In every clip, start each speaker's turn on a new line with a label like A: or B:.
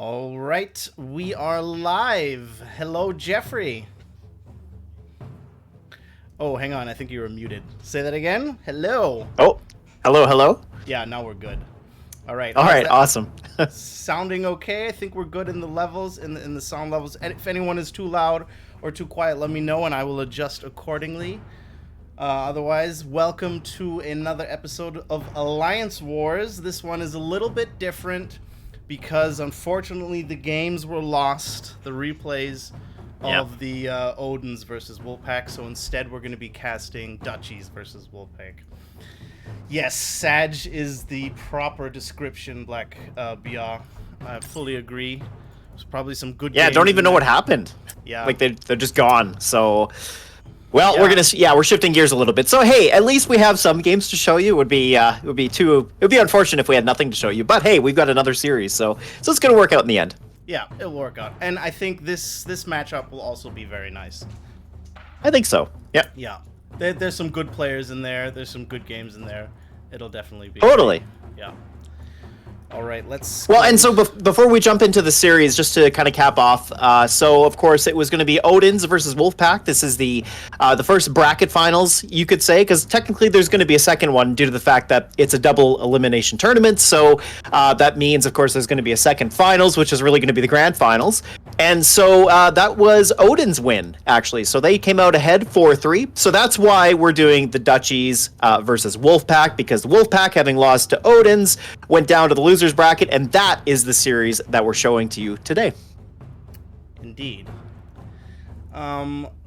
A: All right, we are live. Hello, Jeffrey. Oh, hang on. I think you were muted. Say that again. Hello.
B: Oh, hello.
A: Yeah, now we're good. All right.
B: All right, awesome.
A: Sounding okay? I think we're good in the levels, in the sound levels. And if anyone is too loud or too quiet, let me know and I will adjust accordingly. Otherwise, welcome to another episode of Alliance Wars. This one is a little bit different because, unfortunately, the games were lost, the replays of the Odins versus Wolfpack, so instead we're going to be casting DUTCHIES versus Wolfpack. Yes, Sag is the proper description, Black BR. I fully agree. There's probably some good games
B: don't even know what happened.
A: Yeah.
B: Like, they're just gone, so... Well, we're shifting gears a little bit. So hey, at least we have some games to show you. It would be unfortunate if we had nothing to show you. But hey, we've got another series, so it's gonna work out in the end.
A: Yeah, it'll work out. And I think this matchup will also be very nice.
B: I think so. Yeah.
A: Yeah. There's some good players in there. There's some good games in there. It'll definitely be.
B: Totally.
A: Yeah. All right, let's...
B: Well, and so before we jump into the series, just to kind of cap off, so of course it was going to be Odins versus Wolfpack. This is the first bracket finals, you could say, because technically there's going to be a second one due to the fact that it's a double elimination tournament. So that means, of course, there's going to be a second finals, which is really going to be the grand finals. And so that was Odin's win, actually. So they came out ahead 4-3. So that's why we're doing the DUTCHIES versus Wolfpack, because the Wolfpack, having lost to Odins, went down to the losers bracket, and that is the series that we're showing to you today.
A: Indeed.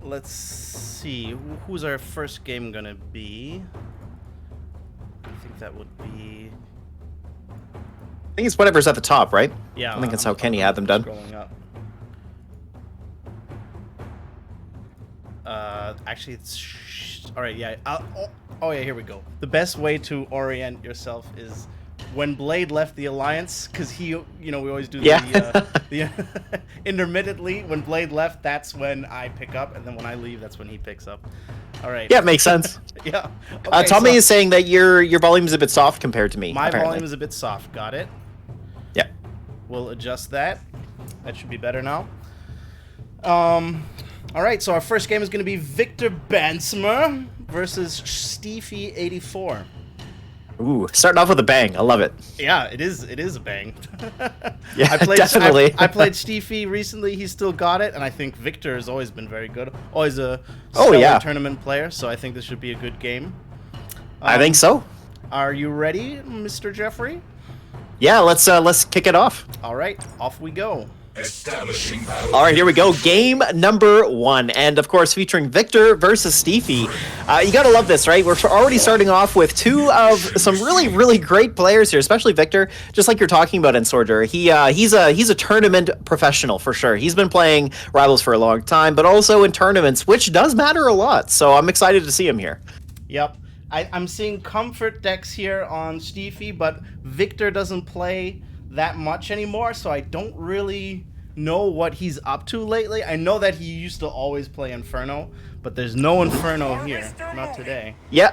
A: Let's see. Who's our first game gonna be? I think that would be...
B: I think it's whatever's at the top, right?
A: Yeah.
B: I think that's how Kenny had them done.
A: Scrolling up. Actually, it's... Alright, yeah. Oh, yeah, here we go. The best way to orient yourself is when Blade left the Alliance, because we always do the intermittently. When Blade left, that's when I pick up, and then when I leave, that's when he picks up. All right.
B: Yeah, it makes sense.
A: Yeah. Okay,
B: Tommy is saying that your volume is a bit soft compared to me.
A: My
B: apparently.
A: volume is a bit soft. Got it.
B: Yeah.
A: We'll adjust that. That should be better now. All right, so our first game is going to be Victor Bansmer versus Steepy 84.
B: Ooh, starting off with a bang. I love it.
A: Yeah, it is a bang.
B: Yeah, definitely.
A: I played Steepy recently. He still got it, and I think Victor has always been very good. Always a stellar tournament player, so I think this should be a good game.
B: I think so.
A: Are you ready, Mr. Jeffrey?
B: Yeah, let's kick it off.
A: All right, off we go.
C: Establishing battle.
B: All right, here we go. Game number 1, and of course featuring Victor versus Steepy. You gotta love this, right? We're already starting off with two of some really great players here, especially Victor. Just like you're talking about in Sorger, he's a tournament professional for sure. He's been playing Rivals for a long time, but also in tournaments, which does matter a lot. So I'm excited to see him here.
A: Yep. I'm seeing comfort decks here on Steepy, but Victor doesn't play that much anymore, so I don't really know what he's up to lately. I know that he used to always play Inferno, but there's no Inferno here. Not today.
B: Yeah,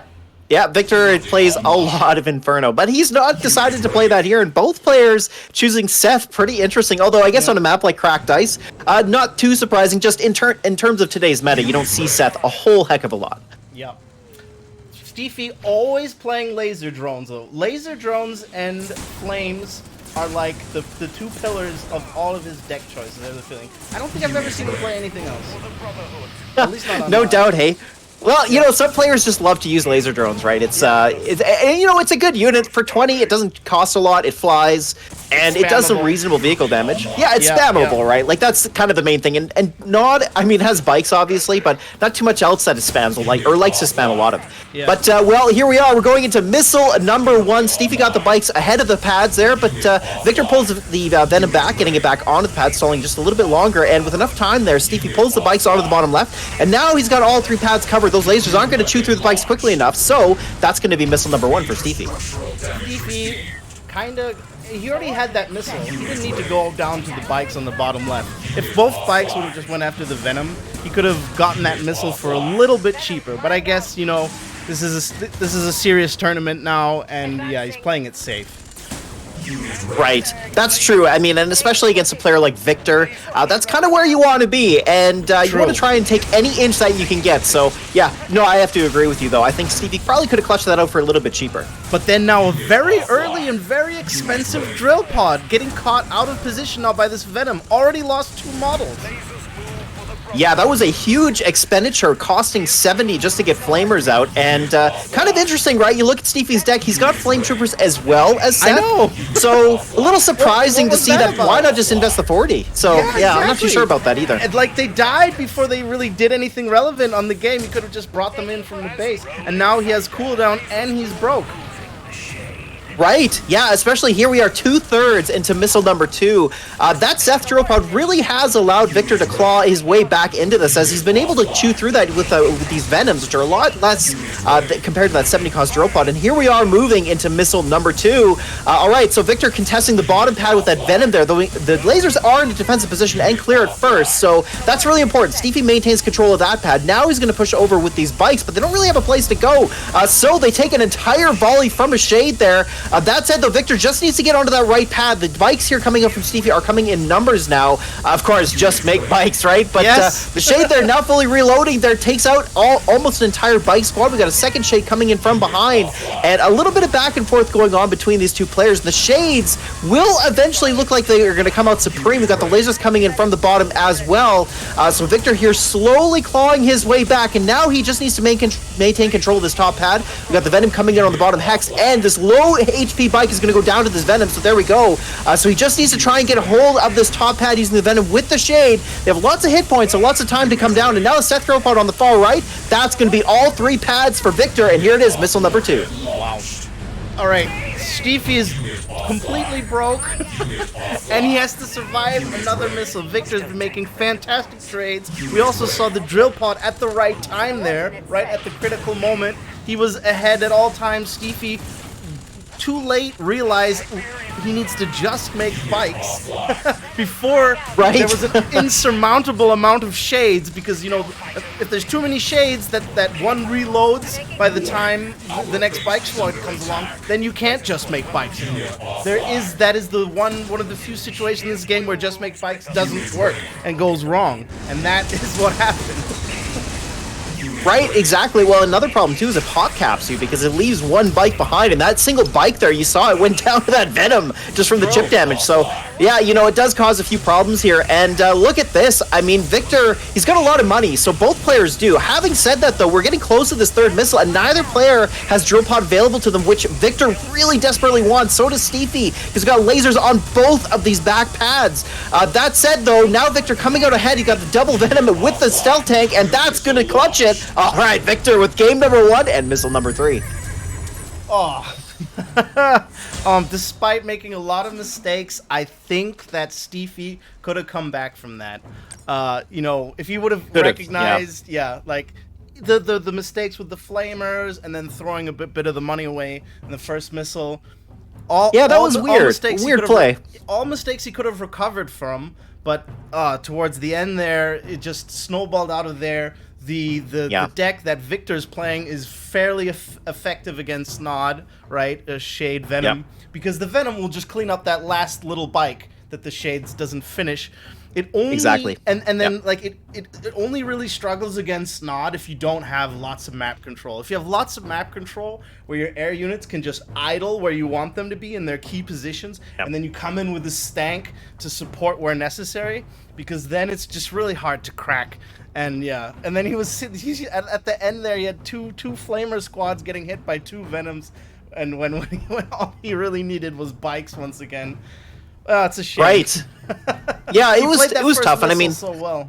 B: Victor plays a lot of Inferno, but he's not decided to play that here, and both players choosing Seth, pretty interesting. Although I guess on a map like Cracked Ice, not too surprising. Just in terms of today's meta, you don't see Seth a whole heck of a lot.
A: Yep. Steepy always playing laser drones, though. Laser drones and flames are like the two pillars of all of his deck choices, I have the feeling. I don't think I've ever seen him play anything else. At least not on
B: No doubt, hey. Well, some players just love to use laser drones, right? It's it's a good unit for 20. It doesn't cost a lot. It flies, and it does some reasonable vehicle damage. Yeah, it's spammable, right? Like that's kind of the main thing. And not, I mean, it has bikes obviously, but not too much else that it spams likes to spam a lot of.
A: Yeah.
B: But here we are. We're going into missile number 1. Steepy got the bikes ahead of the pads there, but Victor pulls the Venom back, getting it back onto the pad, stalling just a little bit longer, and with enough time there, Steepy pulls the bikes onto the bottom left, and now he's got all 3 pads covered. Those lasers aren't going to chew through the bikes quickly enough, so that's going to be missile number 1 for Steepy.
A: Steepy he already had that missile. He didn't need to go down to the bikes on the bottom left. If both bikes would have just went after the Venom, he could have gotten that missile for a little bit cheaper. But I guess, this is a serious tournament now, and yeah, he's playing it safe.
B: Right, that's true. I mean, and especially against a player like Victor, that's kind of where you want to be, and you want to try and take any inch that you can get. So, yeah, no, I have to agree with you, though. I think Steepy probably could have clutched that out for a little bit cheaper.
A: But then now a very early and very expensive drill pod getting caught out of position now by this Venom. Already lost 2 models.
B: Yeah, that was a huge expenditure, costing 70 just to get Flamers out, and kind of interesting, right? You look at Steepy's deck, he's got Flame Troopers as well as Seth.
A: I know!
B: So, a little surprising to see that, why not just invest the 40? So, yeah, exactly. I'm not too sure about that either.
A: And, like, they died before they really did anything relevant on the game. He could have just brought them in from the base, and now he has cooldown and he's broke.
B: Right, yeah, especially here we are 2/3 into missile number 2. That Seth drill pod really has allowed Victor to claw his way back into this, as he's been able to chew through that with these Venoms, which are a lot less compared to that 70 cost drill pod. And here we are moving into missile number 2. All right, so Victor contesting the bottom pad with that Venom there. The lasers are in a defensive position and clear at first, so that's really important. Steepy maintains control of that pad. Now he's going to push over with these bikes, but they don't really have a place to go. So they take an entire volley from a shade there. That said, though, Victor just needs to get onto that right pad. The bikes here coming up from Steepy are coming in numbers now. Of course, just make bikes, right? But
A: yes.
B: The shade there now fully reloading there takes out almost an entire bike squad. We got a second shade coming in from behind, and a little bit of back and forth going on between these two players. The shades will eventually look like they are going to come out supreme. We got the lasers coming in from the bottom as well. So Victor here slowly clawing his way back, and now he just needs to maintain control of this top pad. We got the Venom coming in on the bottom hex, and this low HP bike is going to go down to this Venom, so there we go. So he just needs to try and get a hold of this top pad using the Venom with the shade. They have lots of hit points, so lots of time to come down, and now the Seth throw pod on the far right. That's going to be all 3 pads for Victor, and here it is, missile number 2.
A: Wow. All right, Steepy is completely broke, and he has to survive another missile. Victor's been making fantastic trades. We also saw the drill pod at the right time there, right at the critical moment. He was ahead at all times. Steepy, too late, realized he needs to just make bikes before there was an insurmountable amount of shades, because, you know, if there's too many shades that one reloads by the time the next bike squad comes along, then you can't just make bikes anymore. That is the one of the few situations in this game where just make bikes doesn't work and goes wrong, and that is what happened.
B: Right, exactly. Well, another problem, too, is it hot caps you, because it leaves one bike behind, and that single bike there, you saw it went down to that Venom just from the chip damage. So, yeah, you know, it does cause a few problems here. And look at this. I mean, Victor, he's got a lot of money, so both players do. Having said that, though, we're getting close to this 3rd missile, and neither player has drill pod available to them, which Victor really desperately wants. So does Steepy. He's got lasers on both of these back pads. That said, though, now Victor coming out ahead. He got the double Venom with the stealth tank, and that's going to clutch it. All right, Victor with game number 1 and missile number 3.
A: Oh. Despite making a lot of mistakes, I think that Steepy could have come back from that. You know, if he would have recognized, like the mistakes with the flamers and then throwing a bit of the money away in the first missile.
B: That was weird. Weird play.
A: All mistakes he could have recovered from, but towards the end there, it just snowballed out of there. The deck that Victor's playing is fairly effective against Nod, right? A Shade Venom, because the Venom will just clean up that last little bike that the Shades doesn't finish. It only and then like it only really struggles against Nod if you don't have lots of map control. If you have lots of map control where your air units can just idle where you want them to be in their key positions, and then you come in with the stank to support where necessary, because then it's just really hard to crack. And and then he's at the end there, he had two flamer squads getting hit by 2 Venoms, and when all he really needed was bikes once again. It's a shame.
B: Right. Yeah, it was tough, and I mean,
A: so well.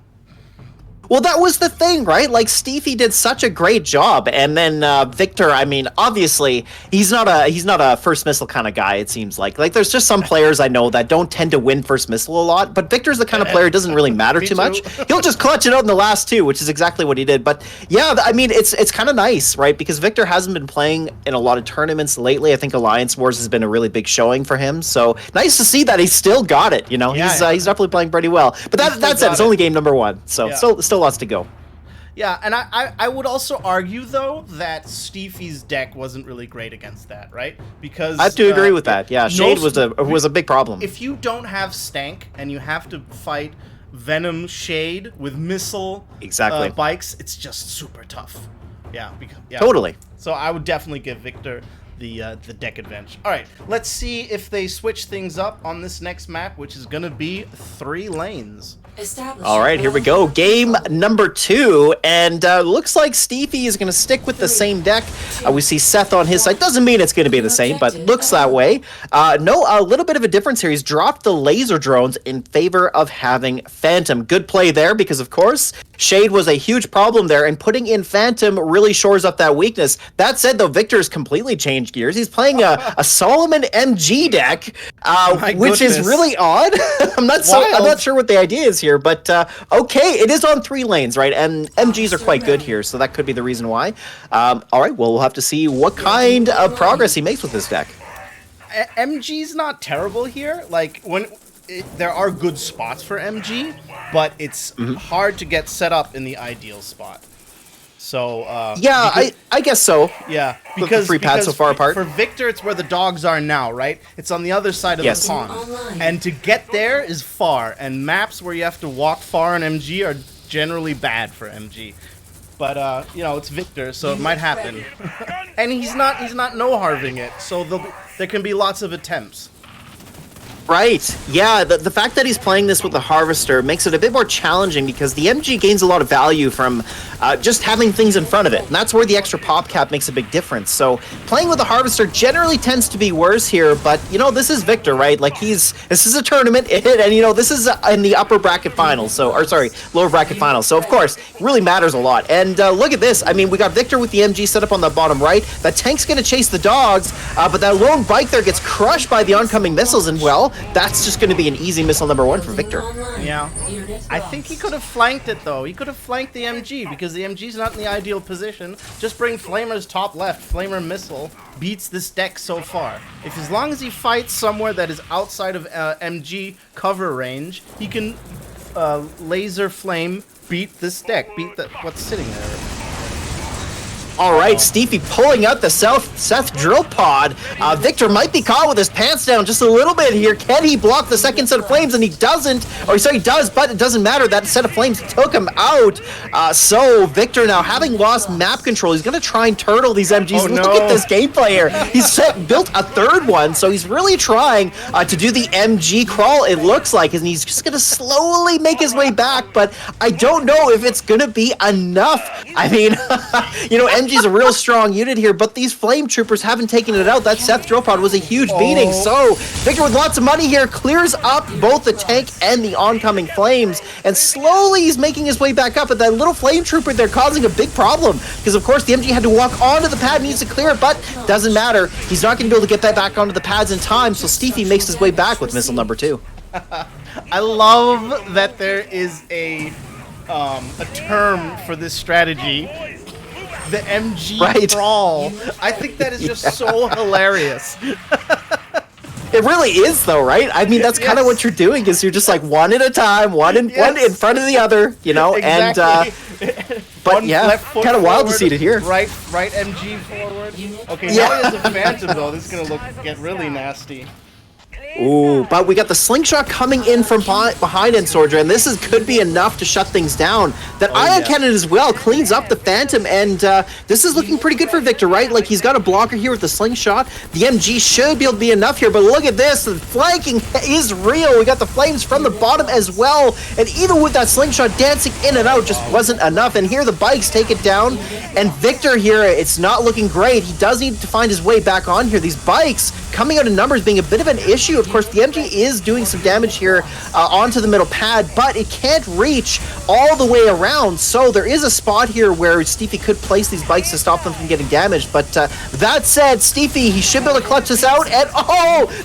B: Well, that was the thing, right? Like, Steepy did such a great job, and then Victor, I mean, obviously, he's not a first missile kind of guy, it seems like. Like, there's just some players I know that don't tend to win first missile a lot, but Victor's the kind of player who doesn't really matter too much. He'll just clutch it out in the last 2, which is exactly what he did. But, yeah, I mean, it's kind of nice, right? Because Victor hasn't been playing in a lot of tournaments lately. I think Alliance Wars has been a really big showing for him, so nice to see that he's still got it, you know? He's definitely playing pretty well. But that said, it's only game number 1, so still lots to go.
A: Yeah, and I would also argue, though, that Steepy's deck wasn't really great against that, right? Because
B: I have to agree with that. Yeah, Shade was a big problem.
A: If you don't have Stank and you have to fight Venom Shade with missile bikes, it's just super tough. Yeah,
B: Totally.
A: So I would definitely give Victor the deck advantage. All right, let's see if they switch things up on this next map, which is going to be 3 lanes.
B: All right, here we go. Game number 2, and looks like Steepy is going to stick with the same deck. We see Seth on his side. Doesn't mean it's going to be the same, but looks that way. No, a little bit of a difference here. He's dropped the laser drones in favor of having Phantom. Good play there because, of course, Shade was a huge problem there, and putting in Phantom really shores up that weakness. That said, though, Victor has completely changed gears. He's playing a Solomon MG deck, which is really odd. I'm not sure what the idea is here, but okay, it is on 3 lanes, right? And MGs are quite good here, so that could be the reason why. All right, well, we'll have to see what kind of progress he makes with this deck.
A: MG's not terrible here. Like, there are good spots for MG, but it's hard to get set up in the ideal spot. So
B: yeah, I guess so.
A: Yeah, because
B: the 3 pads so far apart.
A: For Victor, it's where the dogs are now, right? It's on the other side of the pond, and to get there is far. And maps where you have to walk far on MG are generally bad for MG. But you know, it's Victor, so it might happen. And he's not no-harving it, so there can be lots of attempts.
B: Right. Yeah, the fact that he's playing this with the Harvester makes it a bit more challenging because the MG gains a lot of value from just having things in front of it. And that's where the extra pop cap makes a big difference. So playing with the Harvester generally tends to be worse here, but, you know, this is Victor, right? Like, this is a tournament, and, you know, this is in the upper bracket finals, lower bracket finals. So, of course, it really matters a lot. And look at this. I mean, we got Victor with the MG set up on the bottom right. That tank's going to chase the dogs, but that lone bike there gets crushed by the oncoming missiles, and, well, that's just going to be an easy missile number 1 for Victor.
A: Yeah. I think he could have flanked it, though. He could have flanked the MG, because the MG's not in the ideal position. Just bring Flamer's top left. Flamer missile beats this deck so far. As long as he fights somewhere that is outside of MG cover range, he can laser flame beat this deck. What's sitting there.
B: All right, Steepy pulling out the Seth drill pod. Victor might be caught with his pants down just a little bit here. Can he block the second set of flames? And he doesn't. Or sorry, he does, but it doesn't matter. That set of flames took him out. So Victor now, having lost map control, he's going to try and turtle these MGs. Look at this gameplay here. He's built a third one, so he's really trying to do the MG crawl, it looks like. And he's just going to slowly make his way back, but I don't know if it's going to be enough. I mean, you know, MG's a real strong unit here, but these flame troopers haven't taken it out. That Seth drill pod was a huge beating. So Victor with lots of money here clears up both the tank and the oncoming flames, and slowly he's making his way back up. But that little flame trooper, they're causing a big problem because, of course, the MG had to walk onto the pad, needs to clear it, but doesn't matter. He's not going to be able to get that back onto the pads in time, so Steepy makes his way back with missile number 2.
A: I love that there is a term for this strategy. The MG crawl. I think that is just so hilarious.
B: It really is, though, right? I mean, that's kind of what you're doing, is you're just like one at a time, one in front of the other, you know?
A: Exactly.
B: And but yeah, kind of wild to see it here.
A: Right MG forward. Okay, now he has a Phantom, though. This is gonna get really nasty.
B: Ooh, but we got the slingshot coming in from behind Ensordra, and this could be enough to shut things down. That ion cannon as well cleans up the Phantom, and this is looking pretty good for Victor, right? Like, he's got a blocker here with the slingshot. The MG should be able to be enough here, but look at this. The flanking is real. We got the flames from the bottom as well, and even with that slingshot dancing in and out just wasn't enough. And here the bikes take it down, and Victor here, it's not looking great. He does need to find his way back on here. These bikes coming out in numbers being a bit of an issue. Of course, the MG is doing some damage here onto the middle pad, but it can't reach all the way around. So there is a spot here where Steepy could place these bikes to stop them from getting damaged. But that said, Steepy, he should be able to clutch this out. And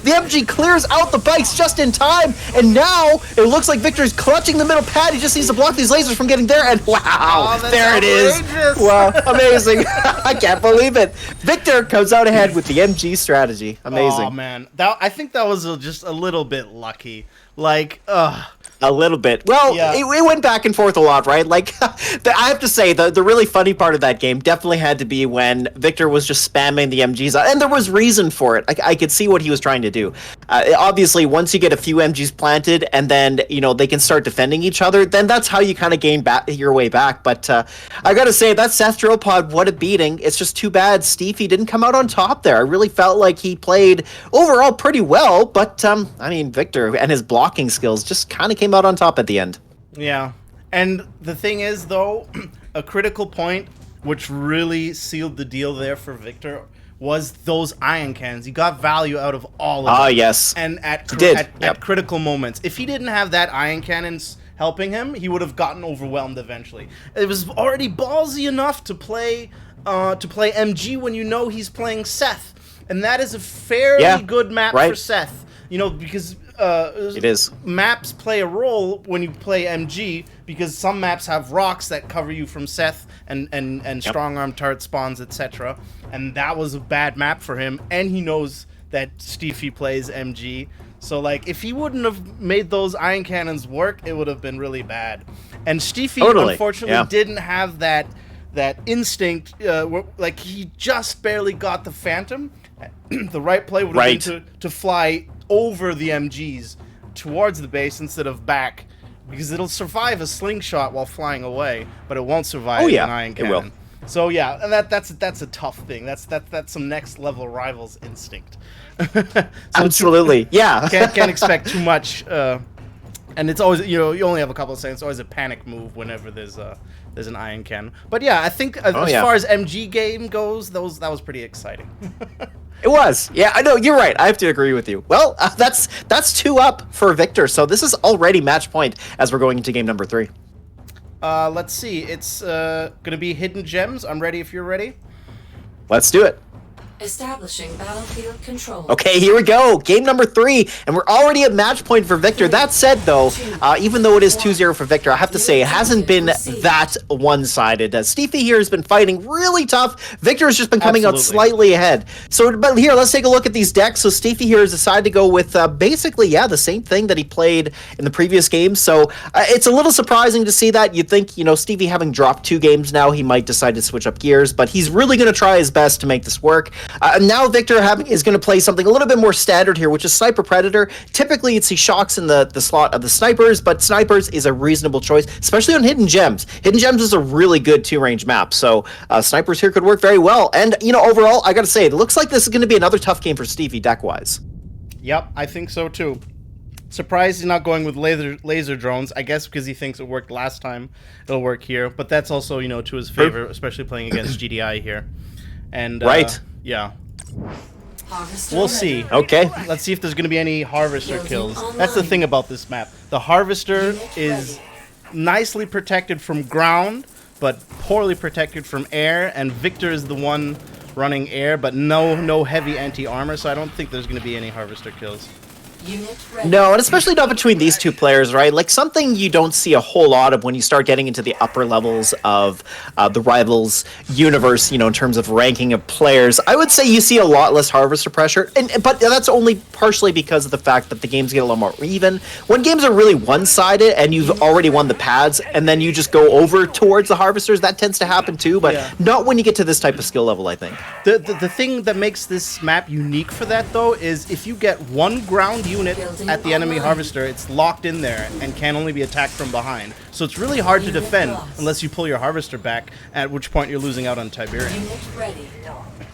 B: the MG clears out the bikes just in time. And now it looks like Victor's clutching the middle pad. He just needs to block these lasers from getting there. And wow, there it is. Wow, amazing. I can't believe it. Victor comes out ahead with the MG strategy. Amazing.
A: Oh, man. I think that was just a little bit lucky. Like, ugh.
B: A little bit. Well,
A: Yeah.
B: it went back and forth a lot, right? Like, I have to say, the really funny part of that game definitely had to be when Victor was just spamming the MGs, and there was reason for it. I could see what he was trying to do. Obviously, once you get a few MGs planted, and then, you know, they can start defending each other, then that's how you kind of gain back your way back. But I gotta say, that Seth Drill Pod, what a beating. It's just too bad Steepy didn't come out on top there. I really felt like he played overall pretty well, but, I mean, Victor and his blocking skills just kind of came out on top at the end.
A: Yeah. And the thing is, though, a critical point, which really sealed the deal there for Victor, was those ion cannons. He got value out of all of them.
B: Ah, yes.
A: And at
B: Yep.
A: critical moments. If he didn't have that ion cannons helping him, he would have gotten overwhelmed eventually. It was already ballsy enough to play MG when you know he's playing Seth. And that is a fairly good map for Seth. You know, because
B: it is.
A: Maps play a role when you play MG, because some maps have rocks that cover you from Seth and strong arm turret spawns, etc. And that was a bad map for him, and he knows that Steepy plays MG. So, like, if he wouldn't have made those iron cannons work, it would have been really bad. And Steepy, unfortunately, didn't have that instinct. Like, he just barely got the Phantom. The right play would have been to fly over the MGs towards the base instead of back, because it'll survive a slingshot while flying away, but it won't survive an iron cannon.
B: It will.
A: So yeah, and that's a tough thing. That's some next level Rivals instinct. So
B: Absolutely, yeah.
A: Can't expect too much. And it's always, you know, you only have a couple of seconds. It's always a panic move whenever there's an iron cannon. But yeah, I think as far as MG game goes, that was pretty exciting.
B: It was. Yeah, I know. You're right. I have to agree with you. Well, that's 2 up for Victor. So this is already match point as we're going into game number 3.
A: Let's see. It's going to be Hidden Gems. I'm ready if you're ready.
B: Let's do it.
C: Establishing battlefield control.
B: Okay, here we go. Game number 3, and we're already at match point for Victor. That said, though, even though it is 2-0 for Victor, I have to say it hasn't been that one-sided. Steepy here has been fighting really tough. Victor has just been coming out slightly ahead. So, but here, let's take a look at these decks. So Steepy here has decided to go with basically, the same thing that he played in the previous game. So it's a little surprising to see that. You'd think, you know, Steepy having dropped 2 games now, he might decide to switch up gears, but he's really going to try his best to make this work. Now Victor is going to play something a little bit more standard here, which is Sniper Predator. Typically, he shocks in the slot of the snipers, but snipers is a reasonable choice, especially on Hidden Gems. Hidden Gems is a really good 2-range map, so snipers here could work very well. And, you know, overall, I got to say, it looks like this is going to be another tough game for Steepy deck-wise.
A: Yep, I think so too. Surprised he's not going with laser drones, I guess because he thinks it worked last time. It'll work here, but that's also, you know, to his favor, especially playing against GDI here. And yeah. We'll see.
B: Okay.
A: Let's see if there's going to be any Harvester kills. That's the thing about this map. The Harvester is nicely protected from ground, but poorly protected from air, and Victor is the one running air, but no heavy anti-armor, so I don't think there's going to be any Harvester kills.
B: No, and especially not between these 2 players, right? Like, something you don't see a whole lot of when you start getting into the upper levels of the Rivals universe, you know, in terms of ranking of players. I would say you see a lot less Harvester pressure, but that's only partially because of the fact that the games get a little more even. When games are really one-sided and you've already won the pads, and then you just go over towards the Harvesters, that tends to happen too, but not when you get to this type of skill level, I think.
A: The thing that makes this map unique for that, though, is if you get one ground unit at the enemy Harvester, it's locked in there and can only be attacked from behind. So it's really hard to defend unless you pull your Harvester back, at which point you're losing out on Tiberium.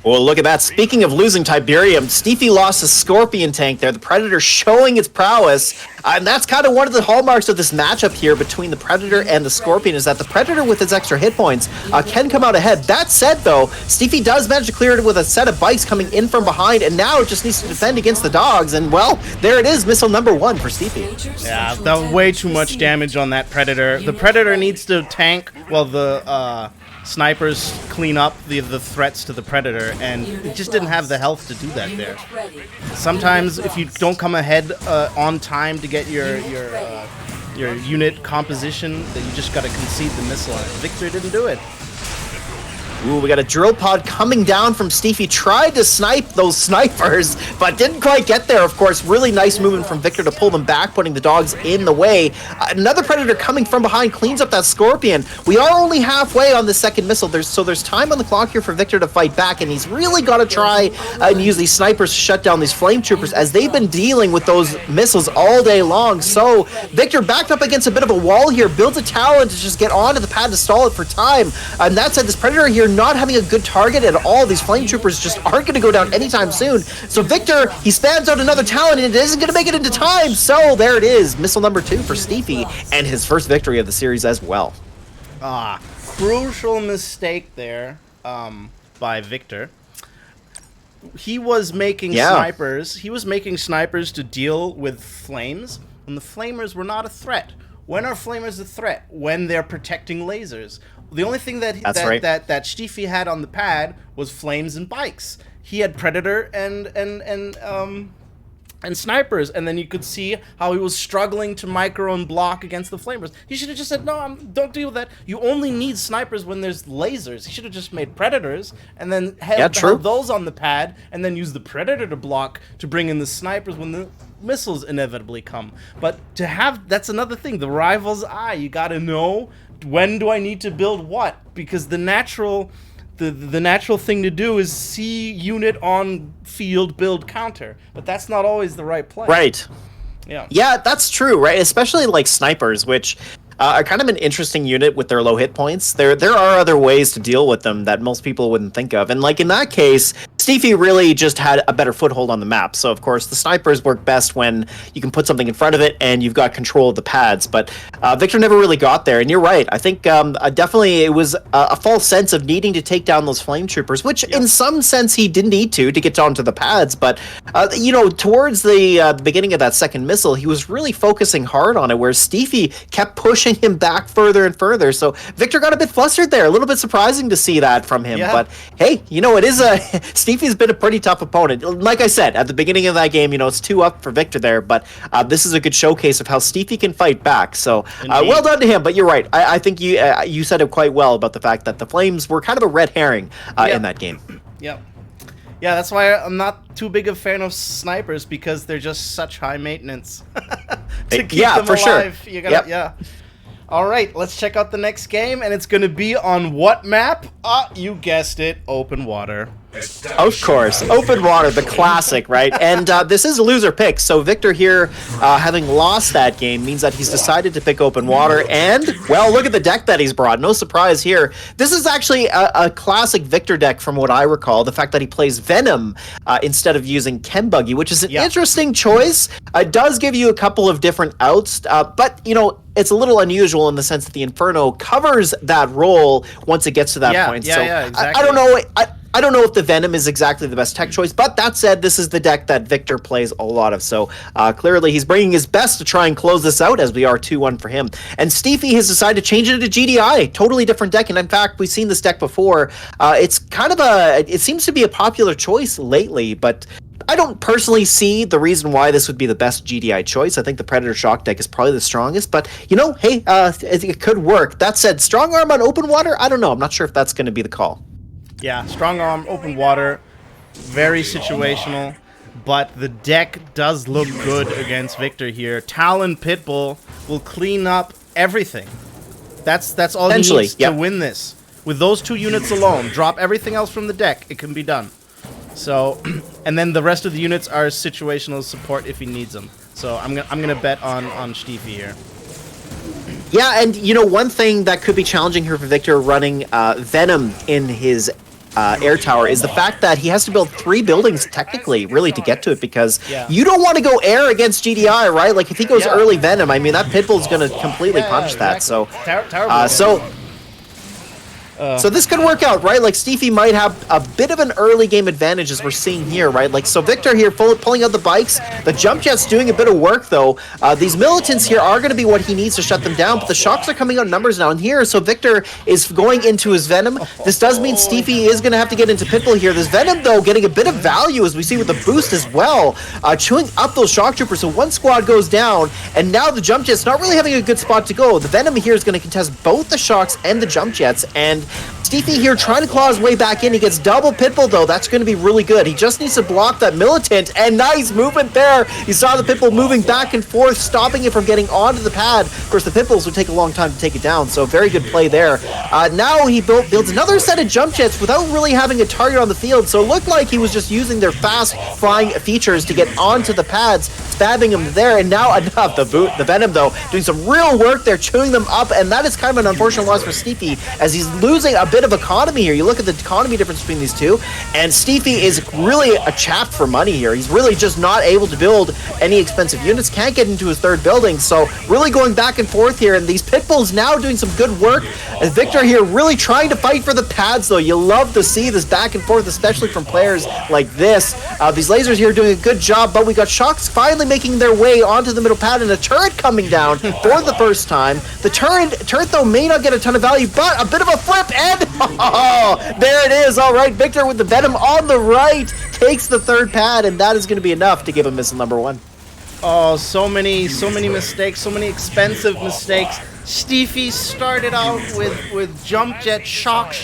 B: Well, look at that. Speaking of losing Tiberium, Steepy lost a Scorpion tank there. The Predator showing its prowess. And that's kind of one of the hallmarks of this matchup here between the Predator and the Scorpion, is that the Predator with its extra hit points can come out ahead. That said, though, Steepy does manage to clear it with a set of bikes coming in from behind, and now it just needs to defend against the dogs. And, well, there it is, missile number 1 for Steepy.
A: Yeah, that was way too much damage on that Predator. The Predator needs to tank while the snipers clean up the threats to the Predator, and it just didn't have the health to do that there. Sometimes if you don't come ahead on time to get your unit composition, then you just got to concede the missile on it. Victor didn't do it.
B: Ooh, we got a drill pod coming down from Steepy. Tried to snipe those snipers, but didn't quite get there, of course. Really nice movement from Victor to pull them back, putting the dogs in the way. Another Predator coming from behind, cleans up that Scorpion. We are only halfway on the second missile, so there's time on the clock here for Victor to fight back, and he's really got to try and use these snipers to shut down these flame troopers, as they've been dealing with those missiles all day long. So Victor backed up against a bit of a wall here, builds a tower to just get onto the pad to stall it for time. And that said, this Predator here not having a good target at all. These flame troopers just aren't going to go down anytime soon. So Victor, he spams out another talent, and it isn't going to make it into time. So there it is, missile number 2 for Steepy, and his first victory of the series as well.
A: Crucial mistake there by Victor. He was making snipers. He was making snipers to deal with flames when the flamers were not a threat. When are flamers a threat? When they're protecting lasers. The only thing that Steepy had on the pad was flames and bikes. He had Predator and snipers, and then you could see how he was struggling to micro and block against the flamers. He should have just said, no, don't deal with that. You only need snipers when there's lasers. He should have just made Predators and then held those on the pad, and then use the Predator to block to bring in the snipers when the missiles inevitably come. But to have, that's another thing, the rival's eye. You gotta know, when do I need to build what? Because the natural thing to do is see unit on field, build counter, but that's not always the right play.
B: Right.
A: Yeah,
B: that's true, right? Especially like snipers, which are kind of an interesting unit with their low hit points. There are other ways to deal with them that most people wouldn't think of, and like in that case, Steepy really just had a better foothold on the map. So of course the snipers work best when you can put something in front of it and you've got control of the pads, but Victor never really got there. And you're right, I think definitely it was a false sense of needing to take down those flame troopers, which in some sense he didn't need to get onto the pads, but you know, towards the beginning of that second missile, he was really focusing hard on it, where Steepy kept pushing him back further and further. So Victor got a bit flustered there, a little bit surprising to see that from him. But hey, you know, it is a Steepy's been a pretty tough opponent. Like I said, at the beginning of that game, you know, it's 2 up for Victor there, but this is a good showcase of how Steepy can fight back. So well done to him, but you're right. I think you said it quite well about the fact that the Flames were kind of a red herring in that game.
A: Yeah, that's why I'm not too big a fan of snipers, because they're just such high maintenance. To keep them alive,
B: sure.
A: You gotta, All right, let's check out the next game, and it's going to be on what map? You guessed it, open water.
B: Of course, open water, the classic, right? And this is a loser pick, so Victor here, having lost that game, means that he's decided to pick open water, and, well, look at the deck that he's brought. No surprise here. This is actually a classic Victor deck from what I recall, the fact that he plays Venom instead of using Chem Buggy, which is an interesting choice. It does give you a couple of different outs, but, you know, it's a little unusual in the sense that the Inferno covers that role once it gets to that point. So
A: exactly.
B: I don't know. I don't know if the Venom is exactly the best tech choice, but that said, this is the deck that Victor plays a lot of. So clearly he's bringing his best to try and close this out, as we are 2-1 for him. And Steepy has decided to change it to GDI, totally different deck. And in fact, we've seen this deck before. It's kind of it seems to be a popular choice lately, but I don't personally see the reason why this would be the best GDI choice. I think the Predator Shock deck is probably the strongest, but, you know, hey, it could work. That said, Strong Arm on open water, I don't know. I'm not sure if that's going to be the call.
A: Yeah, Strong Arm, open water, very situational, but the deck does look good against Victor here. Talon Pitbull will clean up everything. That's all he needs to win this. With those 2 units alone, drop everything else from the deck, it can be done. So, and then the rest of the units are situational support if he needs them. So I'm gonna bet on Steepy here.
B: Yeah, and you know, one thing that could be challenging here for Victor running Venom in his air tower is the fact that he has to build 3 buildings technically, really, to get to it, because you don't want to go air against GDI, right? Like if he goes early Venom, I mean that Pitbull's gonna completely punish that. So, so this could work out, right? Like Steepy might have a bit of an early game advantage, as we're seeing here, right? Like, so Victor here pulling out the bikes. The jump jet's doing a bit of work, though. These militants here are going to be what he needs to shut them down, but the shocks are coming out in numbers now. And here, so Victor is going into his Venom. This does mean Steepy is going to have to get into Pitbull here. This Venom, though, getting a bit of value, as we see with the boost as well, chewing up those shock troopers. So one squad goes down, and now the jump jet's not really having a good spot to go. The Venom here is going to contest both the shocks and the jump jets, and Steepy here trying to claw his way back in. He gets double Pitbull, though. That's going to be really good. He just needs to block that Militant, and nice movement there. You saw the Pitbull moving back and forth, stopping it from getting onto the pad. Of course, the Pitbulls would take a long time to take it down, so very good play there. Now he builds another set of jump jets without really having a target on the field, so it looked like he was just using their fast flying features to get onto the pads, stabbing him there, and now enough. The Venom, though, doing some real work there, chewing them up, and that is kind of an unfortunate loss for Steepy, as he's losing a bit of economy here. You look at the economy difference between these two, and Steepy is really a chapped for money here. He's really just not able to build any expensive units, can't get into his third building, so really going back and forth here, and these Pitbulls now doing some good work. As Victor here really trying to fight for the pads, though. You love to see this back and forth, especially from players like this. These lasers here doing a good job, but we got Shocks finally making their way onto the middle pad, and a turret coming down for the first time. The turret though may not get a ton of value, but a bit of a flip, and there it is. All right, Victor with the Venom on the right takes the third pad, and that is going to be enough to give him missile number 1.
A: Oh, so many mistakes, so many expensive mistakes. Steepy started out with jump jet, shock,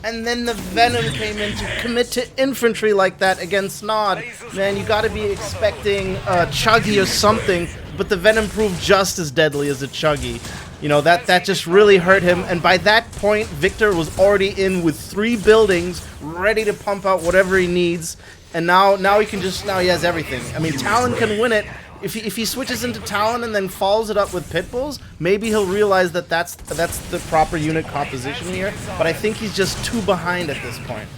A: and then the Venom came in to commit to infantry like that against Nod. Man, you gotta be expecting a Chuggy or something, but the Venom proved just as deadly as a Chuggy. You know, that just really hurt him, and by that point, Victor was already in with 3 buildings, ready to pump out whatever he needs, and now he has everything. I mean, Talon can win it. If he switches into Talon and then follows it up with Pitbulls, maybe he'll realize that that's the proper unit composition here, but I think he's just too behind at this point.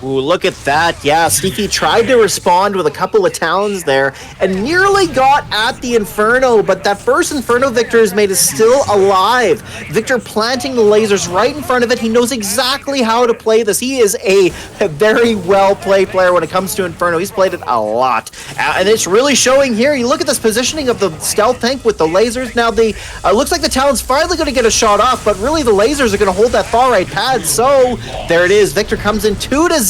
B: Ooh, look at that. Yeah, Steepy tried to respond with a couple of Talons there and nearly got at the Inferno, but that first Inferno Victor has made is still alive. Victor planting the lasers right in front of it. He knows exactly how to play this. He is a very well-played player when it comes to Inferno. He's played it a lot. And it's really showing here. You look at this positioning of the stealth tank with the lasers. Now, looks like the Talon's finally going to get a shot off, but really the lasers are going to hold that far right pad. So, there it is. Victor comes in 2-0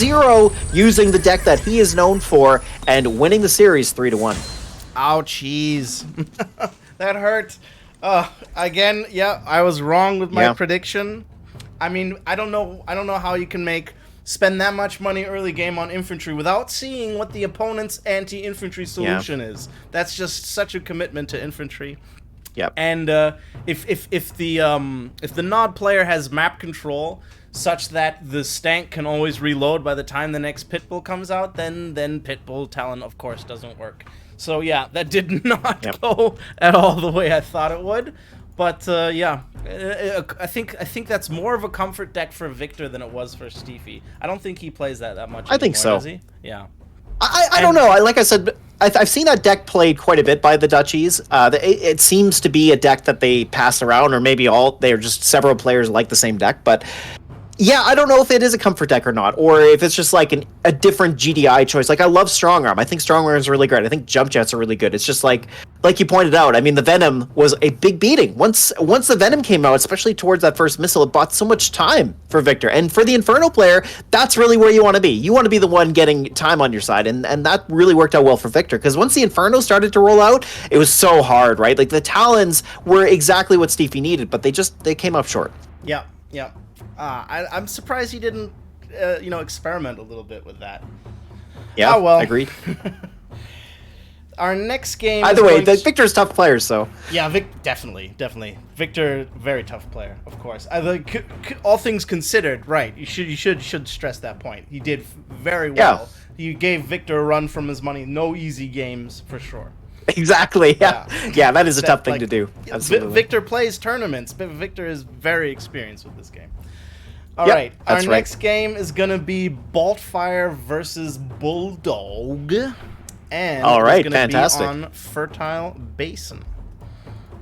B: using the deck that he is known for and winning the series 3-1.
A: Ouchies. That hurt. Again, yeah, I was wrong with my prediction. I mean, I don't know how you can spend that much money early game on infantry without seeing what the opponent's anti-infantry solution is. That's just such a commitment to infantry.
B: Yep.
A: And if the Nod player has map control such that the Stank can always reload by the time the next Pitbull comes out, then Pitbull Talon, of course, doesn't work. So yeah, that did not go at all the way I thought it would. But yeah, I think that's more of a comfort deck for Victor than it was for Steepy. I don't think he plays that much anymore,
B: I think so.
A: Does he? Yeah.
B: I don't know. Like I said, I've seen that deck played quite a bit by the Dutchies. It seems to be a deck that they pass around, or maybe they're just several players like the same deck, but yeah, I don't know if it is a comfort deck or not, or if it's just like a different GDI choice. Like, I love Strong Arm. I think Strong Arm is really great. I think Jump Jets are really good. It's just like you pointed out, I mean, the Venom was a big beating. Once the Venom came out, especially towards that first missile, it bought so much time for Victor. And for the Inferno player, that's really where you want to be. You want to be the one getting time on your side, and that really worked out well for Victor, because once the Inferno started to roll out, it was so hard, right? Like, the Talons were exactly what Steepy needed, but they came up short.
A: Yeah. I'm surprised he didn't, experiment a little bit with that.
B: Yeah,
A: oh, well.
B: Agreed.
A: Our next game.
B: Either way, Victor's tough player, so.
A: Yeah, definitely. Victor, very tough player, of course. All things considered, right? You should stress that point. He did very well. Yeah. He gave Victor a run from his money. No easy games for sure.
B: Exactly. Yeah, that is a tough thing to do. Absolutely.
A: Victor plays tournaments, but Victor is very experienced with this game. All right, our next game is gonna be Boltfire versus Bulldog, and
B: all right,
A: it's gonna
B: fantastic.
A: be on Fertile Basin.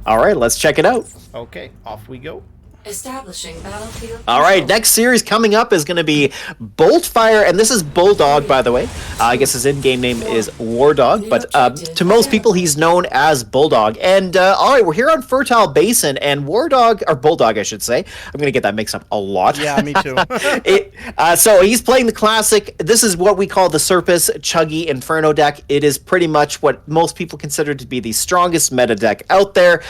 B: All right, let's check it out.
A: Okay, off we go.
C: Establishing battlefield.
B: All right, next series coming up is going to be Boltfire, and this is Bulldog, by the way. I guess his in-game name is War Dog, but to most people, he's known as Bulldog. And all right, we're here on Fertile Basin, and War Dog, or Bulldog, I should say. I'm going to get that mixed up a lot.
A: Yeah, me too.
B: So he's playing the classic. This is what we call the Serpas Chuggy Inferno deck. It is pretty much what most people consider to be the strongest meta deck out there.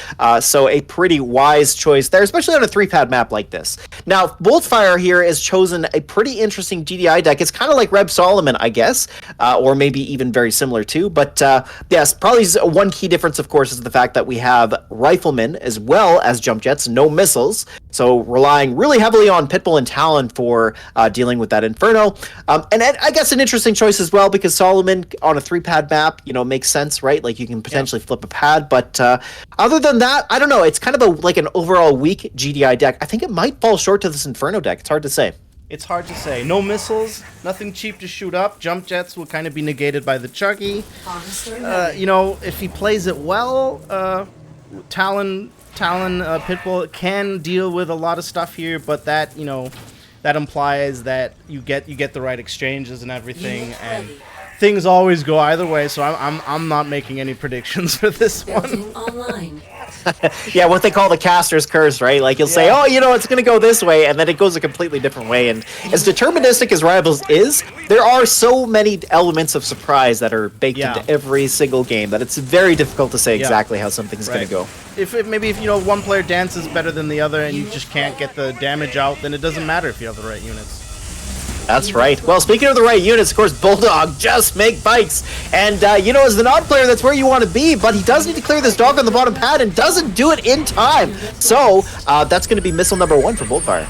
B: So a pretty wise choice there, especially on a 3 3-pad map like this. Now, Boltfire here has chosen a pretty interesting GDI deck. It's kind of like Reb Solomon, I guess, or maybe even very similar too. But yes, probably one key difference, of course, is the fact that we have Riflemen as well as Jump Jets, no missiles. So relying really heavily on Pitbull and Talon for dealing with that Inferno. And I guess an interesting choice as well, because Solomon on a 3-pad map, makes sense, right? Like you can potentially flip a pad. But other than that, I don't know. It's kind of like an overall weak GDI deck. I think it might fall short to this Inferno deck. It's hard to say.
A: It's hard to say. No missiles, nothing cheap to shoot up. Jump Jets will kind of be negated by the Chuggy. If he plays it well, Talon Pitbull can deal with a lot of stuff here, but that that implies that you get the right exchanges and everything, and things always go either way. So I'm not making any predictions for this one.
B: Yeah, what they call the caster's curse, right? Like you'll say, oh, it's going to go this way, and then it goes a completely different way. And as deterministic as Rivals is, there are so many elements of surprise that are baked into every single game that it's very difficult to say exactly how something's going to go.
A: If one player dances better than the other and you just can't get the damage out, then it doesn't matter if you have the right units.
B: That's right. Well, speaking of the right units, of course, Bulldog just make bikes. And, as the non player, that's where you want to be, but he does need to clear this dog on the bottom pad and doesn't do it in time. So, that's going to be missile number 1 for Boltfire.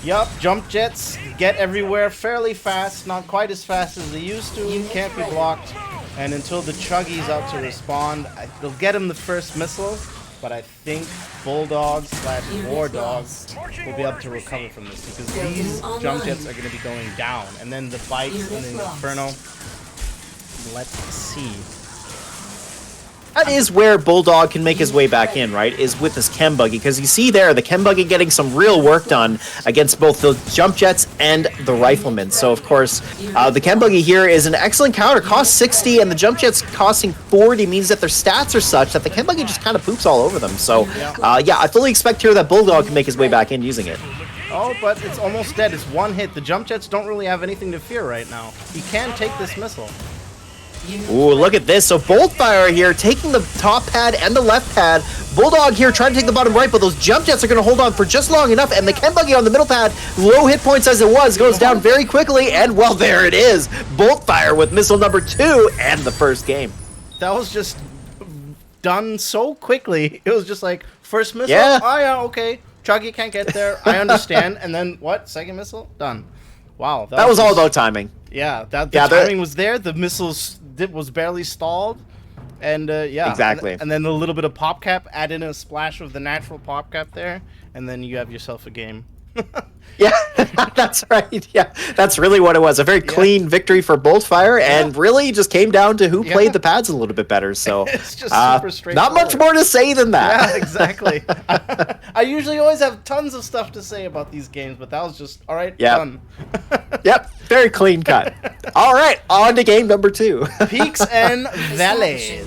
A: Yup, Jump Jets get everywhere fairly fast, not quite as fast as they used to, can't be blocked. And until the Chuggy's out to respond, they'll get him the first missile, but I think Bulldog/War Dogs will be able to recover from this, because these Jump Jets are going to be going down. And then the bikes and the Inferno. Let's see.
B: That is where Bulldog can make his way back in, right? Is with this Chem Buggy, because you see there, the Chem Buggy getting some real work done against both the Jump Jets and the Riflemen. So, of course, the Chem Buggy here is an excellent counter. Costs 60, and the Jump Jets costing 40 means that their stats are such that the Chem Buggy just kind of poops all over them. So, I fully expect here that Bulldog can make his way back in using it.
A: Oh, but it's almost dead. It's one hit. The Jump Jets don't really have anything to fear right now. He can take this missile.
B: Ooh, look at this. So Boltfire here taking the top pad and the left pad. Bulldog here trying to take the bottom right, but those Jump Jets are going to hold on for just long enough, and the Chem Buggy on the middle pad, low hit points as it was, goes down very quickly, and well, there it is. Boltfire with missile number 2 and the first game.
A: That was just done so quickly. It was just like, first missile? Oh yeah, okay. Chuggy can't get there. I understand. And then, what? Second missile? Done. Wow.
B: That was all about timing.
A: Yeah, the timing was there. The missiles was barely stalled. And,
B: Exactly.
A: And then a little bit of pop cap, add in a splash of the natural pop cap there, and then you have yourself a game.
B: Yeah, that's right. Yeah, that's really what it was. A very clean victory for Boltfire, and really just came down to who played the pads a little bit better. So
A: it's just super straightforward.
B: Not much more to say than that.
A: Yeah, exactly. I usually always have tons of stuff to say about these games, but that was just, all right, done.
B: Yep, very clean cut. All right, on to game number 2.
A: Peaks and Valleys.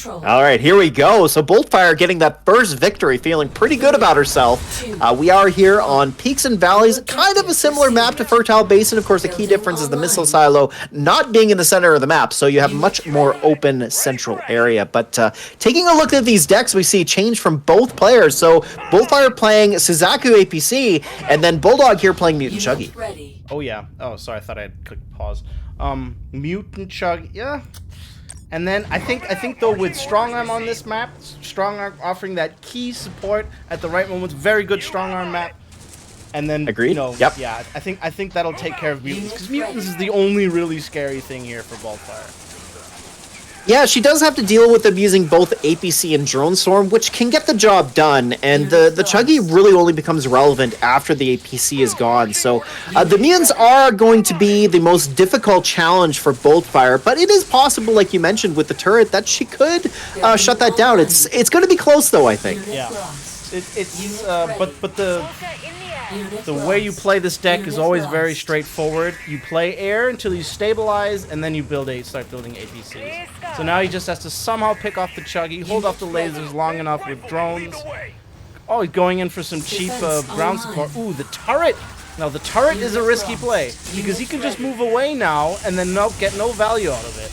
B: All right, here we go. So Boltfire getting that first victory, feeling pretty good about herself. We are here on Peaks and Valleys, kind of a similar map to Fertile Basin. Of course, the key difference is the missile silo not being in the center of the map, so you have much more open central area. But taking a look at these decks, we see change from both players. So Boltfire playing Suzaku APC, and then Bulldog here playing Mutant Chuggy.
A: Oh yeah. Oh, sorry, I thought I had clicked pause. Mutant Chug, yeah. And then I think though, with Strong Arm on this map, Strong Arm offering that key support at the right moments, very good Strong Arm map. And then,
B: agreed.
A: Yeah, I think that'll take care of Mutants, because Mutants is the only really scary thing here for Boltfire.
B: Yeah, she does have to deal with them using both APC and Drone Storm, which can get the job done, and the Chuggy really only becomes relevant after the APC is gone. So the Mutants are going to be the most difficult challenge for Boltfire, but it is possible, like you mentioned, with the turret, that she could shut that down. It's going to be close, though, I think.
A: Yeah, but the way you play this deck is always very straightforward. You play air until you stabilize, and then you start building APCs. So now he just has to somehow pick off the Chuggy, hold off the lasers long enough with drones. Oh, he's going in for some cheap ground support. Ooh, the turret! Now, the turret is a risky play, because he can just move away now and then get no value out of it.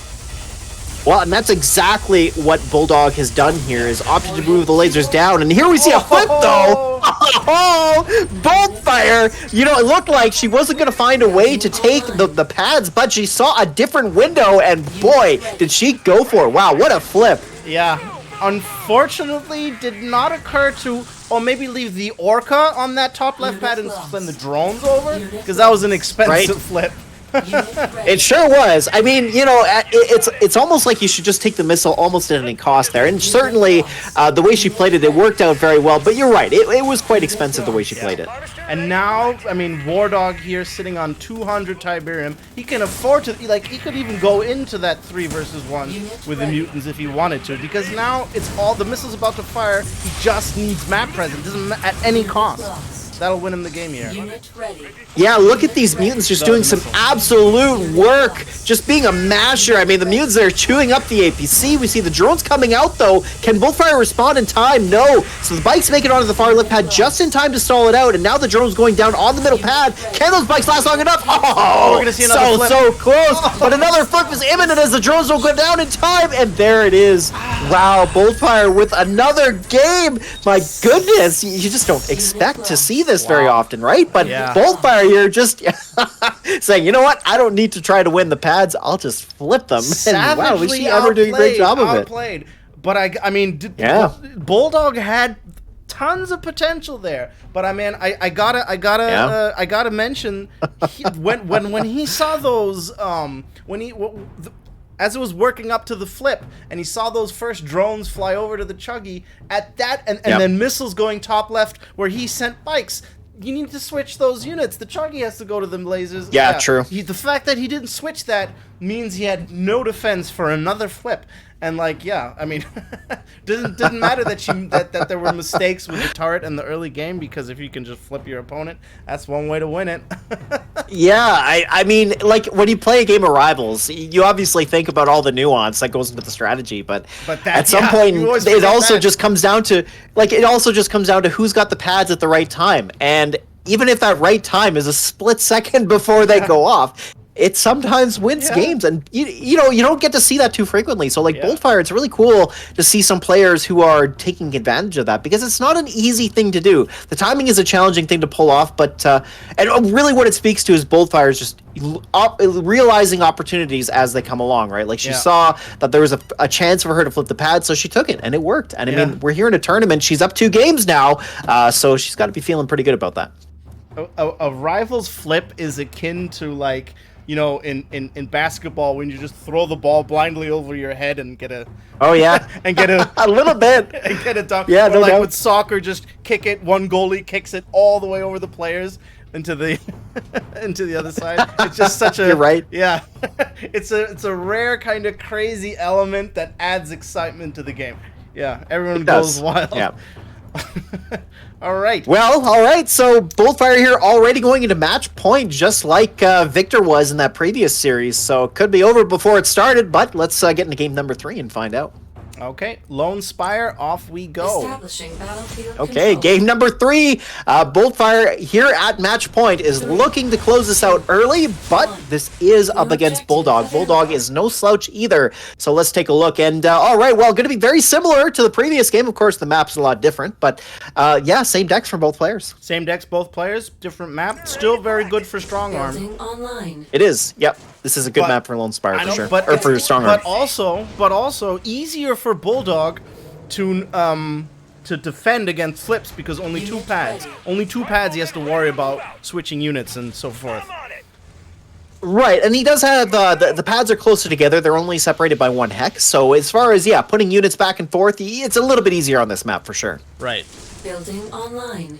B: Well, and that's exactly what Bulldog has done here, is opted to move the lasers down. And here we see a flip, though. Oh, Oh, Boltfire! You know, it looked like she wasn't going to find a way to take the pads, but she saw a different window, and boy, did she go for it. Wow, what a flip.
A: Yeah. Unfortunately, did not occur to, or maybe leave the Orca on that top left pad and send the drones over, because that was an expensive flip.
B: It sure was. I mean, you know, it's almost like you should just take the missile almost at any cost there. And certainly, the way she played it worked out very well. But you're right, it was quite expensive the way she played it.
A: And now, I mean, Wardog here sitting on 200 Tiberium. He can afford to, like, he could even go into that 3 versus 1 with the mutants if he wanted to. Because now it's all, the missile's about to fire. He just needs map presence. Doesn't at any cost. That'll win him the game here.
B: Yeah, look at these mutants just doing some absolute work. Just being a masher. I mean, the mutants are chewing up the APC. We see the drones coming out, though. Can Boltfire respond in time? No. So the bikes make it onto the far left pad just in time to stall it out. And now the drone's going down on the middle pad. Can those bikes last long enough? Oh,
A: we're going to see another flip.
B: So close. But another flip is imminent as the drones will go down in time. And there it is. Wow, Boltfire with another game. My goodness. You just don't expect to see this very often, right? But Boltfire here just saying, you know what? I don't need to try to win the pads. I'll just flip them. And wow, was she ever doing a great job of it?
A: Outplayed. But I mean, Bulldog had tons of potential there. But I mean, I gotta mention when he saw those as it was working up to the flip, and he saw those first drones fly over to the Chuggy at that, and then missiles going top left where he sent bikes. You need to switch those units. The Chuggy has to go to the lasers.
B: Yeah, true.
A: The fact that he didn't switch that means he had no defense for another flip. And like, yeah, I mean, didn't matter that there were mistakes with the turret in the early game, because if you can just flip your opponent, that's one way to win it.
B: Yeah, I mean, like when you play a game of Rivals, you obviously think about all the nuance that goes into the strategy, but at some point it also just comes down to who's got the pads at the right time. And even if that right time is a split second before they go off, it sometimes wins games, and you know, you don't get to see that too frequently. So like Boltfire, it's really cool to see some players who are taking advantage of that, because it's not an easy thing to do. The timing is a challenging thing to pull off, but and really what it speaks to is Boltfire is just realizing opportunities as they come along, right? Like she saw that there was a chance for her to flip the pad, so she took it, and it worked. And I mean, we're here in a tournament. She's up 2 games now, so she's got to be feeling pretty good about that.
A: A Rivals flip is akin to, like, you know, in basketball, when you just throw the ball blindly over your head and get a and get a
B: a little bit
A: and get a dunk.
B: Yeah,
A: or like with soccer, just kick it. One goalie kicks it all the way over the players into the into the other side. It's just such a
B: You're right.
A: Yeah, it's a rare kind of crazy element that adds excitement to the game. Yeah, everyone goes wild.
B: Yeah.
A: All right.
B: Well, all right. So Boltfire here already going into match point, just like Victor was in that previous series. So it could be over before it started, but let's get into game number 3 and find out.
A: Okay, Lone Spire, off we go.
C: Establishing battlefield
B: Okay,
C: control.
B: game number 3. Boltfire here at match point is looking to close this out early, but this is up against Bulldog. Bulldog is no slouch either. So let's take a look. And all right, well, going to be very similar to the previous game. Of course, the map's a lot different, but yeah, same decks from both players.
A: Same decks, both players, different map. Still very good for Strong Arm.
C: Building online.
B: It is. Yep. This is a good map for Lone Spire for sure.
A: But
B: or for Strong Arm.
A: But also easier for Bulldog to defend against flips, because only 2 pads. Only 2 pads he has to worry about switching units and so forth.
B: Right, and he does have the pads are closer together. They're only separated by 1 hex. So as far as putting units back and forth, it's a little bit easier on this map for sure.
A: Right.
C: Building online.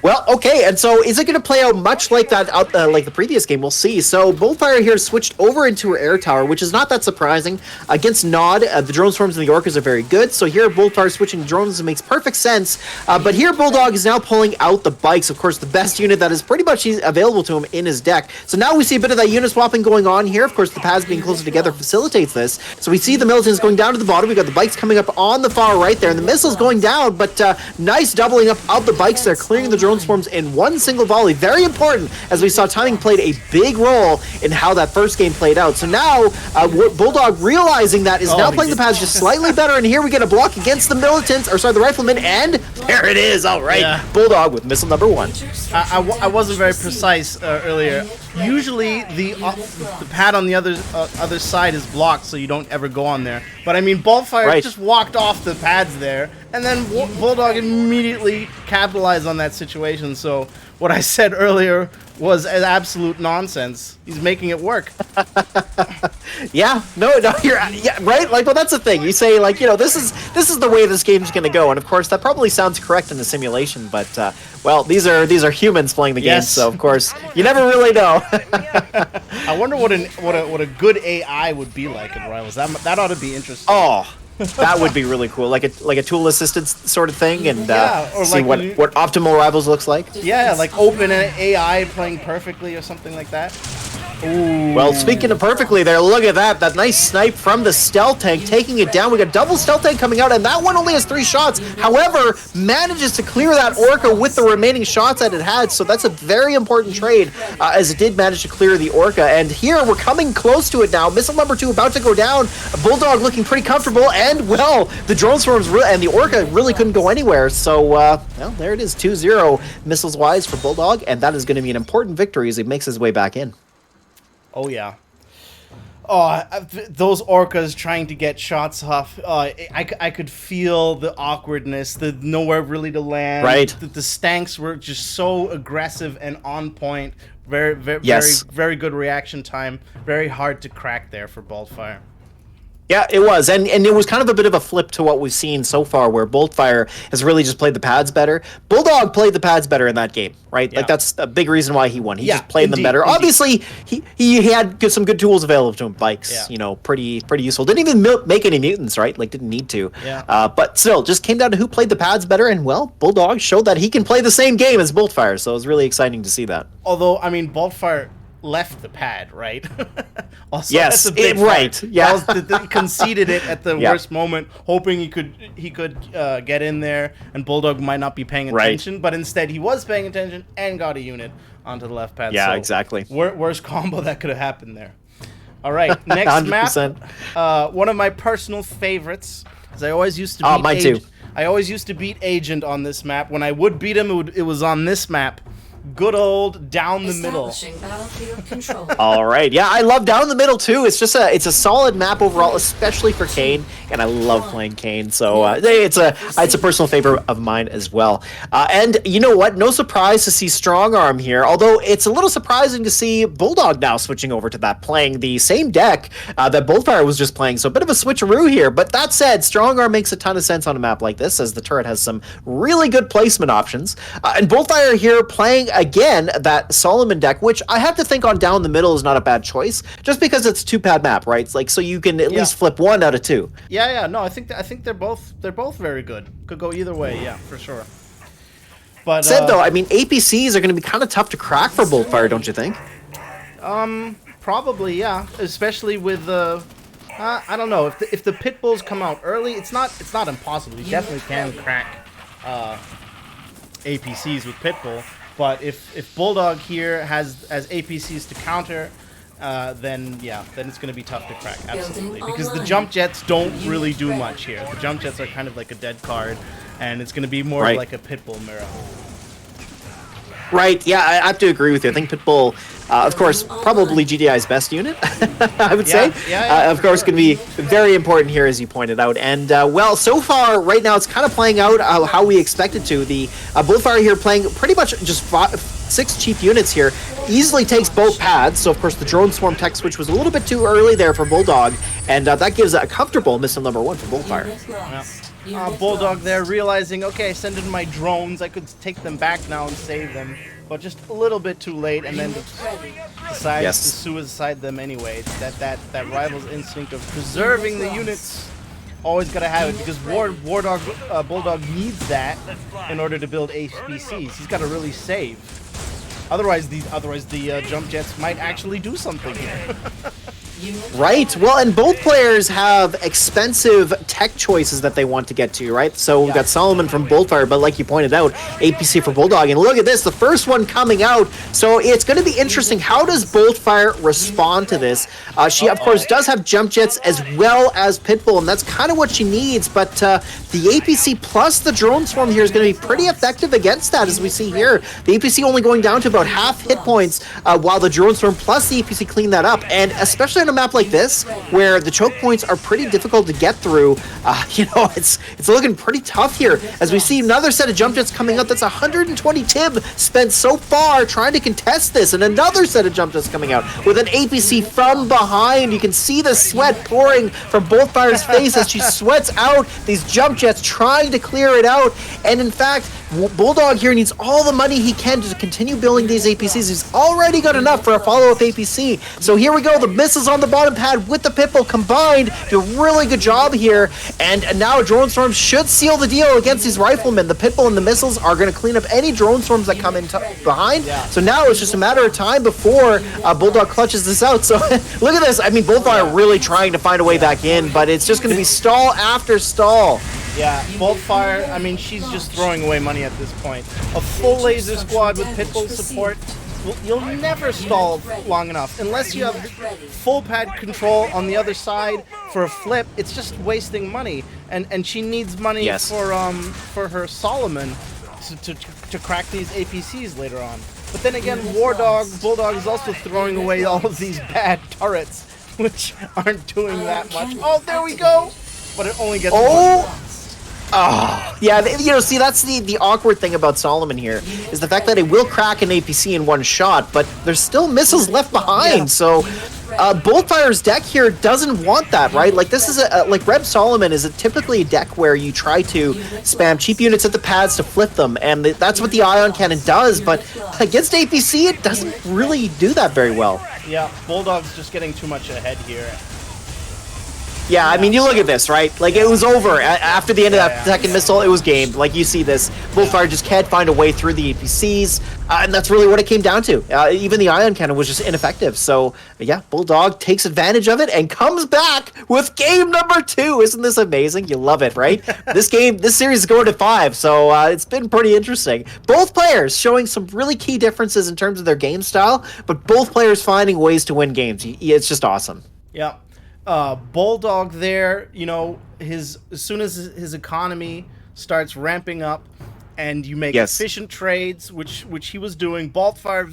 B: Well, okay, and so is it going to play out much like that, like the previous game? We'll see. So Boltfire here switched over into her air tower, which is not that surprising. Against Nod, the drone swarms and the orcas are very good. So here Boltfire switching drones makes perfect sense. But here Bulldog is now pulling out the bikes. Of course, the best unit that is pretty much available to him in his deck. So now we see a bit of that unit swapping going on here. Of course, the pads being closer together facilitates this. So we see the militants going down to the bottom. We've got the bikes coming up on the far right there, and the missiles going down. But nice doubling up of the bikes there, clearing the drone swarms in one single volley. Very important, as we saw timing played a big role in how that first game played out. So now Bulldog, realizing that, is now playing the pads just slightly better, and here we get a block against the militants, or sorry, the riflemen, and There it is. All right.
A: Yeah.
B: Bulldog with missile number 1.
A: I wasn't very precise earlier. Usually the pad on the other side is blocked, so you don't ever go on there. But I mean, Boltfire just walked off the pads there, and then Bulldog immediately capitalized on that situation. So what I said earlier was an absolute nonsense. He's making it work.
B: Yeah, no, yeah, right. Like, well, that's the thing. You say, like, you know, this is the way this game's gonna go, and of course, that probably sounds correct in the simulation, but well, these are humans playing the game, so of course, you never really know.
A: I wonder what a good AI would be like in Rivals. That ought to be interesting.
B: Oh. That would be really cool, like a tool assisted sort of thing, and
A: or
B: see
A: like
B: what optimal Rivals looks like.
A: Yeah, like open AI playing perfectly or something like that. Ooh.
B: Well, speaking of perfectly there, look at that nice snipe from the stealth tank, taking it down. We got double stealth tank coming out, and that one only has 3 shots. However, manages to clear that Orca with the remaining shots that it had, so that's a very important trade, as it did manage to clear the Orca. And here, we're coming close to it now. Missile number 2 about to go down. Bulldog looking pretty comfortable, and, well, the drone swarms and the Orca really couldn't go anywhere. So, well, there it is, 2-0 missiles-wise for Bulldog, and that is going to be an important victory as he makes his way back in.
A: Oh, yeah. Oh, those Orcas trying to get shots off. I could feel the awkwardness, the nowhere really to land.
B: Right.
A: The stanks were just so aggressive and on point. Very good reaction time. Very hard to crack there for Boltfire.
B: Yeah, it was, and it was kind of a bit of a flip to what we've seen so far, where Boltfire has really just played the pads better. Bulldog played the pads better in that game, right? Yeah. Like, that's a big reason why he won. He just played them better. Indeed. Obviously, he had some good tools available to him. Bikes, you know, pretty useful. Didn't even make any mutants, right? Like, didn't need to.
A: Yeah.
B: But still, just came down to who played the pads better, and, well, Bulldog showed that he can play the same game as Boltfire, so it was really exciting to see that.
A: Although, I mean, Boltfire left the pad, right? Also,
B: yes,
A: that's a big
B: right. Yeah,
A: he conceded it at the worst moment, hoping he could get in there, and Bulldog might not be paying attention, but instead he was paying attention and got a unit onto the left pad.
B: Yeah,
A: so
B: exactly.
A: Worst combo that could have happened there. All right, next map. One of my personal favorites, because I always used to beat
B: mine too.
A: I always used to beat Agent on this map. When I would beat him, it was on this map. Good old down the middle.
C: Battlefield control.
B: All right, yeah, I love down the middle too. It's just it's a solid map overall, especially for Kane, and I love playing Kane. So it's a personal favorite of mine as well. And you know what? No surprise to see Strong Arm here. Although it's a little surprising to see Bulldog now switching over to that, playing the same deck that Boltfire was just playing. So a bit of a switcheroo here. But that said, Strong Arm makes a ton of sense on a map like this, as the turret has some really good placement options. And Boltfire here playing again that Solomon deck, which I have to think on down the middle is not a bad choice, just because it's a 2-pad map, right? It's like, so you can at least flip 1 out of 2.
A: Yeah, no, I think they're both very good. Could go either way, yeah, for sure. But
B: said though, I mean, APCs are going to be kind of tough to crack for Boltfire, don't you think?
A: Probably, yeah, especially with the. I don't know, if the pit bulls come out early, it's not impossible. You definitely can crack APCs with pit bull. But if Bulldog here has APCs to counter, then it's going to be tough to crack, absolutely. Because the jump jets don't really do much here. The jump jets are kind of like a dead card, and it's going to be more like a Pitbull mirror.
B: Right, yeah, I have to agree with you. I think Pitbull, of course, probably GDI's best unit, I would say. Of course, going to be very important here, as you pointed out. And, well, so far, right now, it's kind of playing out how we expected to. The Bulldfire here playing pretty much just 6 cheap units here. Easily takes both pads, so of course the drone swarm tech switch was a little bit too early there for Bulldog, and that gives a comfortable missile number 1 for Boltfire.
A: Bulldog there realizing, okay, I send in my drones, I could take them back now and save them, but just a little bit too late, and then decides to suicide them anyway. It's that rival's instinct of preserving the units. Always gotta have it, because Bulldog needs that in order to build APCs. He's gotta really save. Otherwise the jump jets might actually do something here.
B: Right. Well, and both players have expensive tech choices that they want to get to, right? So we've got Solomon from Boltfire, but like you pointed out, APC for Bulldog. And look at this, the first one coming out. So it's going to be interesting. How does Boltfire respond to this? She, of course, does have jump jets as well as Pitbull, and that's kind of what she needs. But the APC plus the drone swarm here is going to be pretty effective against that, as we see here. The APC only going down to about half hit points, while the drone swarm plus the APC clean that up. And especially on a map like this, where the choke points are pretty difficult to get through, it's looking pretty tough here. As we see another set of jump jets coming out, that's 120 TIB spent so far trying to contest this, and another set of jump jets coming out with an APC from behind. You can see the sweat pouring from Boltfire's face as she sweats out these jump jets trying to clear it out. And in fact, Bulldog here needs all the money he can to continue building these APCs. He's already got enough for a follow-up APC. So here we go, the missiles on the bottom pad with the Pitbull combined do a really good job here. And now Drone Storm should seal the deal against these riflemen. The Pitbull and the missiles are going to clean up any Drone Storms that come in behind. So now it's just a matter of time before Bulldog clutches this out. So look at this. I mean, Boltfire really trying to find a way back in, but it's just going to be stall after stall.
A: Yeah, Boltfire, I mean, she's just throwing away money at this point. A full laser squad with Pitbull support, you'll never stall long enough. Unless you have full pad control on the other side for a flip, it's just wasting money. And she needs money for her Solomon to crack these APCs later on. But then again, Bulldog is also throwing away all of these bad turrets, which aren't doing that much. Oh, there we go! But it only gets one.
B: Oh, yeah, see, that's the awkward thing about Solomon here, is the fact that it will crack an APC in one shot, but there's still missiles left behind, so Boltfire's deck here doesn't want that, right? Like, this is like Reb Solomon is typically a deck where you try to spam cheap units at the pads to flip them, and that's what the Ion Cannon does, but against APC, it doesn't really do that very well.
A: Yeah, Bulldog's just getting too much ahead here.
B: Yeah, I mean, you look at this, right? Like, it was over. After the end of that second missile, it was game. Like, you see this. Boltfire just can't find a way through the APCs, and that's really what it came down to. Even the Ion Cannon was just ineffective. So, yeah, Bulldog takes advantage of it and comes back with game number 2. Isn't this amazing? You love it, right? This series is going to 5, so it's been pretty interesting. Both players showing some really key differences in terms of their game style, but both players finding ways to win games. It's just awesome.
A: Yeah. Bulldog there, as soon as his economy starts ramping up and you make efficient trades, which he was doing, Boltfire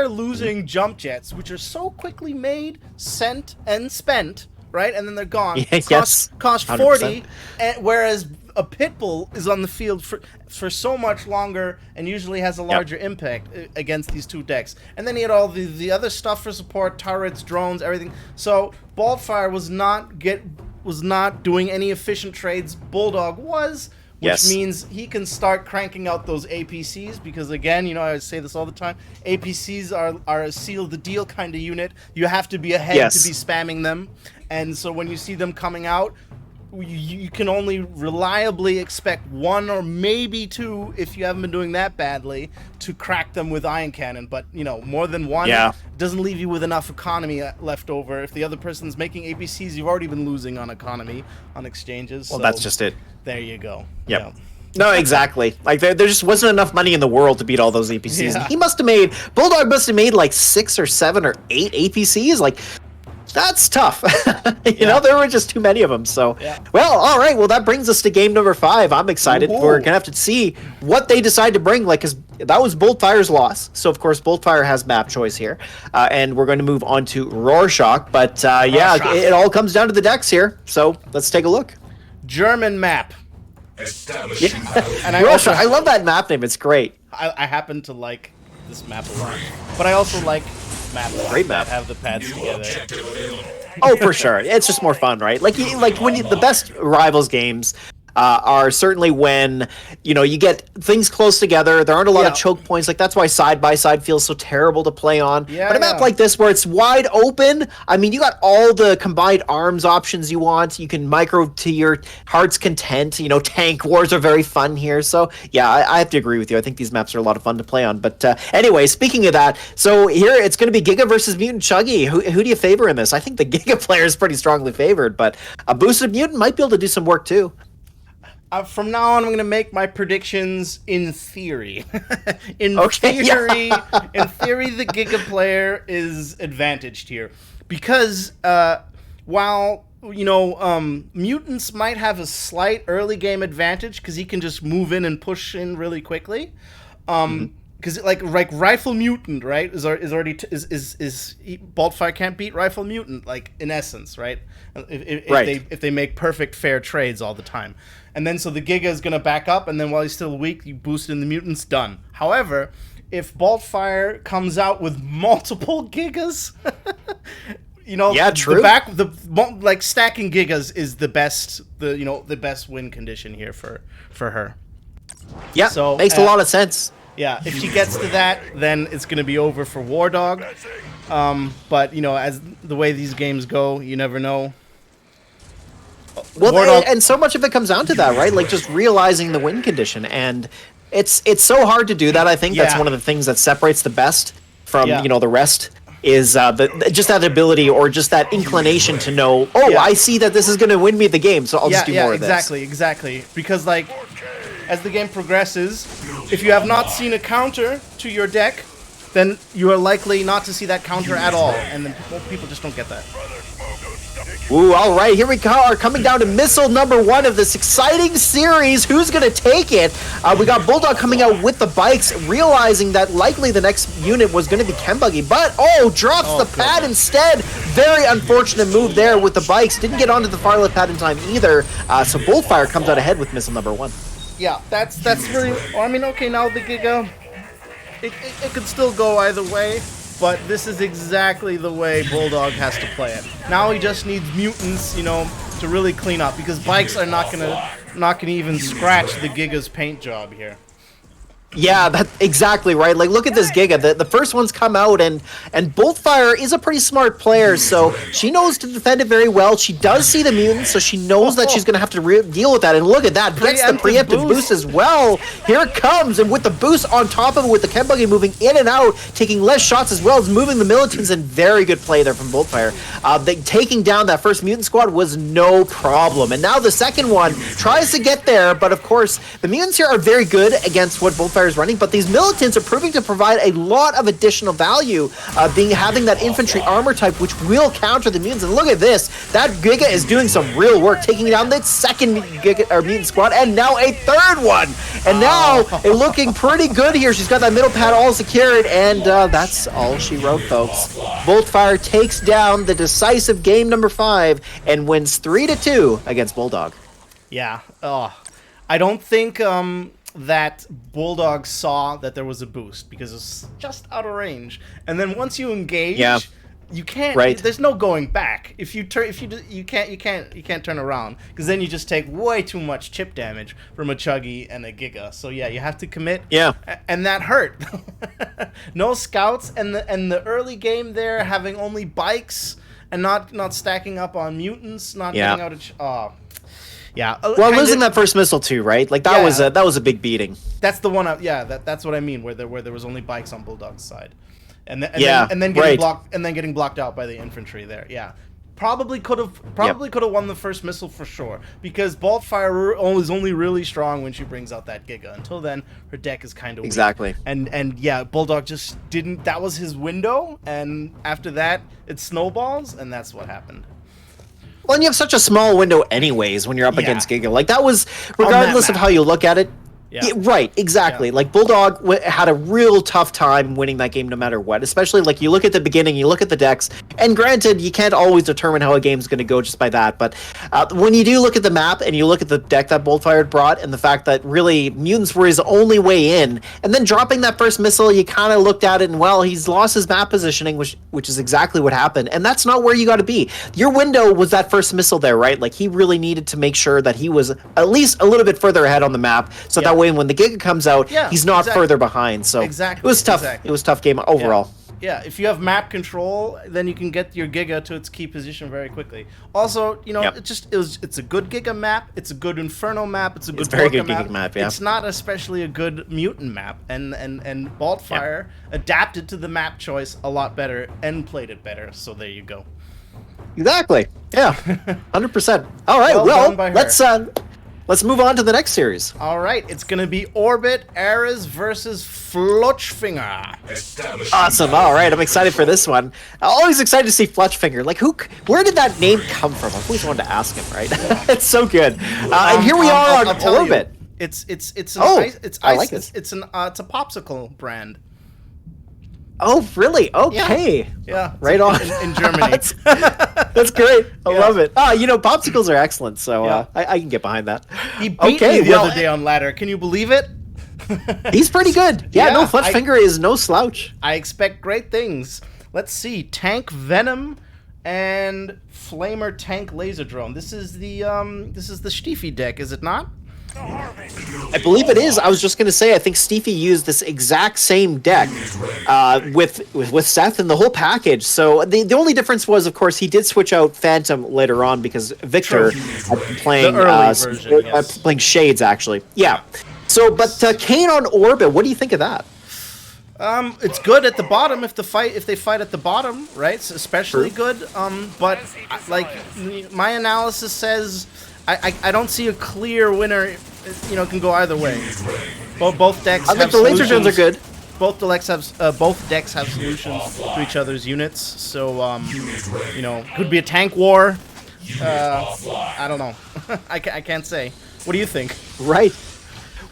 A: losing jump jets, which are so quickly made, sent, and spent, right? And then they're gone. Cost 40, whereas a Pitbull is on the field for so much longer and usually has a larger impact against these two decks. And then he had all the other stuff for support, turrets, drones, everything. So Boltfire was not doing any efficient trades. Bulldog was, which means he can start cranking out those APCs, because again, I say this all the time, APCs are a seal the deal kind of unit. You have to be ahead to be spamming them. And so when you see them coming out, you can only reliably expect 1 or maybe 2, if you haven't been doing that badly, to crack them with Ion Cannon. But, more than 1 doesn't leave you with enough economy left over. If the other person's making APCs, you've already been losing on economy on exchanges.
B: Well, that's just it.
A: There you go.
B: Yep. Yeah. No, exactly. Like, there just wasn't enough money in the world to beat all those APCs. Yeah. Bulldog must have made like 6 or 7 or 8 APCs. Like, that's tough. You know, there were just too many of them. So, well, all right. Well, that brings us to game number 5. I'm excited. We're going to have to see what they decide to bring. Like, because that was Boltfire's loss. So, of course, Boltfire has map choice here. And we're going to move on to Rorschach. But, it all comes down to the decks here. So, let's take a look.
A: German map.
B: And I love that map name. It's great.
A: I happen to like this map a lot. But I also like maps that have the pads together.
B: Oh, for sure. It's just more fun, right? Like when the best Rivals games, are certainly when, you get things close together. There aren't a lot of choke points. Like, that's why side by side feels so terrible to play on. But a map like this where it's wide open, I mean, you got all the combined arms options you want. You can micro to your heart's content. Tank wars are very fun here. So yeah, I have to agree with you. I think these maps are a lot of fun to play on. But anyway, speaking of that, so here it's going to be Giga versus Mutant Chuggy. Who do you favor in this? I think the Giga player is pretty strongly favored, but a boosted Mutant might be able to do some work too.
A: From now on, I'm going to make my predictions in theory. In theory, the Giga player is advantaged here because while mutants might have a slight early game advantage because he can just move in and push in really quickly. Because like Rifle Mutant, right, is Boltfire can't beat Rifle Mutant, like, in essence, right? If they make perfect fair trades all the time. And then so the Giga is going to back up, and then while he's still weak, you boost in the Mutants, done. However, if Boltfire comes out with multiple Gigas,
B: true.
A: Stacking Gigas is the best win condition here for her.
B: Yeah, so makes a lot of sense.
A: Yeah, if she gets to that, then it's going to be over for War Dog. But as the way these games go, you never know.
B: Well, and so much of it comes down to that, right? Like, just realizing the win condition, and it's so hard to do that. I think that's one of the things that separates the best from the rest is just that ability or just that inclination to know. I see that this is going to win me the game, so I'll just do more of this.
A: Exactly. Because as the game progresses, if you have not seen a counter to your deck, then you are likely not to see that counter at all, and then people just don't get that.
B: Ooh, all right, here we are coming down to missile number 1 of this exciting series. Who's going to take it? We got Bulldog coming out with the bikes, realizing that likely the next unit was going to be Chembuggy, but drops the pad instead. Very unfortunate move there with the bikes. Didn't get onto the far left pad in time either, so Boltfire comes out ahead with missile number 1.
A: Yeah, that's really... I mean, okay, now the Giga, it could still go either way, but this is exactly the way Bulldog has to play it. Now he just needs mutants, to really clean up, because bikes are not gonna even scratch the Giga's paint job here.
B: Yeah, that's exactly right. Like, look at this Giga. The first one's come out, and Boltfire is a pretty smart player, so she knows to defend it very well. She does see the mutants, so she knows that she's going to have to deal with that. And look at that. Gets the preemptive boost as well. Here it comes, and with the boost on top of it, with the Chembuggy moving in and out, taking less shots as well as moving the militants, and very good play there from Boltfire. Taking down that first mutant squad was no problem. And now the second one tries to get there, but of course, the mutants here are very good against what Boltfire is running, but these militants are proving to provide a lot of additional value, having that infantry armor type, which will counter the mutants. And look at this, that Giga is doing some real work, taking down that second mutant squad, and now a third one. And now it's looking pretty good here. She's got that middle pad all secured, and that's all she wrote, folks. Boltfire takes down the decisive game number 5 and wins 3-2 against Bulldog.
A: Yeah. I don't think that Bulldog saw that there was a boost because it's just out of range, and then once you engage, you can't. Right. There's no going back. If you can't turn around, because then you just take way too much chip damage from a Chuggy and a Giga. So yeah, you have to commit. Yeah, and that hurt. No scouts, and the early game there having only bikes and not stacking up on mutants, not getting out of. Yeah.
B: Well, losing that first missile too, right? Like that was a big beating.
A: That's the one. That's what I mean. Where there was only bikes on Bulldog's side, and then getting blocked out by the infantry there. Yeah. Probably could have won the first missile for sure, because Boltfire is only really strong when she brings out that Giga. Until then, her deck is kind of weak. And yeah, Bulldog just didn't. That was his window, and after that, it snowballs, and that's what happened.
B: Well, and you have such a small window anyways when you're up against Giga. Like, that was, regardless of how you look at it, Yeah, right, exactly.
A: Yeah.
B: Like Bulldog had a real tough time winning that game no matter what, especially like you look at the beginning, you look at the decks, and granted, you can't always determine how a game's going to go just by that, but when you do look at the map and you look at the deck that Boltfire brought and the fact that really mutants were his only way in, and then dropping that first missile, you kind of looked at it and, well, he's lost his map positioning, which is exactly what happened, and that's not where you got to be. Your window was that first missile there, right? Like he really needed to make sure that he was at least a little bit further ahead on the map, so that way when the Giga comes out, he's not further behind. So it was tough. It was a tough game overall.
A: Yeah, if you have map control, then you can get your Giga to its key position very quickly. Also, you know, it's a good Giga map. It's a good Inferno map. It's a good
B: very good Giga map. Yeah,
A: it's not especially a good Mutant map, and Boltfire adapted to the map choice a lot better and played it better. So there you go.
B: Exactly. Yeah, 100%. All right. Well, let's move on to the next series.
A: All right, it's gonna be Orbit Ares versus Flutchfinger.
B: Awesome. All right, I'm excited for this one. Always excited to see Flutchfinger. Like, where did that name come from? I've always wanted to ask him. Right? It's so good. And here we are on Orbit.
A: It's a popsicle brand.
B: Oh, really? Okay.
A: Yeah.
B: Right on.
A: In Germany.
B: That's great. I love it. You know, popsicles are excellent, so I can get behind that.
A: He beat me the other day on ladder. Can you believe it?
B: He's pretty good. Yeah, no, Flutchfinger is no slouch.
A: I expect great things. Let's see. Tank Venom and Flamer Tank Laser Drone. This is the Steepy deck, is it not?
B: I believe it is. I was just going to say, I think Steepy used this exact same deck with Seth and the whole package. So the only difference was, of course, he did switch out Phantom later on because Victor had been playing, playing Shades, actually. Yeah. So, but Kane on Orbit, what do you think of that?
A: It's good at the bottom if they fight at the bottom, right? It's especially good. But like my analysis says, I don't see a clear winner. You know, it can go either way. Both decks. I think
B: the laser drones are good.
A: Both decks have solutions to each other's units. So you know, could be a tank war. I don't know. I can't say. What do you think?
B: Right.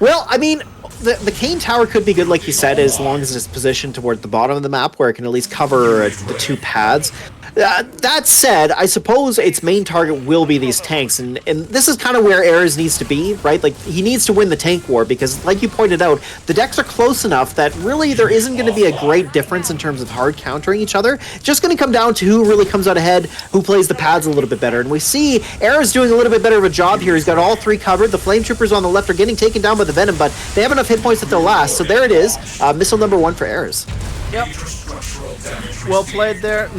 B: Well, I mean, the Kane Tower could be good, like you said, as long as it's positioned toward the bottom of the map where it can at least cover the two pads. That said, I suppose its main target will be these tanks, and this is kind of where Ares needs to be, right? Like, he needs to win the tank war, because, like you pointed out, the decks are close enough that really there isn't going to be a great difference in terms of hard countering each other. It's just going to come down to who really comes out ahead, who plays the pads a little bit better, and we see Ares doing a little bit better of a job here. He's got all three covered. The Flame Troopers on the left are getting taken down by the Venom, but they have enough hit points that they'll last. So there it is. Missile number 1 for Ares.
A: Yep. Well played there.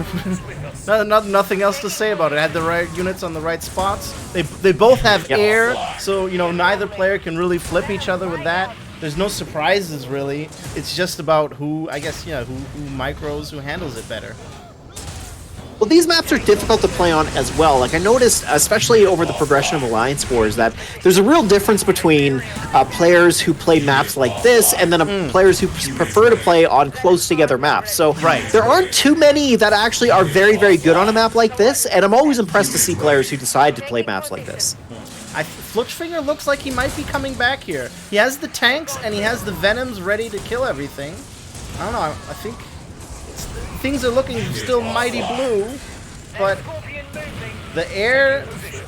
A: Nothing else to say about it. Had the right units on the right spots. They both have air, so you know neither player can really flip each other with that. There's no surprises really. It's just about who, I guess, who micros, who handles it better.
B: Well, these maps are difficult to play on as well. Like I noticed, especially over the progression of Alliance Wars, that there's a real difference between players who play maps like this and then players who prefer to play on close together maps. So there aren't too many that actually are very, very good on a map like this, and I'm always impressed to see players who decide to play maps like this.
A: Flutchfinger looks like he might be coming back here. He has the tanks and he has the Venoms ready to kill everything. I don't know, I think things are looking still mighty blue, but the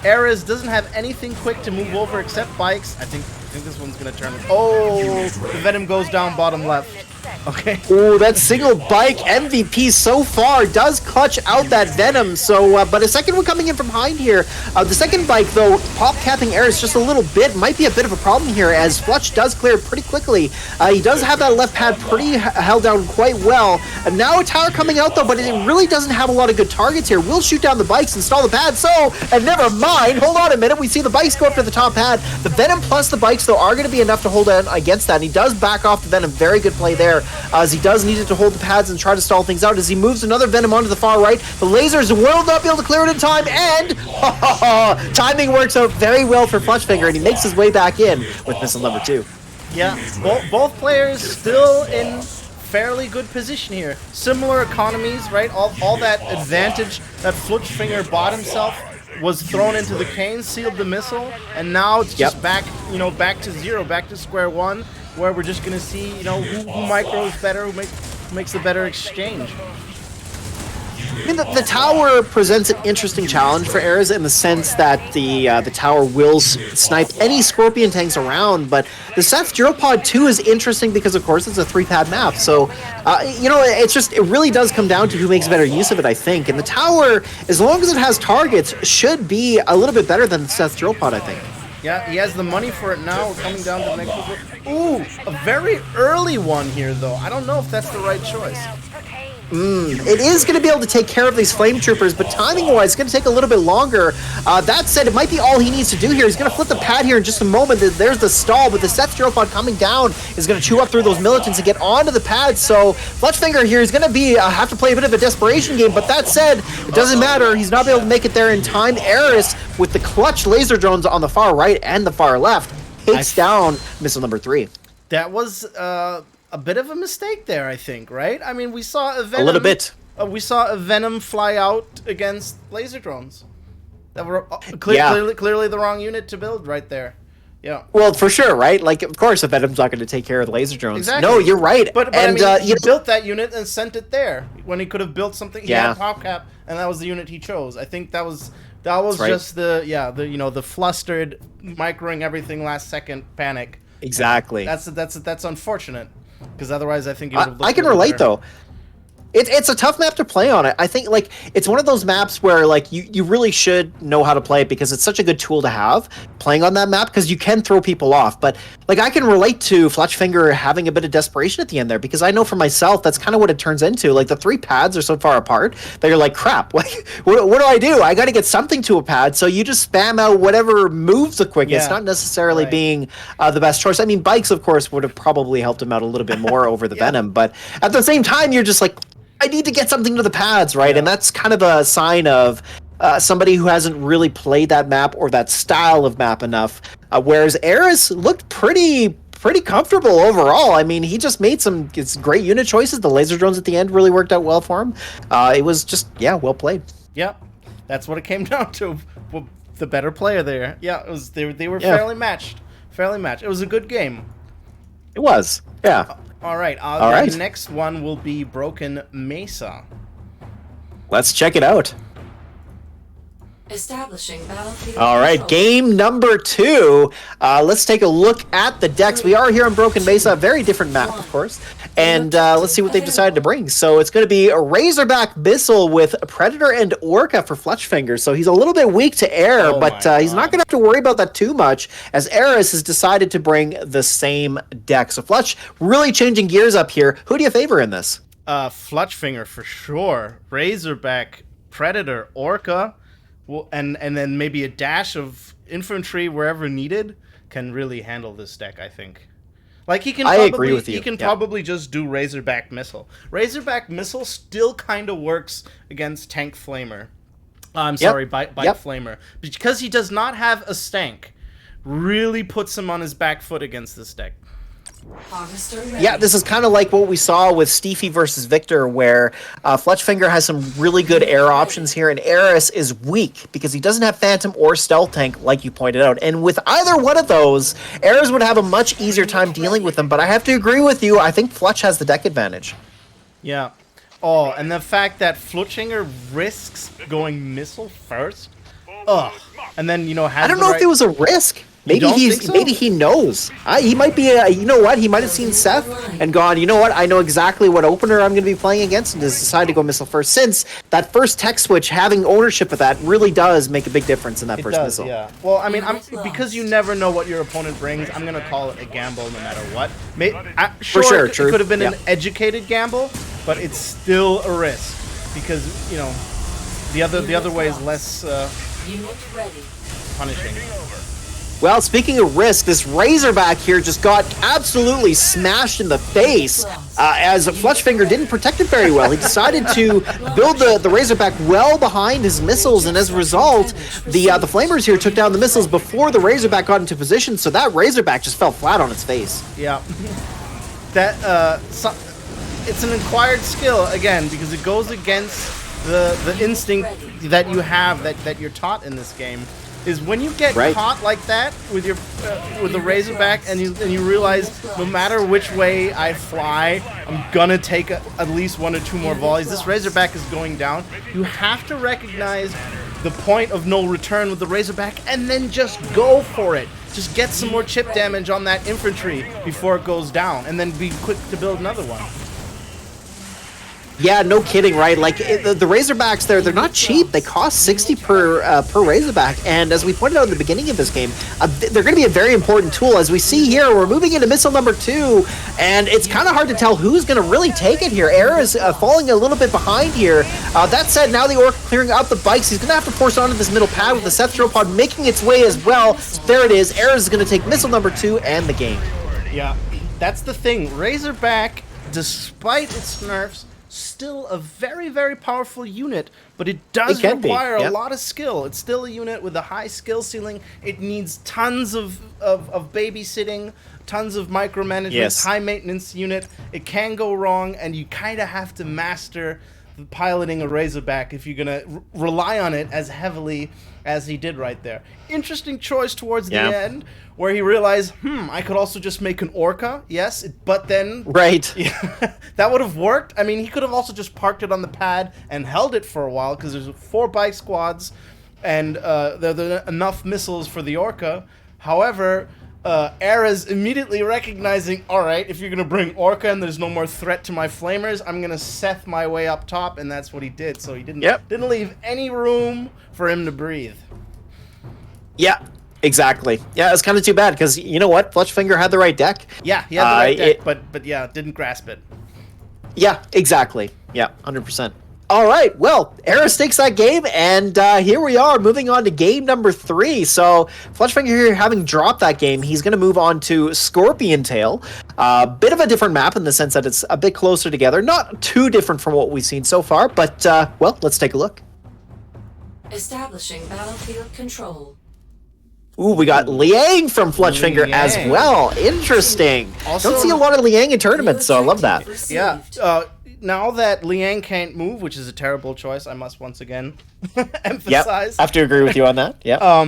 A: Ares doesn't have anything quick to move over except bikes. I think this one's gonna turn. Oh, the Venom goes down bottom left. Okay.
B: Oh, that single bike MVP so far does clutch out that Venom. So, but a second one coming in from behind here. The second bike, though, pop capping Ares just a little bit, might be a bit of a problem here as Fletch does clear pretty quickly. He does have that left pad pretty held down quite well. And now a tower coming out, though, but it really doesn't have a lot of good targets here. We'll shoot down the bikes, install the pad. So, and never mind, hold on a minute. We see the bikes go up to the top pad. The Venom plus the bikes, though, are going to be enough to hold on against that. And he does back off the Venom. Very good play there. As he does need to hold the pads and try to stall things out as he moves another Venom onto the far right. The lasers will not be able to clear it in time, and timing works out very well for Flutchfinger, and he makes his way back in with missile number 2.
A: Yeah, both players still in fairly good position here. Similar economies, right? All that advantage that Flutchfinger bought himself was thrown into the cane, sealed the missile, and now it's just back to zero, back to square one, where we're just gonna see, who micros better, who makes the better exchange.
B: I mean, the tower presents an interesting challenge for Ares in the sense that the tower will snipe any Scorpion tanks around, but the Seth Gyropod 2 is interesting because, of course, it's a 3-pad map. So, it really does come down to who makes better use of it, I think. And the tower, as long as it has targets, should be a little bit better than Seth Gyropod, I think.
A: Yeah, he has the money for it now. We're coming down to the next one. Ooh, a very early one here, though. I don't know if that's the right choice.
B: It is going to be able to take care of these Flame Troopers, but timing-wise, it's going to take a little bit longer. That said, it might be all he needs to do here. He's going to flip the pad here in just a moment. There's the stall, but the Seth Gyropod coming down is going to chew up through those militants and get onto the pad. So Fletchfinger here is going to be have to play a bit of a desperation game, but that said, it doesn't matter. He's not able to make it there in time. Ares, with the clutch laser drones on the far right and the far left, takes down missile number 3.
A: That was a bit of a mistake there, I think, right? I mean, we saw a Venom.
B: A little bit.
A: We saw a Venom fly out against laser drones. That were clearly the wrong unit to build right there. Yeah.
B: Well, for sure, right? Like, of course, a Venom's not going to take care of the laser drones.
A: Exactly.
B: No, you're right.
A: But I mean, he built that unit and sent it there when he could have built something. He had a pop cap, and that was the unit he chose. I think that was right. Just the flustered microing everything last second panic.
B: Exactly.
A: That's unfortunate. Because otherwise, I think you would have looked
B: I can relate, though. It's a tough map to play on. I think, like, it's one of those maps where, like, you really should know how to play it because it's such a good tool to have playing on that map because you can throw people off. But, like, I can relate to Fletchfinger having a bit of desperation at the end there because I know for myself that's kind of what it turns into. Like, the 3 pads are so far apart that you're like, crap, like, what do? I got to get something to a pad. So you just spam out whatever moves the quickest, not necessarily being the best choice. I mean, bikes, of course, would have probably helped him out a little bit more over the Venom. But at the same time, you're just like, I need to get something to the pads, right? And that's kind of a sign of somebody who hasn't really played that map or that style of map enough. Whereas Ares looked pretty comfortable overall. I mean, he just made some great unit choices. The laser drones at the end really worked out well for him. It was just, well played.
A: Yeah, that's what it came down to. The better player there. Yeah, it was. They were fairly matched. It was a good game.
B: It was. Yeah.
A: All right. The next one will be Broken Mesa.
B: Let's check it out.
C: Establishing battlefield.
B: All right, game number 2. Let's take a look at the decks. We are here on Broken Mesa, a very different map, of course. And let's see what they've decided to bring. So it's going to be a Razorback Missile with Predator and Orca for Fletchfinger. So he's a little bit weak to air, but he's not going to have to worry about that too much as Ares has decided to bring the same deck. So Fletch really changing gears up here. Who do you favor in this?
A: Fletchfinger for sure. Razorback, Predator, Orca. Well, and then maybe a dash of infantry wherever needed can really handle this deck, I think. Like he can
B: agree with you.
A: He can probably just do Razorback Missile. Razorback Missile still kind of works against Tank Flamer. I'm sorry, Bike Flamer. Because he does not have a stank, really puts him on his back foot against this deck.
B: Yeah, this is kind of like what we saw with Steepy versus Victor, where Fletchfinger has some really good air options here, and Ares is weak because he doesn't have Phantom or Stealth Tank, like you pointed out. And with either one of those, Ares would have a much easier time dealing with them. But I have to agree with you. I think Fletch has the deck advantage.
A: Yeah. Oh, and the fact that Fletchinger risks going missile first. Ugh. And then, has
B: I don't know if it was a risk. Maybe he knows. He might be you know what? He might have seen Seth and gone, you know what? I know exactly what opener I'm going to be playing against, and has decided to go missile first. Since that first tech switch, having ownership of that really does make a big difference in that first missile.
A: Yeah. Well, I mean, because you never know what your opponent brings, I'm going to call it a gamble no matter what.
B: For sure,
A: it could have been an educated gamble, but it's still a risk because the other way is less punishing.
B: Well, speaking of risk, this Razorback here just got absolutely smashed in the face as Fletchfinger didn't protect it very well. He decided to build the Razorback well behind his missiles, and as a result, the Flamers here took down the missiles before the Razorback got into position, so that Razorback just fell flat on its face.
A: Yeah. It's an acquired skill, again, because it goes against the instinct that you have that you're taught in this game is when you get caught like that with your with the Razorback and you realize no matter which way I fly, I'm gonna take at least 1 or 2 more volleys. This Razorback is going down. You have to recognize the point of no return with the Razorback and then just go for it. Just get some more chip damage on that infantry before it goes down, and then be quick to build another one.
B: Yeah, no kidding, right? Like the Razorbacks, they're not cheap. They cost 60 per Razorback, and as we pointed out in the beginning of this game, they're going to be a very important tool. As we see here, we're moving into missile number 2, and it's kind of hard to tell who's going to really take it here. Air is falling a little bit behind here. That said, now the Orc clearing out the bikes. He's going to have to force onto this middle pad with the Seth Theropod making its way as well. There it is. Air is going to take missile number 2 and the game.
A: Yeah, that's the thing. Razorback, despite its nerfs, still a very, very powerful unit, but it does require a lot of skill. It's still a unit with a high skill ceiling. It needs tons of babysitting, tons of micromanagement, high maintenance unit. It can go wrong, and you kind of have to master piloting a Razorback if you're going to rely on it as heavily as he did right there. Interesting choice towards the end, where he realized, I could also just make an Orca, yes, but then...
B: Right.
A: Yeah, that would have worked. I mean, he could have also just parked it on the pad and held it for a while, because there's 4 bike squads, and there are enough missiles for the Orca. However, Era's immediately recognizing, all right, if you're going to bring Orca and there's no more threat to my flamers, I'm going to Seth my way up top, and that's what he did. So he didn't leave any room for him to breathe.
B: Yeah, exactly. Yeah, it's kind of too bad, because you know what? Fletchfinger had the right deck.
A: Yeah, he had the right deck, but yeah, didn't grasp it.
B: Yeah, exactly. Yeah, 100%. All right, well, Eris takes that game, and here we are, moving on to game number 3. So, Fletchfinger here, having dropped that game, he's going to move on to Scorpion Tail. Bit of a different map in the sense that it's a bit closer together. Not too different from what we've seen so far, but, well, let's take a look.
C: Establishing battlefield control.
B: Ooh, we got Liang from Fletchfinger as well. Interesting. Also, don't see a lot of Liang in tournaments, so I love that.
A: Yeah. Now that Liang can't move, which is a terrible choice, I must once again emphasize.
B: Yep, I have to agree with you on that. Yeah.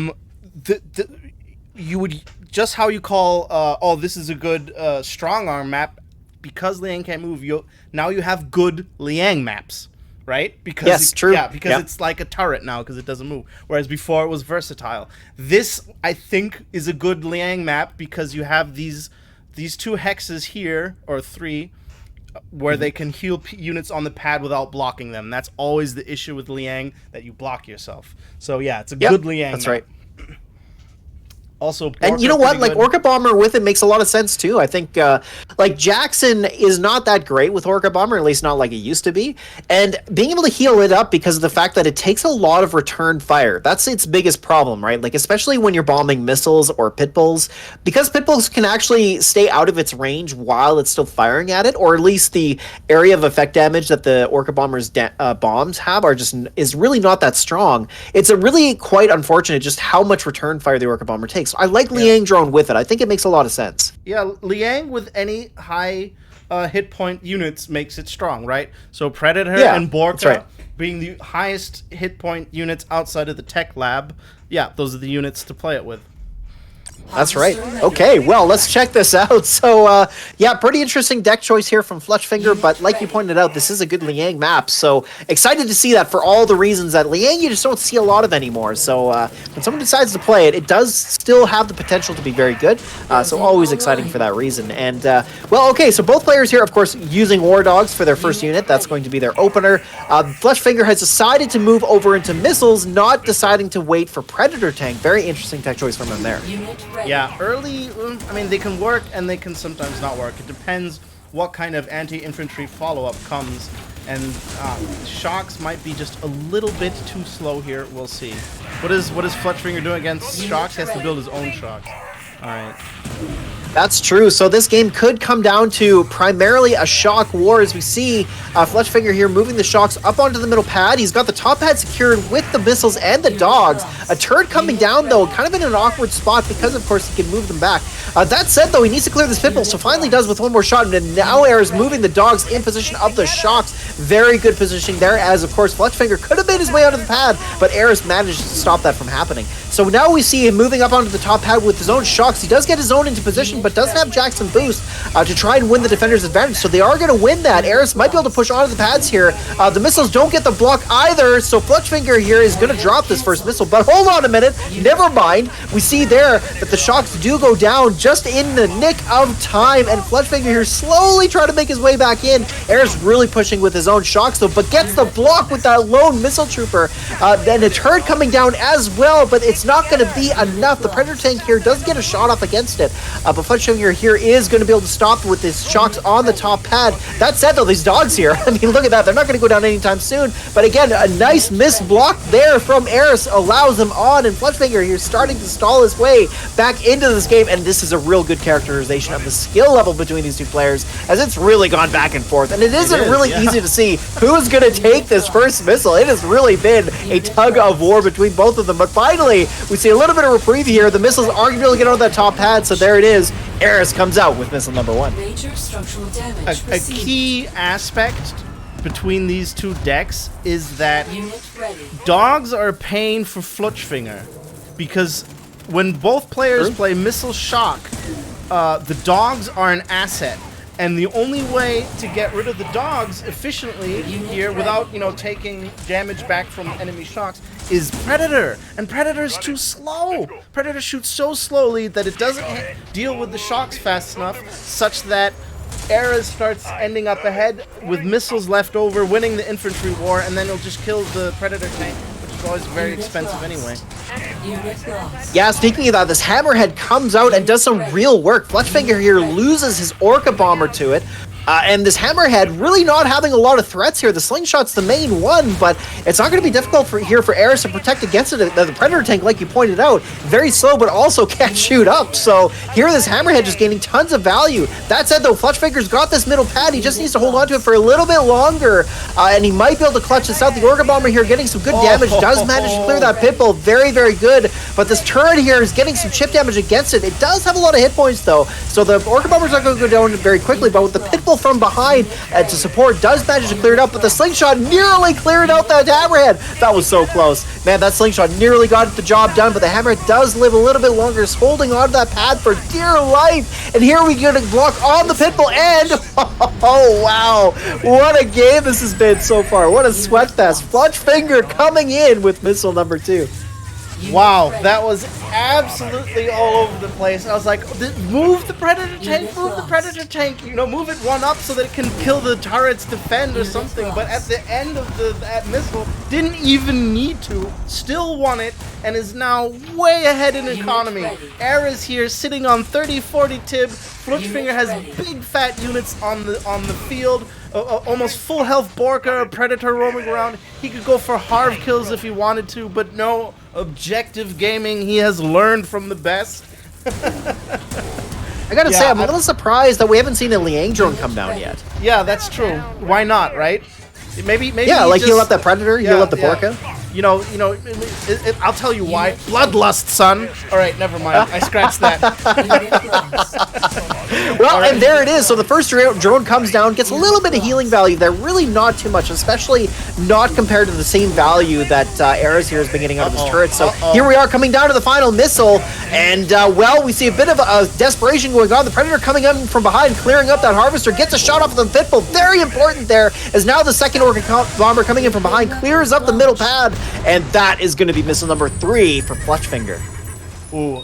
A: You would just how you call this is a good strong arm map, because Liang can't move. Now you have good Liang maps, right? Because
B: true.
A: Yeah, because it's like a turret now because it doesn't move. Whereas before it was versatile. This I think is a good Liang map because you have these 2 hexes here, or 3. Where they can heal units on the pad without blocking them. That's always the issue with Liang, that you block yourself. So yeah, it's a good Liang.
B: That's
A: map.
B: right.
A: Also,
B: and you know what? Like, Orca Bomber with it makes a lot of sense, too. I think, like, Jackson is not that great with Orca Bomber, at least not like it used to be. And being able to heal it up because of the fact that it takes a lot of return fire. That's its biggest problem, right? Like, especially when you're bombing missiles or pit bulls. Because pit bulls can actually stay out of its range while it's still firing at it, or at least the area of effect damage that the Orca Bomber's bombs have is really not that strong. It's a really quite unfortunate just how much return fire the Orca Bomber takes. I like Liang drone with it. I think it makes a lot of sense.
A: Yeah, Liang with any high hit point units makes it strong, right? So Predator and Borka being the highest hit point units outside of the tech lab, those are the units to play it with.
B: That's right. Okay, well, let's check this out. So, pretty interesting deck choice here from Fletchfinger, but like you pointed out, this is a good Liang map, so excited to see that for all the reasons that Liang you just don't see a lot of anymore. So, when someone decides to play it, it does still have the potential to be very good, so always exciting for that reason. And, well, okay, so both players here, of course, using War Dogs for their first unit. That's going to be their opener. Fletchfinger has decided to move over into missiles, not deciding to wait for Predator Tank. Very interesting tech choice from him there.
A: Yeah, early, I mean, they can work and they can sometimes not work. It depends what kind of anti-infantry follow-up comes. And Shocks might be just a little bit too slow here. We'll see. What is Fletchfinger doing against Shocks? He has to build his own Shocks. All right.
B: That's true. So this game could come down to primarily a shock war, as we see Fletchfinger here moving the shocks up onto the middle pad. He's got the top pad secured with the missiles and the dogs. A turret coming down, though, kind of in an awkward spot because, of course, he can move them back. That said, though, he needs to clear this pit bull, so finally does with one more shot, and now Air is moving the dogs in position of the shocks. Very good positioning there, as of course Fletchfinger could have made his way onto the pad, but Eris managed to stop that from happening. So now we see him moving up onto the top pad with his own shocks. He does get his own into position, but doesn't have Jackson boost to try and win the defender's advantage. So they are going to win that. Eris might be able to push onto the pads here. The missiles don't get the block either, so Fletchfinger here is going to drop this first missile. But hold on a minute, never mind. We see there that the shocks do go down just in the nick of time, and Fletchfinger here slowly trying to make his way back in. Eris really pushing with his own shocks though, but gets the block with that lone missile trooper. Then a turret coming down as well, but it's not going to be enough. The Predator tank here does get a shot off against it, but Fletchfinger here is going to be able to stop with his shocks on the top pad. That said though, these dogs here, I mean, look at that. They're not going to go down anytime soon, but again, a nice miss block there from Eris allows him on, and Fletchfinger here starting to stall his way back into this game, and this is a real good characterization of the skill level between these two players, as it's really gone back and forth, and it isn't really easy to see who's going to take this first missile. It has really been a tug of war between both of them, but finally we see a little bit of reprieve here. The missiles aren't going to be able to get on that top pad, so there it is. Eris comes out with missile number 1.
C: Major structural damage
A: A key aspect between these two decks is that
C: Unit ready.
A: dogs are paying for Fletchfinger, because when both players play missile shock, the dogs are an asset, and the only way to get rid of the dogs efficiently here without, you know, taking damage back from enemy shocks is Predator, and Predator's too slow. Predator shoots so slowly that it doesn't deal with the shocks fast enough, such that Eris starts ending up ahead with missiles left over, winning the infantry war, and then it'll just kill the Predator tank, which is always very expensive anyway.
C: Unit lost.
B: Yeah, speaking of that, this Hammerhead comes out and does some real work. Fletchfinger here loses his Orca Bomber to it. And this Hammerhead really not having a lot of threats here. The Slingshot's the main one, but it's not going to be difficult for Eris to protect against it. The Predator tank, like you pointed out, very slow, but also can't shoot up. So here this Hammerhead just gaining tons of value. That said, though, Fletchfinger's got this middle pad. He just needs to hold on to it for a little bit longer, and he might be able to clutch this out. The Orca Bomber here getting some good damage, does manage to clear that Pitbull. Very, very good. But this turret here is getting some chip damage against it. It does have a lot of hit points, though, so the Orca Bomber's not going to go down very quickly, but with the Pitbull from behind to support, does manage to clear it out, but the Slingshot nearly cleared out that Hammerhead. That was so close. Man, that Slingshot nearly got the job done, but the Hammerhead does live a little bit longer, just holding on to that pad for dear life. And here we get a block on the Pitbull, and oh wow, what a game this has been so far. What a sweat fest. Fletchfinger coming in with missile number 2.
A: Wow, that was absolutely all over the place. I was like, move the Predator tank, move the Predator tank, you know, move it one up so that it can kill the turret's defend or something. But at the end of that missile, didn't even need to, still won it, and is now way ahead in economy. Eris here sitting on 30-40 tib. Fletchfinger has big fat units on the field. Almost full health Borka, Predator roaming around. He could go for Harv kills if he wanted to, but no, objective gaming. He has learned from the best.
B: I gotta say, I'm a little surprised that we haven't seen a Liang drone come down yet.
A: Yeah, that's true. Why not, right? Maybe.
B: Yeah, like heal up that Predator, heal up the Borka.
A: You know, I'll tell you why. Bloodlust, son. All right, never mind. I scratched that.
B: Well, and there it is. So the first drone comes down, gets a little bit of healing value there. Really not too much, especially not compared to the same value that Eris here has been getting out of his turret. So here we are coming down to the final missile, and well, we see a bit of a desperation going on. The Predator coming in from behind, clearing up that Harvester, gets a shot off of the Pitbull. Very important there, as now the second Orca Bomber coming in from behind clears up the middle pad, and that is going to be missile number 3 for Fletchfinger.
A: Ooh,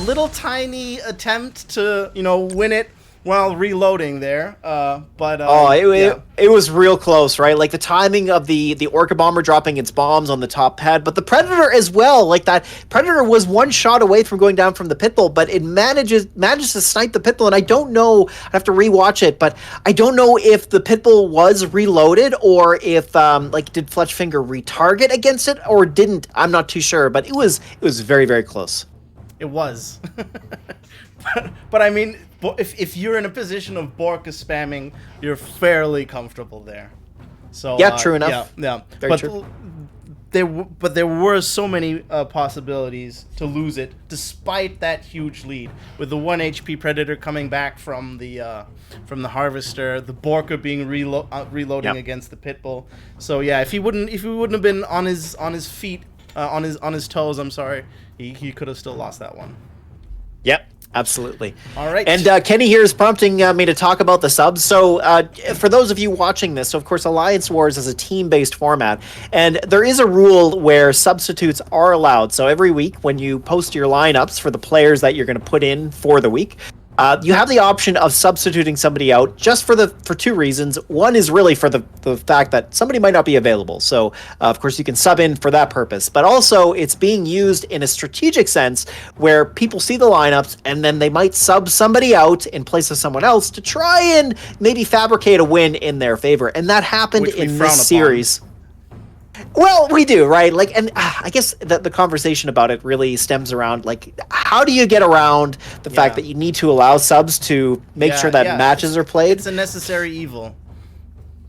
A: little tiny attempt to, you know, win it while reloading there, but
B: it was real close, right? Like the timing of the Orca Bomber dropping its bombs on the top pad, but the Predator as well. Like that Predator was one shot away from going down from the Pitbull, but it manages to snipe the Pitbull. And I don't know, I have to rewatch it, but I don't know if the Pitbull was reloaded or if like did Fletchfinger retarget against it or didn't. I'm not too sure, but it was very, very close.
A: It was. But I mean, if you're in a position of Borka spamming, you're fairly comfortable there. So
B: yeah, true enough.
A: Yeah.
B: Very
A: But
B: true.
A: there were so many possibilities to lose it, despite that huge lead. With the 1 HP Predator coming back from the Harvester, the Borka being reloading against the Pitbull. So yeah, if he wouldn't have been on his feet, on his toes, I'm sorry, he could have still lost that one.
B: Yep. Absolutely.
A: All right.
B: And Kenny here is prompting me to talk about the subs. So for those of you watching this, so of course Alliance Wars is a team-based format, and there is a rule where substitutes are allowed. So every week when you post your lineups for the players that you're going to put in for the week, you have the option of substituting somebody out just for two reasons. One is really for the fact that somebody might not be available. So, of course, you can sub in for that purpose. But also, it's being used in a strategic sense where people see the lineups and then they might sub somebody out in place of someone else to try and maybe fabricate a win in their favor. And that happened in this series. Well, we do, right? Like, and I guess the conversation about it really stems around, like, how do you get around the fact that you need to allow subs to make sure that matches are played?
A: It's a necessary evil.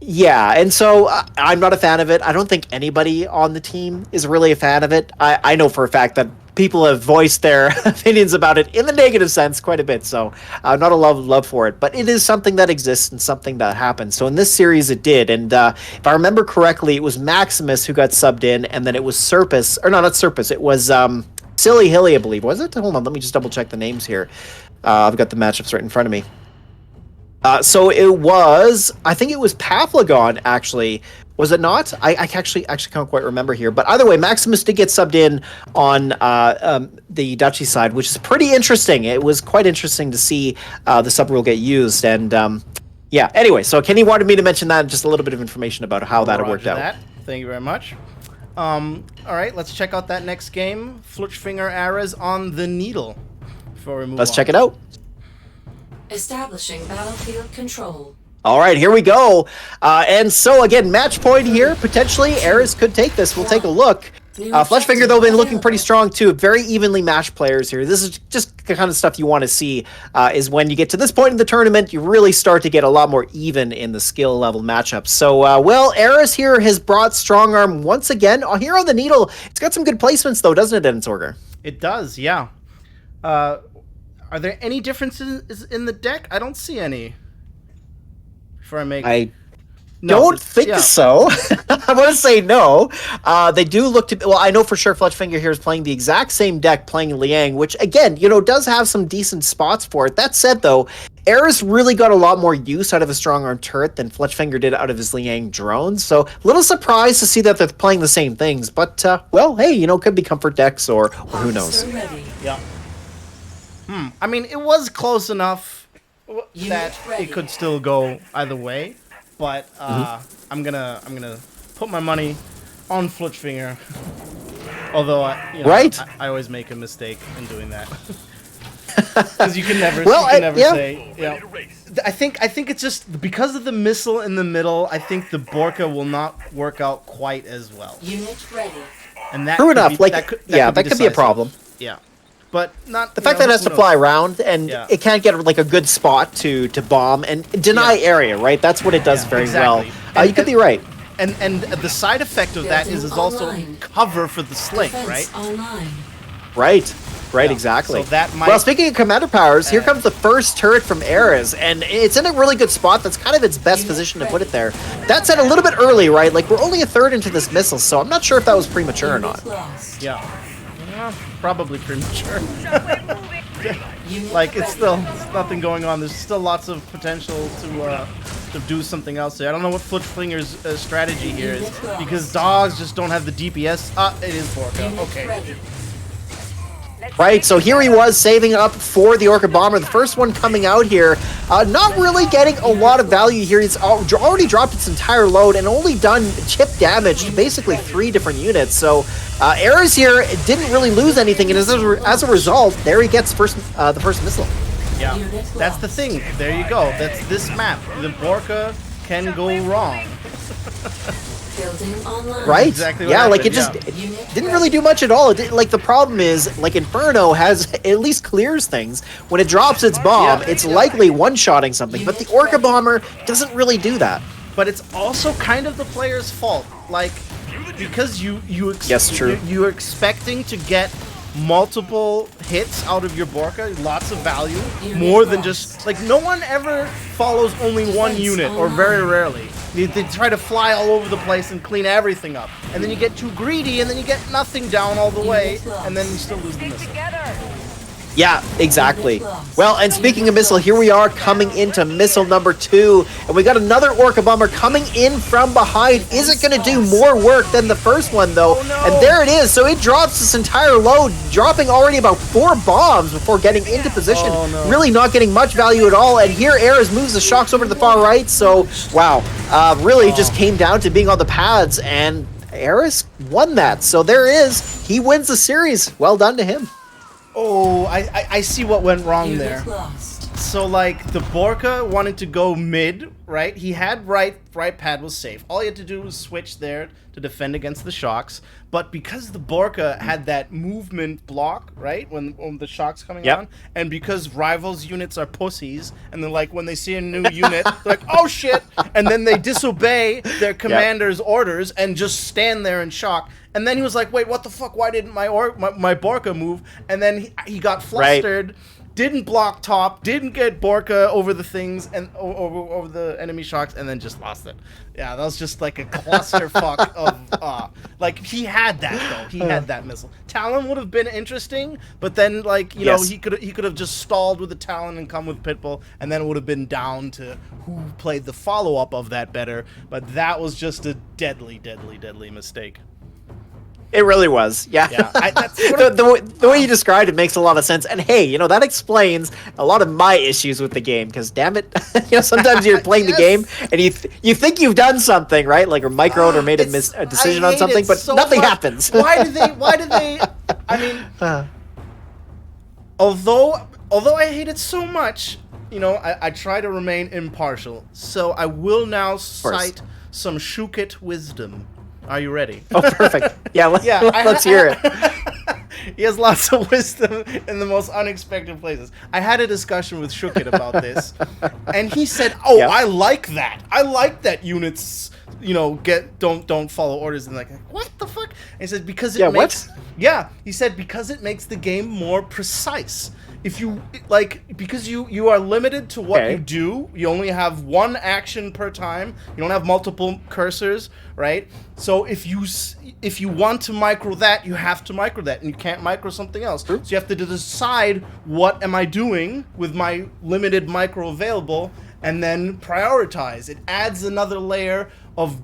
B: Yeah, and so I'm not a fan of it. I don't think anybody on the team is really a fan of it. I know for a fact that people have voiced their opinions about it in the negative sense quite a bit, so not a love for it. But it is something that exists and something that happens. So in this series it did, and if I remember correctly, it was Maximus who got subbed in, and then it was Serpas, or no, not Serpas, it was Silly Hilly, I believe. Was it? Hold on, let me just double check the names here. I've got the matchups right in front of me. So it was, I think it was Paplagon, actually. Was it not? I actually can't quite remember here. But either way, Maximus did get subbed in on the Dutchies side, which is pretty interesting. It was quite interesting to see the sub rule get used. And yeah, anyway, so Kenny wanted me to mention that and just a little bit of information about how that worked out.
A: Thank you very much. All right, let's check out that next game. Flutchfinger Arras on the Needle. Before we move
B: Let's check it out.
C: Establishing battlefield control.
B: All right, here we go. And so, again, match point here. Potentially, Ares could take this. We'll take a look. Flutchfinger, though, been looking pretty strong, too. Very evenly matched players here. This is just the kind of stuff you want to see, is when you get to this point in the tournament, you really start to get a lot more even in the skill level matchups. So, well, Ares here has brought Strong Arm once again. Here on the Needle, it's got some good placements, though, doesn't it, Ensorger?
A: It does, yeah. Are there any differences in the deck? I don't see any.
B: I don't think so. I want to say no. They do look to... Well, I know for sure Flutchfinger here is playing the exact same deck, playing Liang, which, again, does have some decent spots for it. That said, though, Ares really got a lot more use out of a Strong Arm turret than Flutchfinger did out of his Liang drones. So, a little surprised to see that they're playing the same things. But, well, hey, could be comfort decks or who knows.
A: Yeah. I mean, it was close enough that it could still go either way, but I'm gonna put my money on Flutchfinger. Although I always make a mistake in doing that because you can never say. Yeah, I think it's just because of the missile in the middle. I think the Borka will not work out quite as well.
C: Unit ready.
A: And that
B: true enough.
A: That
B: could be a problem.
A: Yeah. But not
B: the fact that it has to fly around and it can't get like a good spot to bomb and deny area, right? That's what it does very well. You could be right.
A: And the side effect of that is also cover for the sling, right?
B: Right, exactly.
A: So that might,
B: well, speaking of commander powers, here comes the first turret from Ares, and it's in a really good spot. That's kind of its best position to put it there. That said, a little bit early, right? Like, we're only a third into this missile, so I'm not sure if that was premature or not.
A: Yeah. Probably premature. Like, it's nothing going on. There's still lots of potential to do something else there. I don't know what Flutchfinger's strategy here is, because dogs just don't have the DPS. It is Borka. Okay.
B: Right, so here he was saving up for the Orca Bomber, the first one coming out here. Not really getting a lot of value here. He's already dropped its entire load and only done chip damage to basically 3 different units. So Ares here didn't really lose anything, and as a result, there he gets the first missile.
A: Yeah, that's the thing. There you go. That's this map. The Borka can go wrong.
B: Right?
A: Exactly.
B: Yeah,
A: happened.
B: like it just didn't really do much at all. Like the problem is, like Inferno has at least clears things. When it drops its bomb, it's likely one-shotting something, but the Orca Bomber doesn't really do that.
A: But it's also kind of the player's fault. Like, because
B: Yes, true.
A: you're expecting to get multiple hits out of your Borka, lots of value, more than just like no one ever follows only one unit, or very rarely. They try to fly all over the place and clean everything up, and then you get too greedy, and then you get nothing down all the way, and then you still lose the missile.
B: Yeah, exactly. Well, and speaking of missile, here we are coming into missile number 2, and we got another Orca bomber coming in from behind. Is it going to do more work than the first one, though?
A: Oh, no.
B: And there it is. So it drops this entire load, dropping already about 4 bombs before getting into position.
A: Oh, no.
B: Really not getting much value at all. And here, Ares moves the shocks over to the far right. So, wow, really just came down to being on the pads, and Ares won that. So there is. He wins the series. Well done to him.
A: Oh, I see what went wrong there.
C: Unit lost.
A: So like the Borka wanted to go mid, right? He had right pad was safe. All he had to do was switch there to defend against the shocks. But because the Borka had that movement block, right, when the shocks coming on, and because rivals units are pussies, and they're like when they see a new unit, they're like, oh shit, and then they disobey their commander's orders and just stand there in shock. And then he was like, wait, what the fuck? Why didn't my Borka move? And then he got flustered, didn't block top, didn't get Borka over the things and over the enemy shocks, and then just lost it. Yeah, that was just like a clusterfuck of like he had that though. He had that missile. Talon would have been interesting, but then like you know he could have just stalled with the Talon and come with Pitbull, and then it would have been down to who played the follow up of that better. But that was just a deadly mistake.
B: It really was, yeah. The way you described it makes a lot of sense, and hey, you know that explains a lot of my issues with the game. Because damn it, you know sometimes you're playing the game and you think you've done something right, like or microed or made a decision on something, but so nothing happens.
A: Why do they? I mean, although I hate it so much, you know, I try to remain impartial. So I will now cite some Shukit wisdom. Are you ready?
B: Oh, perfect. Yeah, let's hear it.
A: He has lots of wisdom in the most unexpected places. I had a discussion with Shukit about this, and he said, "Oh, I like that. I like that units, you know, don't follow orders." And like, what the fuck? And he said because it makes he said because it makes the game more precise. If you because you are limited to what you do, you only have one action per time. You don't have multiple cursors, right? So if you want to micro that, you have to micro that, and you can't micro something else. So you have to decide what am I doing with my limited micro available, and then prioritize. It adds another layer of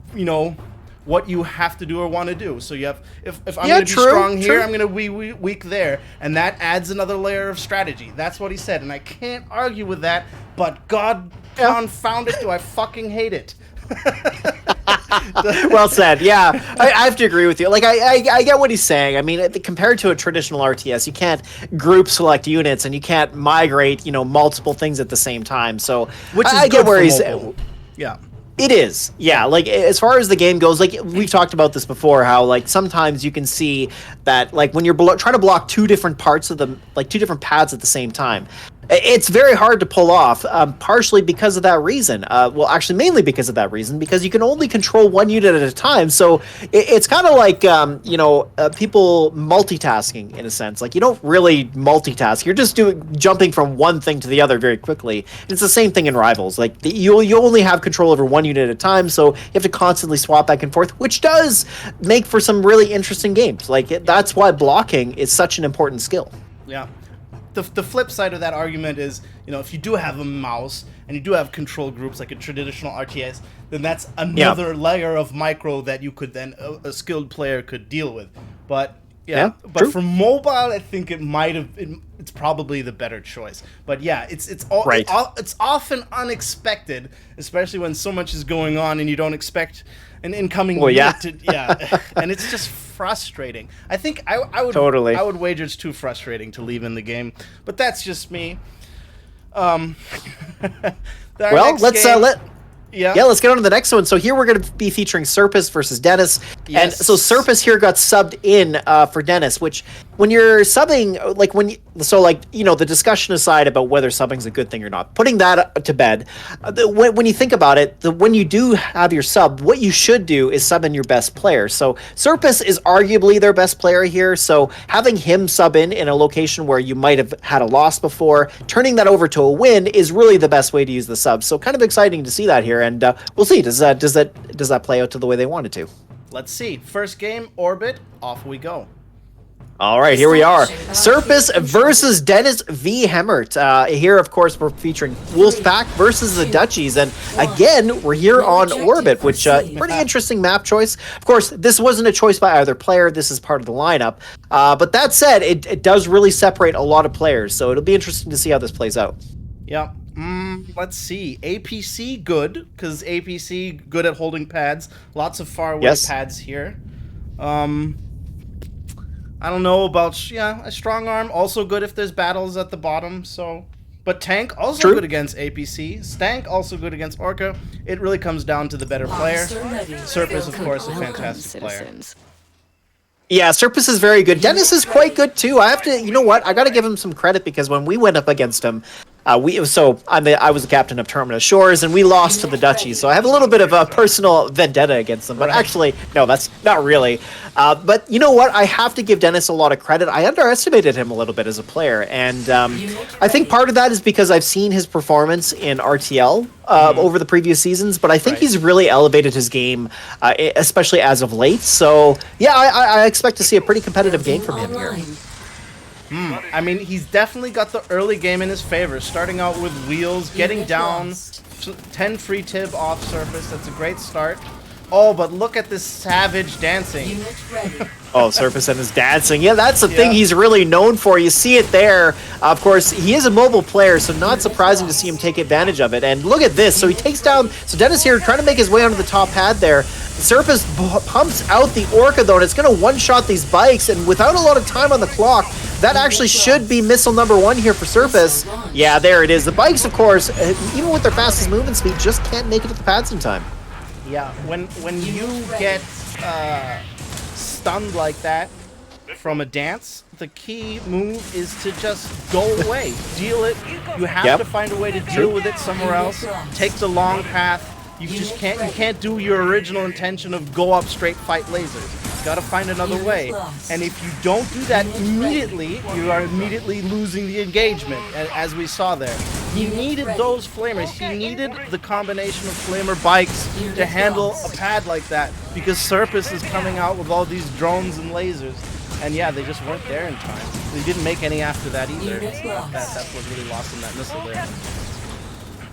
A: what you have to do or want to do. So you have, if I'm going to be strong here, I'm going to be weak there. And that adds another layer of strategy. That's what he said. And I can't argue with that, but God confound it, do I fucking hate it.
B: Well said. Yeah, I have to agree with you. Like, I get what he's saying. I mean, compared to a traditional RTS, you can't group select units and you can't migrate, multiple things at the same time. So
A: which is
B: I get where he's...
A: Yeah.
B: It is, yeah. Like as far as the game goes, like we've talked about this before, how like sometimes you can see that like when you're trying to block two different parts of two different pads at the same time, it's very hard to pull off. Partially because of that reason. Well, actually, mainly because of that reason, because you can only control one unit at a time. So it's kind of like people multitasking in a sense. Like you don't really multitask. You're just jumping from one thing to the other very quickly. And it's the same thing in Rivals. Like you only have control over one unit at a time, so you have to constantly swap back and forth, which does make for some really interesting games. Like that's why blocking is such an important skill.
A: Yeah. The flip side of that argument is, if you do have a mouse and you do have control groups like a traditional RTS, then that's another layer of micro that you could then a skilled player could deal with. But for mobile, I think it's probably the better choice. But yeah, it's often unexpected, especially when so much is going on and you don't expect an incoming unit and it's just frustrating. I think I would wager it's too frustrating to leave in the game, but that's just me.
B: Well,
A: Yeah.
B: Yeah, let's get on to the next one. So here we're going to be featuring Serpas versus Dennis.
A: Yes.
B: And so Serpas here got subbed in for Dennis, which when you're subbing, like the discussion aside about whether subbing's a good thing or not, putting that to bed, when you think about it, when you do have your sub, what you should do is sub in your best player. So Serpas is arguably their best player here. So having him sub in a location where you might have had a loss before, turning that over to a win is really the best way to use the sub. So kind of exciting to see that here. And we'll see. Does that play out to the way they wanted to?
A: Let's see. First game, Orbit. Off we go.
B: All right, here we are. Serpas versus Dennis V. Hemmert. Here, of course, we're featuring Wolfpack versus the Dutchies. And again, we're here on Orbit, which pretty interesting map choice. Of course, this wasn't a choice by either player. This is part of the lineup. But that said, it does really separate a lot of players. So it'll be interesting to see how this plays out.
A: Yeah. Let's see. APC good, because APC good at holding pads. Lots of far away pads here. I don't know about a strong arm. Also good if there's battles at the bottom. So, but tank also good against APC. Stank also good against Orca. It really comes down to the better player. Serpas, of course, a fantastic player.
B: Yeah, Serpas is very good. Dennis is quite good too. I have to, you know what? I got to give him some credit because when we went up against him, I was the captain of Terminus Shores, and we lost to the Dutchies. So I have a little bit of a personal vendetta against them. But actually, no, that's not really. But you know what? I have to give Dennis a lot of credit. I underestimated him a little bit as a player, and I think part of that is because I've seen his performance in RTL over the previous seasons. But I think he's really elevated his game, especially as of late. So yeah, I expect to see a pretty competitive game from him here.
A: I mean, he's definitely got the early game in his favor. Starting out with wheels, getting down, 10 free tib off Serpas. That's a great start. Oh, but look at this savage dancing.
B: Oh, Serpas and his dancing. Yeah, that's the thing he's really known for. You see it there. Of course, he is a mobile player, so not surprising to see him take advantage of it. And look at this. So he takes down... So Dennis here trying to make his way onto the top pad there. Serpas pumps out the Orca, though, and it's going to one-shot these bikes. And without a lot of time on the clock, that actually should be missile number 1 here for Serpas. Yeah, there it is. The bikes, of course, even with their fastest movement speed, just can't make it to the pads in time.
A: Yeah, when you get stunned like that from a dance, the key move is to just go away. Deal it. You have to find a way to deal with it somewhere else. Take the long path. You can't do your original intention of go up straight fight lasers. You gotta find another way. And if you don't do that immediately, you are immediately losing the engagement, as we saw there. He needed those flamers. He needed the combination of flamer bikes to handle a pad like that, because Serpas is coming out with all these drones and lasers. And yeah, they just weren't there in time. They didn't make any after that either. That's what really lost them that missile there.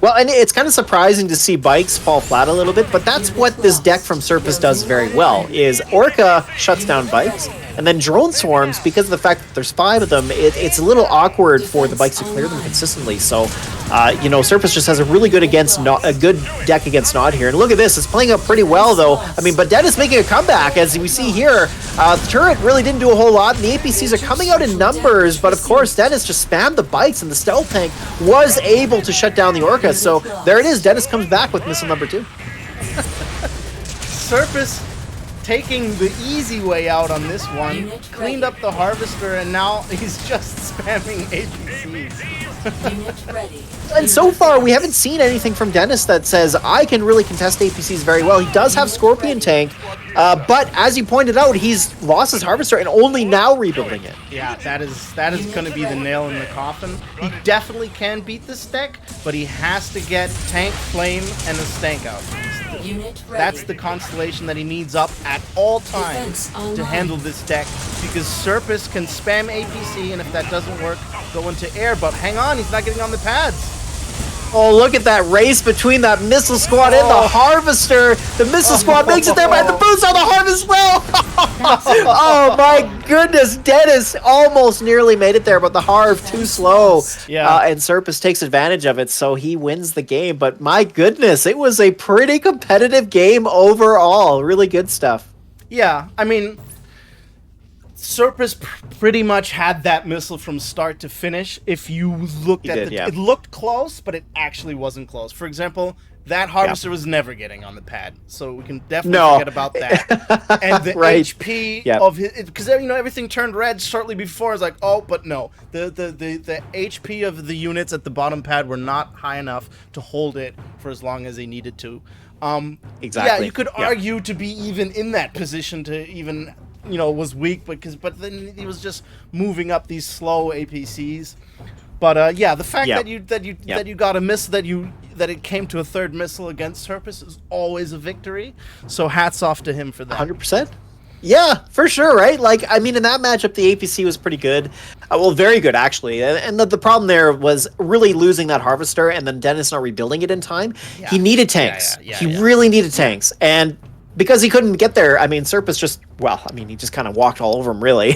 B: Well, and it's kind of surprising to see bikes fall flat a little bit, but that's what this deck from Serpas does very well, is Orca shuts down bikes, and then drone swarms, because of the fact that there's 5 of them, it's a little awkward for the bikes to clear them consistently. So, Serpas just has a really good good deck against Nod here. And look at this, it's playing up pretty well, though. I mean, but Dennis making a comeback, as we see here. The turret really didn't do a whole lot, and the APCs are coming out in numbers, but of course, Dennis just spammed the bikes, and the stealth tank was able to shut down the Orca. So there it is, Dennis comes back with missile number 2.
A: Serpas taking the easy way out on this one, cleaned up the harvester, and now he's just spamming APCs.
B: And so far, we haven't seen anything from Dennis that says, I can really contest APCs very well. He does have Scorpion Tank, but as you pointed out, he's lost his harvester and only now rebuilding it.
A: Yeah, that is going to be the nail in the coffin. He definitely can beat this deck, but he has to get Tank, Flame, and the Stank out. That's the constellation that he needs up at all times to handle this deck, because Serpas can spam APC, and if that doesn't work, go into air. But hang on, he's not getting on the pads.
B: Oh, look at that race between that missile squad and the harvester. The missile squad makes it there, but the boost on the harvest well. Oh my goodness, Dennis almost nearly made it there, but the harv too slow.
A: Yeah.
B: And Serpas takes advantage of it, so he wins the game. But my goodness, it was a pretty competitive game overall. Really good stuff.
A: Yeah, I mean, Serpas pretty much had that missile from start to finish. If you looked at it looked close, but it actually wasn't close. For example, that harvester was never getting on the pad, so we can definitely forget about that. And the HP of his, because everything turned red shortly before. It's like, oh, but no, the HP of the units at the bottom pad were not high enough to hold it for as long as they needed to.
B: Exactly.
A: Yeah, you could argue to be even in that position to even. Was weak, but then he was just moving up these slow APCs. But the fact that you got a miss that it came to a third missile against Serpas is always a victory. So hats off to him for that.
B: 100%. Yeah, for sure, right? Like, I mean, in that matchup, the APC was pretty good. Well, very good, actually. And the problem there was really losing that harvester and then Dennis not rebuilding it in time. Yeah. He needed tanks. He really needed tanks. And because he couldn't get there, I mean, Serpas he just kind of walked all over him, really.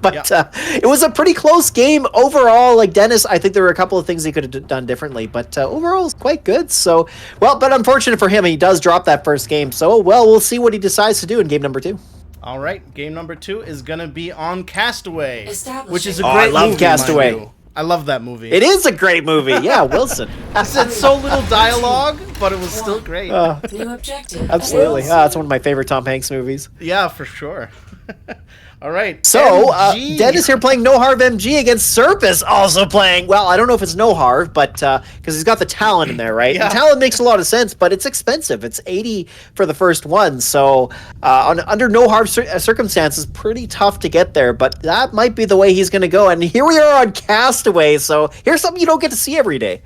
B: But it was a pretty close game overall. Like, Dennis, I think there were a couple of things he could have done differently, but overall, it's quite good. So, but unfortunate for him, he does drop that first game. So, we'll see what he decides to do in game number 2.
A: All right, game number 2 is going to be on Castaway, which is a great movie.
B: I love Castaway.
A: I love that movie.
B: It is a great movie. Yeah, Wilson.
A: It's so little dialogue, but it was still great.
C: New objective.
B: Absolutely. It's one of my favorite Tom Hanks movies.
A: Yeah, for sure. All right.
B: So, Dennis here playing No Harv MG against Serpas also playing. Well, I don't know if it's No Harv, but because he's got the talent in there, right? Yeah. The talent makes a lot of sense, but it's expensive. It's 80 for the first one. So, under No Harv circumstances, pretty tough to get there, but that might be the way he's going to go. And here we are on Castaway. So, here's something you don't get to see every day.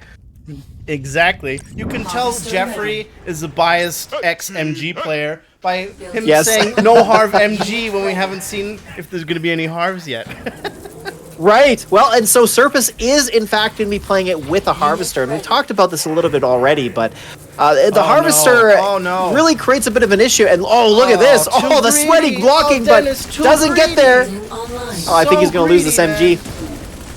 A: Exactly. You can tell Jeffrey is a biased ex-MG player by him saying no Harv MG when we haven't seen if there's going to be any Harvs yet.
B: Right. Well, and so Serpas is, in fact, going to be playing it with a Harvester. And we talked about this a little bit already, but the Harvester really creates a bit of an issue. And, look at this. Oh, the sweaty blocking, but doesn't get there. I think he's going to lose this MG.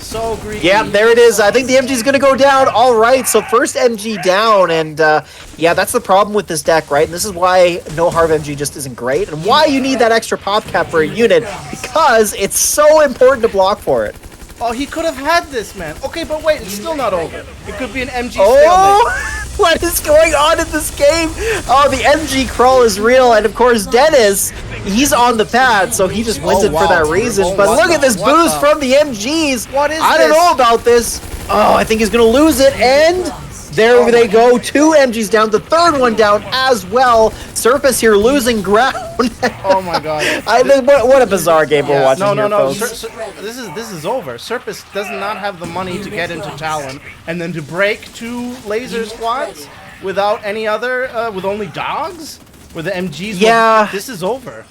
A: So greedy.
B: Yeah, there it is. I think the MG's going to go down. All right, so first MG down, and that's the problem with this deck, right? And this is why No Harv MG just isn't great, and why you need that extra pop cap for a unit, because it's so important to block for it.
A: Oh, he could have had this, man. Okay, but wait, it's still not over. It could be an MG stalemate.
B: What is going on in this game? Oh, the MG crawl is real, and of course Dennis, he's on the pad, so he just wins it for that reason. But look at this boost from the MGs.
A: What is
B: I don't know about this. Oh, I think he's going to lose it, and there they go. 2 MGs down, the third one down as well. Serpas here losing ground.
A: Oh my god.
B: What a bizarre game we're watching here, folks.
A: This is over. Serpas does not have the money to get into Talon, and then to break 2 laser squads without any other, with only dogs? Where the MGs this is over.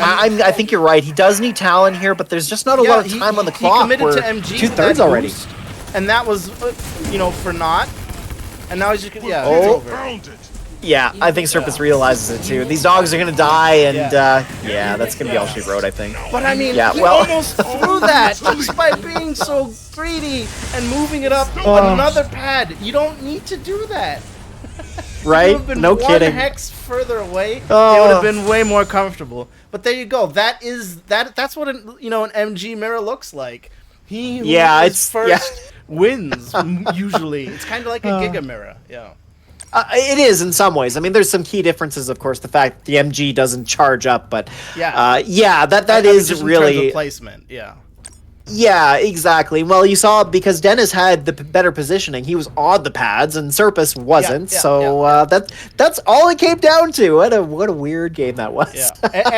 B: I think you're right. He does need Talon here, but there's just not a lot of time on the clock.
A: He committed to MG
B: 2/3 already.
A: And that was, for naught. And now he's just, it's over.
B: Yeah, I think Serpas realizes it too. These dogs are going to die, and that's going to be all she wrote, I think.
A: But I mean, he almost threw that just by being so greedy and moving it up another pad. You don't need to do that.
B: Right? No kidding.
A: 1 hex further away, it would have been way more comfortable. But there you go. That's what an MG mirror looks like. He who is first wins usually. It's kind of like a Giga mirror. Yeah.
B: It is in some ways. I mean, there's some key differences, of course. The fact the MG doesn't charge up, but that is really
A: the placement. Yeah.
B: Yeah, exactly. Well, you saw because Dennis had the better positioning. He was on the pads, and Serpas wasn't. That's all it came down to. What a weird game that was.
A: Yeah.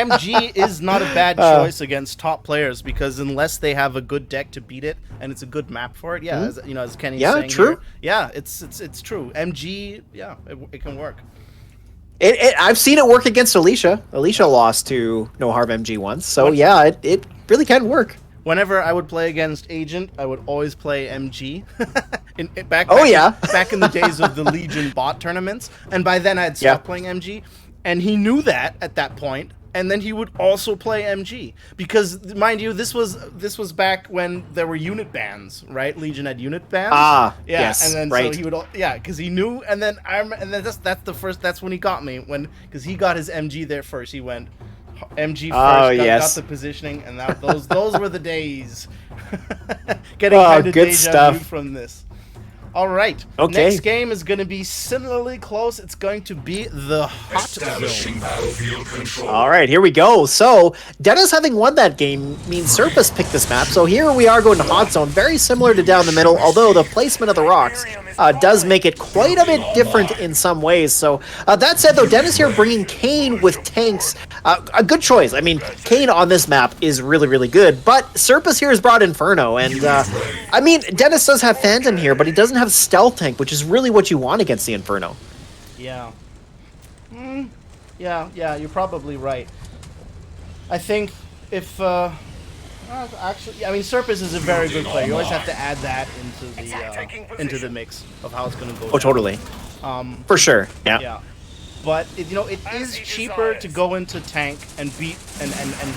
A: MG is not a bad choice against top players because unless they have a good deck to beat it and it's a good map for it, as Kenny's saying
B: true.
A: Here, it's true. MG, it can work.
B: I've seen it work against Alicia. Alicia lost to No Harv MG once, so it really can work.
A: Whenever I would play against Agent, I would always play MG. Back in the days of the Legion bot tournaments, and by then I had stopped playing MG, and he knew that at that point, and then he would also play MG because, mind you, this was back when there were unit bans, right? Legion had unit bans.
B: Yes,
A: and then so he would, because he knew, and then that's when he got me because he got his MG there first. He went, MG first
B: Oh,
A: got
B: yes.
A: the positioning, and those were the days. Getting
B: Oh,
A: kind of
B: good
A: deja
B: stuff.
A: vu from this. All right.
B: Okay.
A: Next game is going to be similarly close. It's going to be the hot zone.
D: Battlefield control.
B: All right, here we go. So Dennis having won that game means Serpas picked this map. So here we are going to hot zone, very similar to down the middle, although the placement of the rocks does make it quite a bit different in some ways. So that said, though, Dennis here bringing Kane with tanks, a good choice. I mean, Kane on this map is really, really good, but Serpas here has brought Inferno, and I mean, Dennis does have Phantom here, but he doesn't have Stealth Tank, which is really what you want against the Inferno.
A: Yeah. Yeah, you're probably right. I think if actually, I mean, Serpas is a very good player. You always have to add that into the mix of how it's going to go.
B: Oh,
A: down.
B: totally. For sure. Yeah.
A: Yeah. But it is cheaper to go into tank and beat and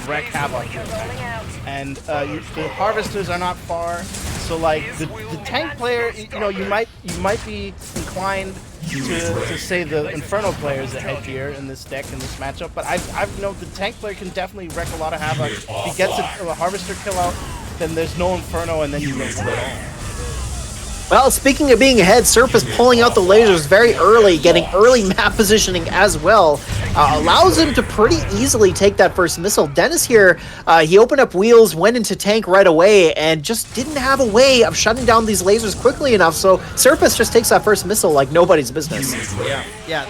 A: wreak havoc with tank. And the harvesters are not far, so like the tank player, you might be inclined to say the Inferno player is ahead here in this deck in this matchup. But I've the tank player can definitely wreak a lot of havoc. If he gets a harvester kill out, then there's no Inferno, and then you don't do it all.
B: Well, speaking of being ahead, Serpas pulling out the lasers very early, getting early map positioning as well, allows him to pretty easily take that first missile. Dennis here, he opened up wheels, went into tank right away, and just didn't have a way of shutting down these lasers quickly enough, so Serpas just takes that first missile like nobody's business.
A: Yeah.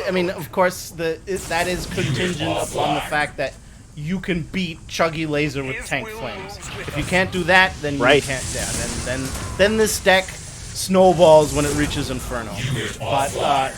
A: I mean, of course, that is contingent upon the fact that you can beat Chuggy Laser with tank flames. If you can't do that, then you can't. Yeah, then this deck snowballs when it reaches Inferno. But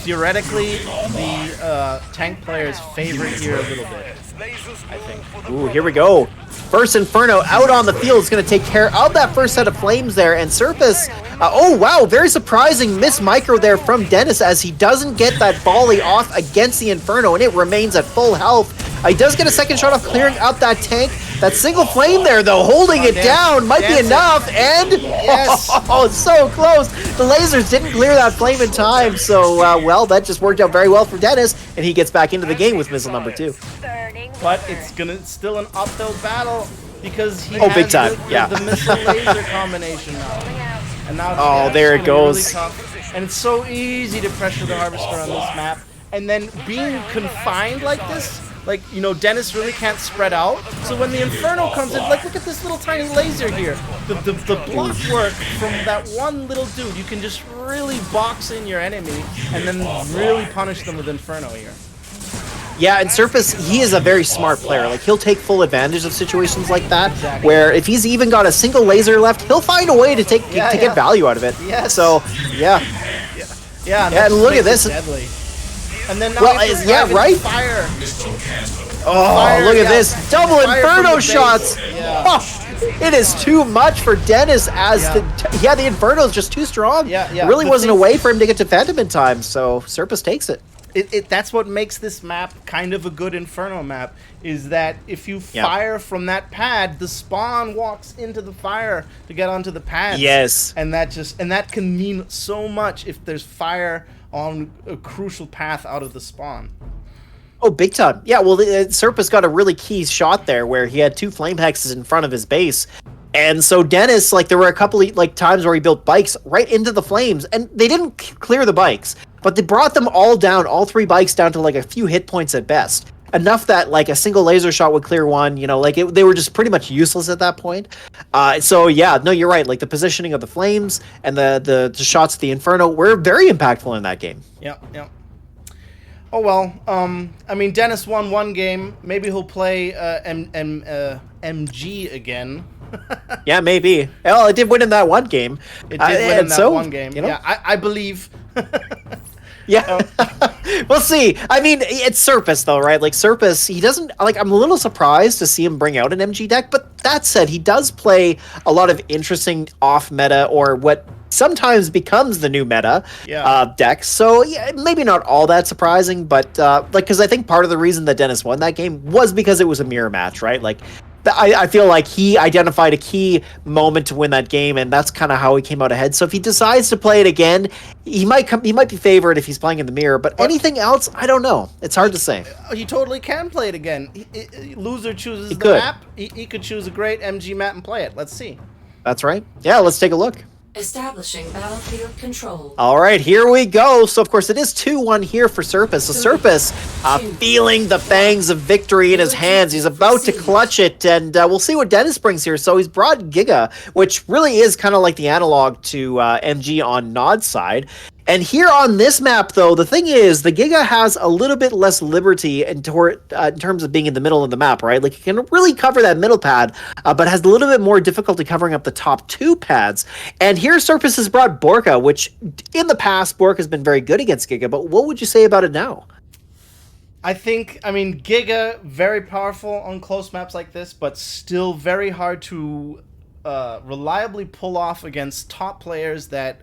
A: theoretically, the tank player is favored here a little bit, I think.
B: Ooh, here we go. First Inferno out on the field is going to take care of that first set of flames there, and Serpas, oh wow, very surprising miss micro there from Dennis as he doesn't get that volley off against the Inferno, and it remains at full health. He does get a second shot off clearing out that tank. That single flame there, though, holding it down might be enough, and
A: yes.
B: Oh, it's so close. The lasers didn't clear that flame in time, so, well, that just worked out very well for Dennis, and he gets back into the game with missile number 2.
A: But it's still an uphill battle because he
B: big time,
A: the missile laser combination now. And now
B: there it goes.
A: Really tough. And it's so easy to pressure the harvester on this map, and then being confined like this. Like, Dennis really can't spread out. So when the Inferno comes in, like, look at this little tiny laser here. The block work from that one little dude, you can just really box in your enemy and then really punish them with Inferno here.
B: Yeah, and Serpas, he is a very smart player. Like, he'll take full advantage of situations like that,
A: Exactly.
B: where if he's even got a single laser left, he'll find a way to get value out of it.
A: Yes.
B: So, yeah.
A: Yeah,
B: And look at this.
A: Deadly. And then now
B: right?
A: Fire.
B: Look at this. Double
A: Fire from
B: Inferno
A: the base.
B: shots.
A: Yeah.
B: Oh, it is too much for Dennis as the Inferno is just too strong.
A: Yeah.
B: It really
A: The
B: wasn't a
A: thing-
B: way for him to get to Phantom in time, so Serpas takes it.
A: That's what makes this map kind of a good Inferno map, is that if you fire from that pad, the spawn walks into the fire to get onto the pads.
B: Yes.
A: And that can mean so much if there's fire on a crucial path out of the spawn.
B: Oh, big time. Yeah, well, Serpas got a really key shot there where he had 2 flame hexes in front of his base. And so Dennis, there were a couple of times where he built bikes right into the flames, and they didn't clear the bikes, but they brought them all down, all 3 bikes down to a few hit points at best. Enough that a single laser shot would clear one, they were just pretty much useless at that point. So yeah, no, you're right. The positioning of the flames and the shots of the Inferno were very impactful in that game.
A: Yep. Oh well, I mean, Dennis won one game. Maybe he'll play MG again.
B: Yeah, maybe. Well, it did win in that one game.
A: It did win in that one game.
B: You know?
A: Yeah, I believe.
B: Yeah. We'll see. I mean, it's Serpas, though, right? Serpas, he doesn't... I'm a little surprised to see him bring out an MG deck, but that said, he does play a lot of interesting off-meta, or what sometimes becomes the new meta decks. So, yeah, maybe not all that surprising, but, because I think part of the reason that Dennis won that game was because it was a mirror match, right? I feel like he identified a key moment to win that game, and that's kind of how he came out ahead. So if he decides to play it again, he might be favored if he's playing in the mirror. But anything else, I don't know. It's hard to say.
A: He totally can play it again. Loser chooses the
B: could.
A: map. He could choose a great MG map and play it. Let's see.
B: That's right. Yeah, let's take a look.
C: Establishing battlefield control.
B: All right, here we go. So, of course, it is 2-1 here for Serpas. So, Serpas feeling the fangs of victory in his hands. He's about to clutch it, and we'll see what Dennis brings here. So, he's brought Giga, which really is kind of like the analog to MG on Nod's side. And here on this map, though, the thing is, the Giga has a little bit less liberty in terms of being in the middle of the map, right? Like, it can really cover that middle pad, but has a little bit more difficulty covering up the top 2 pads. And here, Serpas has brought Borka, which in the past, Borka has been very good against Giga, but what would you say about it now?
A: I mean, Giga, very powerful on close maps like this, but still very hard to reliably pull off against top players that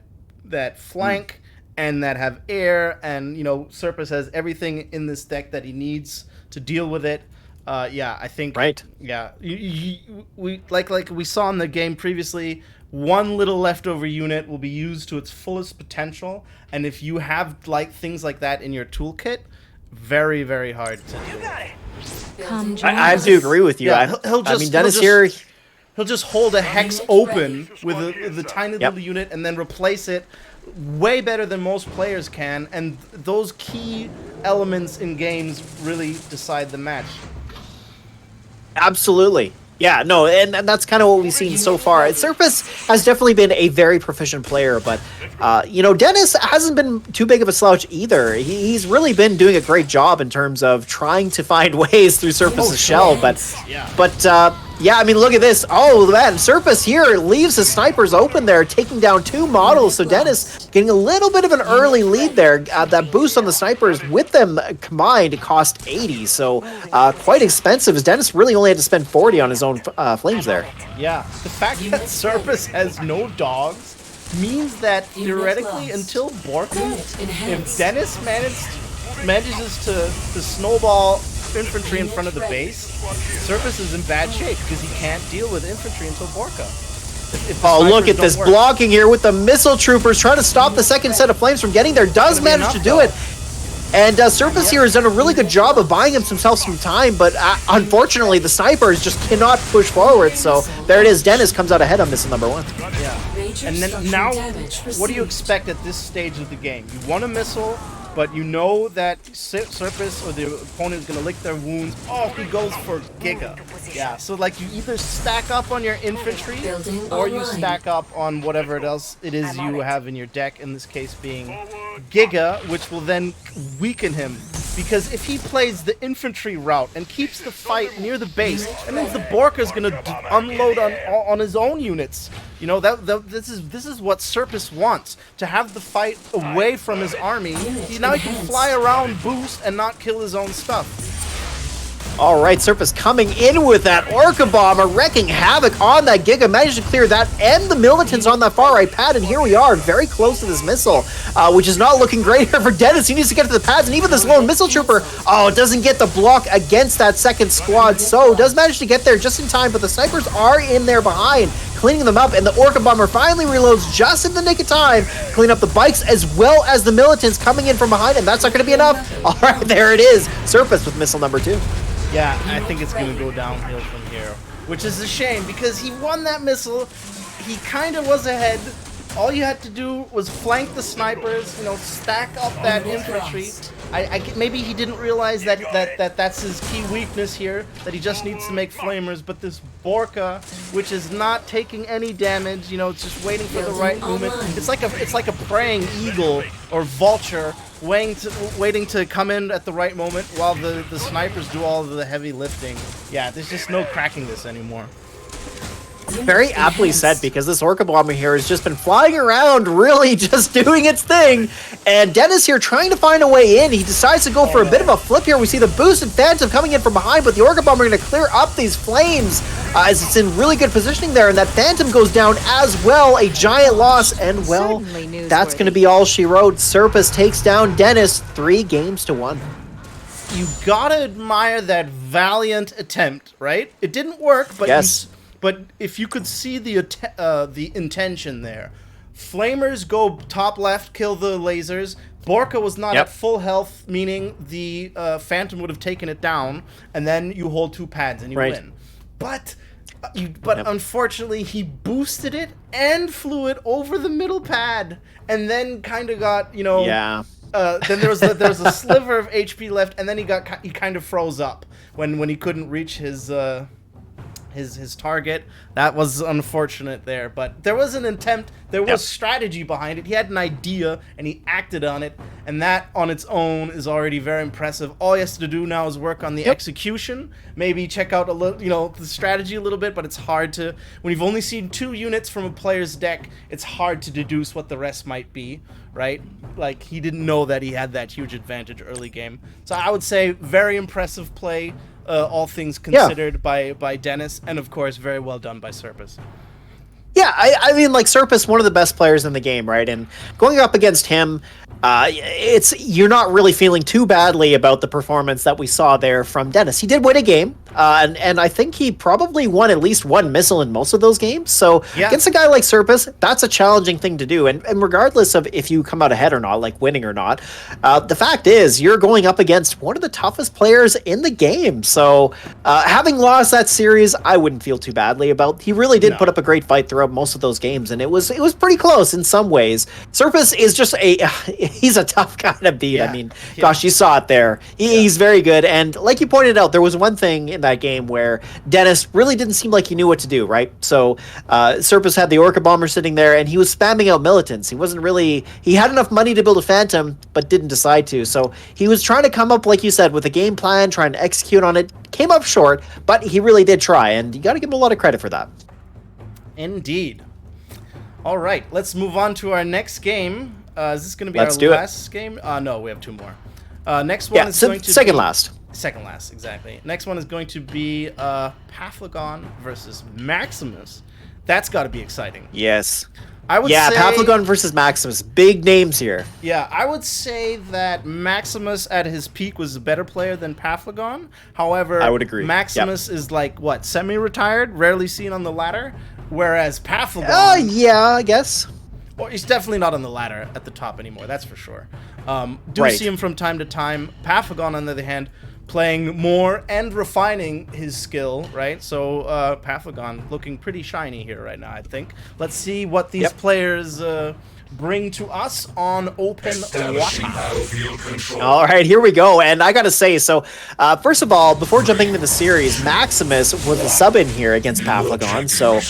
A: flank and that have air, and Serpas has everything in this deck that he needs to deal with it. I think
B: right.
A: Yeah, we like we saw in the game previously. One little leftover unit will be used to its fullest potential, and if you have things like that in your toolkit, very, very hard to do.
B: I have to agree with you.
A: Yeah, He'll just hold a hex open with a tiny little unit and then replace it way better than most players can, and those key elements in games really decide the match.
B: Absolutely. Yeah, no, and that's kind of what we've seen so far. Serpas has definitely been a very proficient player, but, Dennis hasn't been too big of a slouch either. He's really been doing a great job in terms of trying to find ways through Serpas' shell, yeah, I mean, look at this. Oh, man, Serpas here leaves his snipers open there, taking down 2 models. So Dennis getting a little bit of an early lead there. That boost on the snipers with them combined cost 80, so quite expensive, as Dennis really only had to spend 40 on his own flames there.
A: Yeah, the fact that Serpas has no dogs means that theoretically, until Borka, if Dennis manages to snowball infantry in front of the base, Serpas is in bad shape because he can't deal with infantry until Borka.
B: Oh, look at this blocking here with the missile troopers trying to stop the second set of flames from getting there. Does manage to do it. And Serpas here has done a really good job of buying himself some time, but unfortunately the snipers just cannot push forward. So there it is. Dennis comes out ahead on missile number 1.
A: Yeah. And then now, what do you expect at this stage of the game? You won a missile, but you know that Serpas or the opponent is going to lick their wounds. Oh, he goes for Giga. Yeah, so you either stack up on your infantry or you stack up on whatever else it is you have in your deck, in this case being Giga, which will then weaken him. Because if he plays the infantry route and keeps the fight near the base, that means the Borka's going to unload on his own units. This is what Serpas wants, to have the fight away from his army. Now he can fly around, boost, and not kill his own stuff.
B: All right, Serpas coming in with that Orca Bomber, wrecking havoc on that Giga, managed to clear that and the militants on that far right pad, and here we are, very close to this missile, which is not looking great here for Dennis. He needs to get to the pads, and even this lone missile trooper, doesn't get the block against that second squad, so does manage to get there just in time, but the snipers are in there behind, cleaning them up, and the Orca Bomber finally reloads just in the nick of time, clean up the bikes as well as the militants coming in from behind, and that's not going to be enough. All right, there it is, Serpas with missile number 2.
A: Yeah, I think it's going to go downhill from here, which is a shame because he won that missile. He kind of was ahead. All you had to do was flank the snipers, stack up that infantry. Maybe he didn't realize that's his key weakness here, that he just needs to make flamers, but this Borka, which is not taking any damage, it's just waiting for the right moment. It's like a praying eagle or vulture waiting to come in at the right moment while the snipers do all of the heavy lifting. Yeah, there's just no cracking this anymore.
B: Very aptly said, because this Orca Bomber here has just been flying around, really just doing its thing. And Dennis here trying to find a way in. He decides to go for a bit of a flip here. We see the boosted Phantom coming in from behind, but the Orca Bomber going to clear up these flames as it's in really good positioning there. And that Phantom goes down as well. A giant loss. And, well, that's going to be all she wrote. Serpas takes down Dennis 3-1.
A: you gotta admire that valiant attempt, right? It didn't work, but
B: Yes.
A: but if you could see the intention there, flamers go top left, kill the lasers. Borka was not
B: Yep.
A: at full health, meaning the Phantom would have taken it down, and then you hold 2 pads and you
B: Right.
A: win. But unfortunately, he boosted it and flew it over the middle pad, and then kind of got, you know.
B: Yeah.
A: Then there was a sliver of HP left, and then he kind of froze up when he couldn't reach his target. That was unfortunate there, but there was an attempt. There was strategy behind it. He had an idea and he acted on it, and that on its own is already very impressive. All he has to do now is work on the execution. Maybe check out a little, you know, the strategy a little bit. But it's hard to, when you've only seen 2 units from a player's deck, it's hard to deduce what the rest might be, right? Like, he didn't know that he had that huge advantage early game. So I would say very impressive play. All things considered, by Dennis, and of course very well done by Serpas.
B: Yeah, I mean, like, Serpas, one of the best players in the game, right? And going up against him, you're not really feeling too badly about the performance that we saw there from Dennis. He did win a game, and I think he probably won at least 1 missile in most of those games. So against a guy like Serpas, that's a challenging thing to do. And regardless of if you come out ahead or not, like winning or not, the fact is you're going up against one of the toughest players in the game. So having lost that series, I wouldn't feel too badly about. He really did put up a great fight throughout most of those games, and it was pretty close in some ways. Serpas is just he's a tough guy to beat.
A: Yeah.
B: I mean, gosh, you saw it there. He's very good, and like you pointed out, there was one thing in that game where Dennis really didn't seem like he knew what to do, right? So Serpas had the Orca Bomber sitting there, and he was spamming out militants. He had enough money to build a Phantom, but didn't decide to. So he was trying to come up, like you said, with a game plan, trying to execute on it. Came up short, but he really did try, and you got to give him a lot of credit for that.
A: Indeed. All right, let's move on to our next game. Is this going to be
B: Let's
A: our
B: do it.
A: last game? No, we have 2 more. Next one is going to
B: second
A: be...
B: last.
A: Second last, exactly. Next one is going to be Paplagon versus Maximus. That's got to be exciting.
B: Yes.
A: I would say,
B: Paplagon versus Maximus. Big names here.
A: Yeah, I would say that Maximus at his peak was a better player than Paplagon. However,
B: I would agree.
A: Maximus is like, what, semi-retired, rarely seen on the ladder? Whereas Paplagon...
B: Yeah, I guess.
A: Well, he's definitely not on the ladder at the top anymore, that's for sure. See him from time to time. Paplagon, on the other hand, playing more and refining his skill, right? So Paplagon looking pretty shiny here right now, I think. Let's see what these players bring to us on open water.
B: All right, here we go. And I got to say, so first of all, before jumping into the series, Maximus was a sub in here against Paplagon. So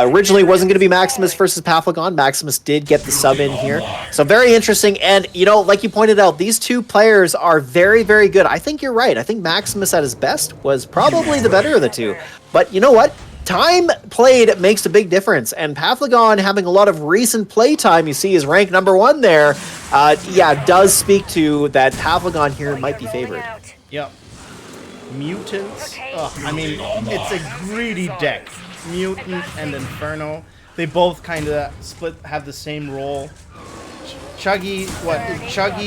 B: originally it wasn't going to be Maximus versus Paplagon. Maximus did get the sub in here. So very interesting. And, you know, like you pointed out, these 2 players are very, very good. I think you're right. I think Maximus at his best was probably the better of the 2. But you know what? Time played makes a big difference, and Paplagon having a lot of recent play time, you see his rank #1 there, does speak to that Paplagon here might be favored.
A: Yep. Mutants. I mean, it's a greedy deck. Mutant and Inferno. They both kind of have the same role. Chuggy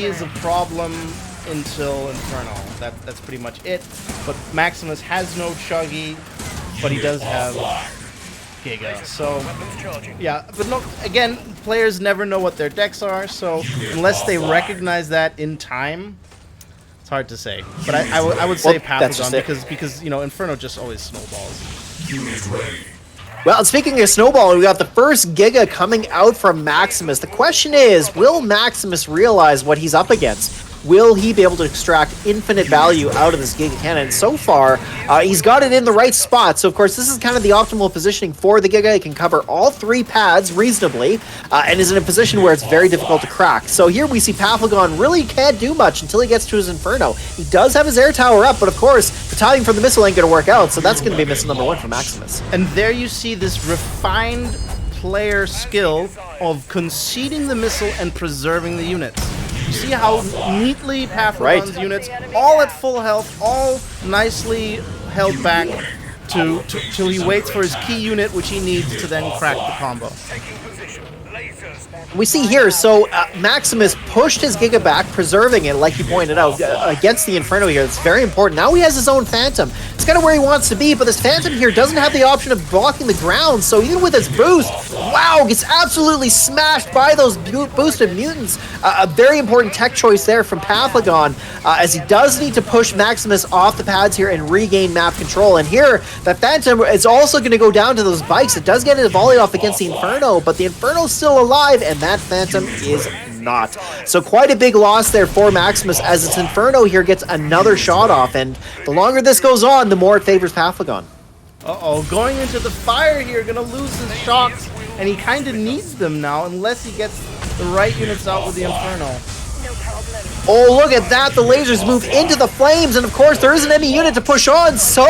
A: is a problem until Inferno. That's pretty much it. But Maximus has no Chuggy, but he does have Giga. So, yeah. But no, again, players never know what their decks are, so unless they recognize that in time, it's hard to say. But I would say Paplagon because you know, Inferno just always snowballs.
B: Well, speaking of snowball, we got the first Giga coming out from Maximus. The question is, will Maximus realize what he's up against? Will he be able to extract infinite value out of this Giga cannon? So far, he's got it in the right spot. So, of course, this is kind of the optimal positioning for the Giga. It can cover all 3 pads reasonably and is in a position where it's very difficult to crack. So here we see Paplagon really can't do much until he gets to his Inferno. He does have his air tower up, but, of course, the timing for the missile ain't going to work out. So that's going to be missile #1 for Maximus.
A: And there you see this refined player skill of conceding the missile and preserving the units. You see how neatly Paplagon's units, all at full health, all nicely held back till he waits for his key unit, which he needs to then crack the combo.
B: We see here, so Maximus pushed his Giga back, preserving it, like you pointed out, against the Inferno here. It's very important. Now he has his own Phantom. It's kind of where he wants to be, but this Phantom here doesn't have the option of blocking the ground, so even with his boost, wow, gets absolutely smashed by those boosted mutants. A very important tech choice there from Paplagon, as he does need to push Maximus off the pads here and regain map control. And here, that Phantom is also going to go down to those bikes. It does get a volley off against the Inferno, but the Inferno's still alive, and that Phantom is not. So quite a big loss there for Maximus, as its Inferno here gets another shot off, and the longer this goes on, the more it favors Paplagon.
A: Uh-oh, going into the fire here, gonna lose his shocks, and he kind of needs them now, unless he gets the right units out with the Inferno.
B: Oh, look at that. The lasers move into the flames, and of course, there isn't any unit to push on, so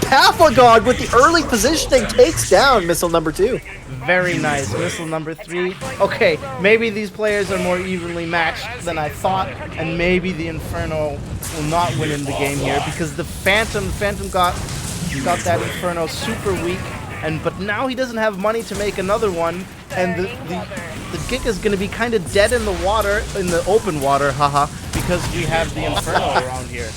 B: Paplagon, with the early positioning, takes down missile number 2.
A: Very nice. Missile number 3. Okay, maybe these players are more evenly matched than I thought, and maybe the Inferno will not win in the game here, because the Phantom got that Inferno super weak, but now he doesn't have money to make another one, and the Giga's gonna be kind of dead in the water, in the open water, haha, because we have the Inferno around here.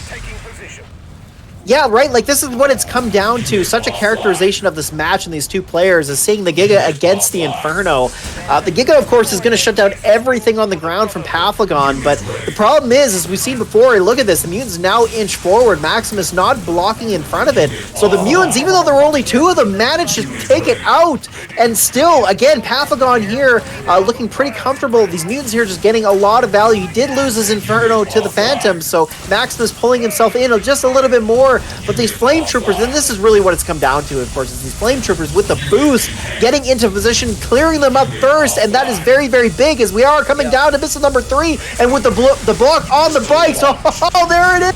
B: Yeah, right, like this is what it's come down to. Such a characterization of this match and these two players is seeing the Giga against the Inferno. The Giga, of course, is going to shut down everything on the ground from Paplagon, but the problem is, as we've seen before, look at this, the mutants now inch forward, Maximus not blocking in front of it. So the mutants, even though there were only 2 of them, managed to take it out. And still, again, Paplagon here looking pretty comfortable. These mutants here just getting a lot of value. He did lose his Inferno to the Phantom, so Maximus pulling himself in just a little bit more. But these Flame Troopers, and this is really what it's come down to, of course, is these Flame Troopers with the boost, getting into position, clearing them up first, and that is very, very big, as we are coming down to missile number 3, and with the block on the bikes, oh, there it is!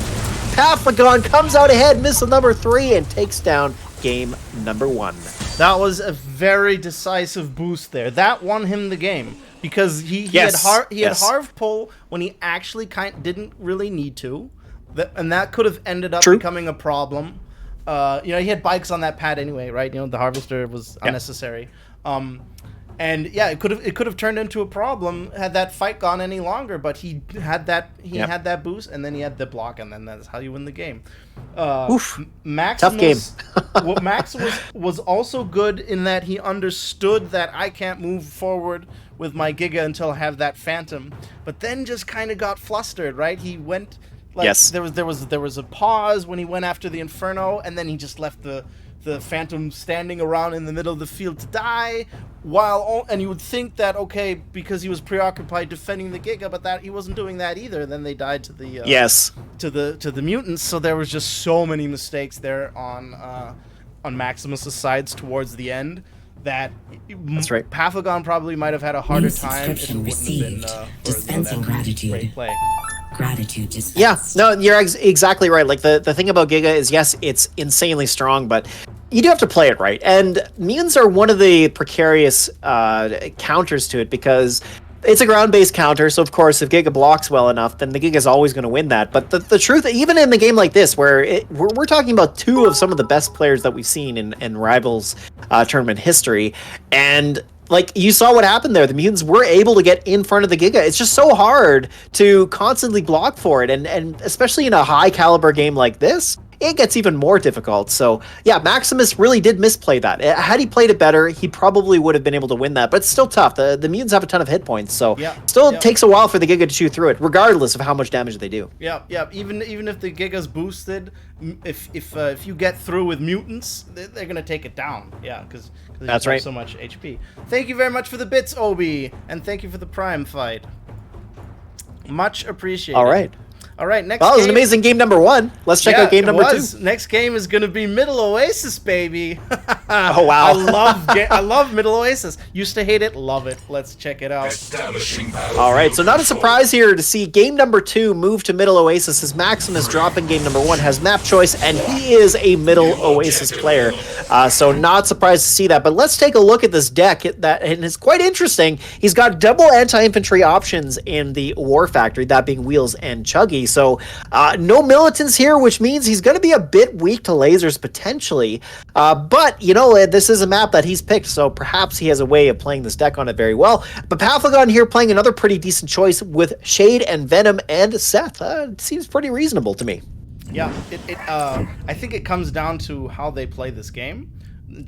B: Paplagon comes out ahead, missile number 3, and takes down game number 1.
A: That was a very decisive boost there. That won him the game, because he had Harv pull when he actually didn't really need to. And that could have ended up becoming a problem. He had bikes on that pad anyway, right? The Harvester was unnecessary. And yeah, it could have turned into a problem had that fight gone any longer. But he had had that boost, and then he had the block, and then that's how you win the game. Maximus,
B: tough game.
A: Maximus was also good in that he understood that I can't move forward with my Giga until I have that Phantom, but then just kind of got flustered, right? He went. There was a pause when he went after the Inferno, and then he just left the Phantom standing around in the middle of the field to die. And you would think that, okay, because he was preoccupied defending the Giga, but that he wasn't doing that either. Then they died to the to the mutants. So there was just so many mistakes there on Maximus's sides towards the end. That's right. Paplagon probably might have had a harder time if it wouldn't have been for that great play.
C: Gratitude dispensed.
B: Yeah, no, you're exactly right. Like the thing about Giga is, yes, it's insanely strong, but you do have to play it right. And mutants are one of the precarious counters to it, because it's a ground-based counter, so of course, if Giga blocks well enough, then the Giga's always going to win that. But the truth, even in a game like this, where we're talking about 2 of some of the best players that we've seen in Rivals tournament history, and like, you saw what happened there. The mutants were able to get in front of the Giga. It's just so hard to constantly block for it, and especially in a high-caliber game like this, it gets even more difficult. So, yeah, Maximus really did misplay that. Had he played it better, he probably would have been able to win that. But it's still tough. The mutants have a ton of hit points, so it takes a while for the Giga to chew through it, regardless of how much damage they do.
A: Yeah. Even if the Giga's boosted, if you get through with mutants, they're gonna take it down. Yeah, because
B: that's right.
A: So much HP. Thank you very much for the bits, Obi, and thank you for the Prime fight. Much appreciated. All right, next
B: game. It was an amazing game number 1. Let's check out game number 2.
A: Next game is going to be Middle Oasis, baby.
B: Oh, wow.
A: I love Middle Oasis. Used to hate it, love it. Let's check it out.
B: All right, so not a surprise here to see game number 2 move to Middle Oasis, as Maximus dropping game number 1 has map choice, and he is a Middle Oasis player. So not surprised to see that. But let's take a look at this deck, and it's quite interesting. He's got double anti-infantry options in the War Factory, that being Wheels and Chuggy. So no militants here, which means he's going to be a bit weak to lasers potentially. But, know, this is a map that he's picked, so perhaps he has a way of playing this deck on it very well. But Paplagon here playing another pretty decent choice with Shade and Venom and Seth. It seems pretty reasonable to me.
A: Yeah, I think it comes down to how they play this game.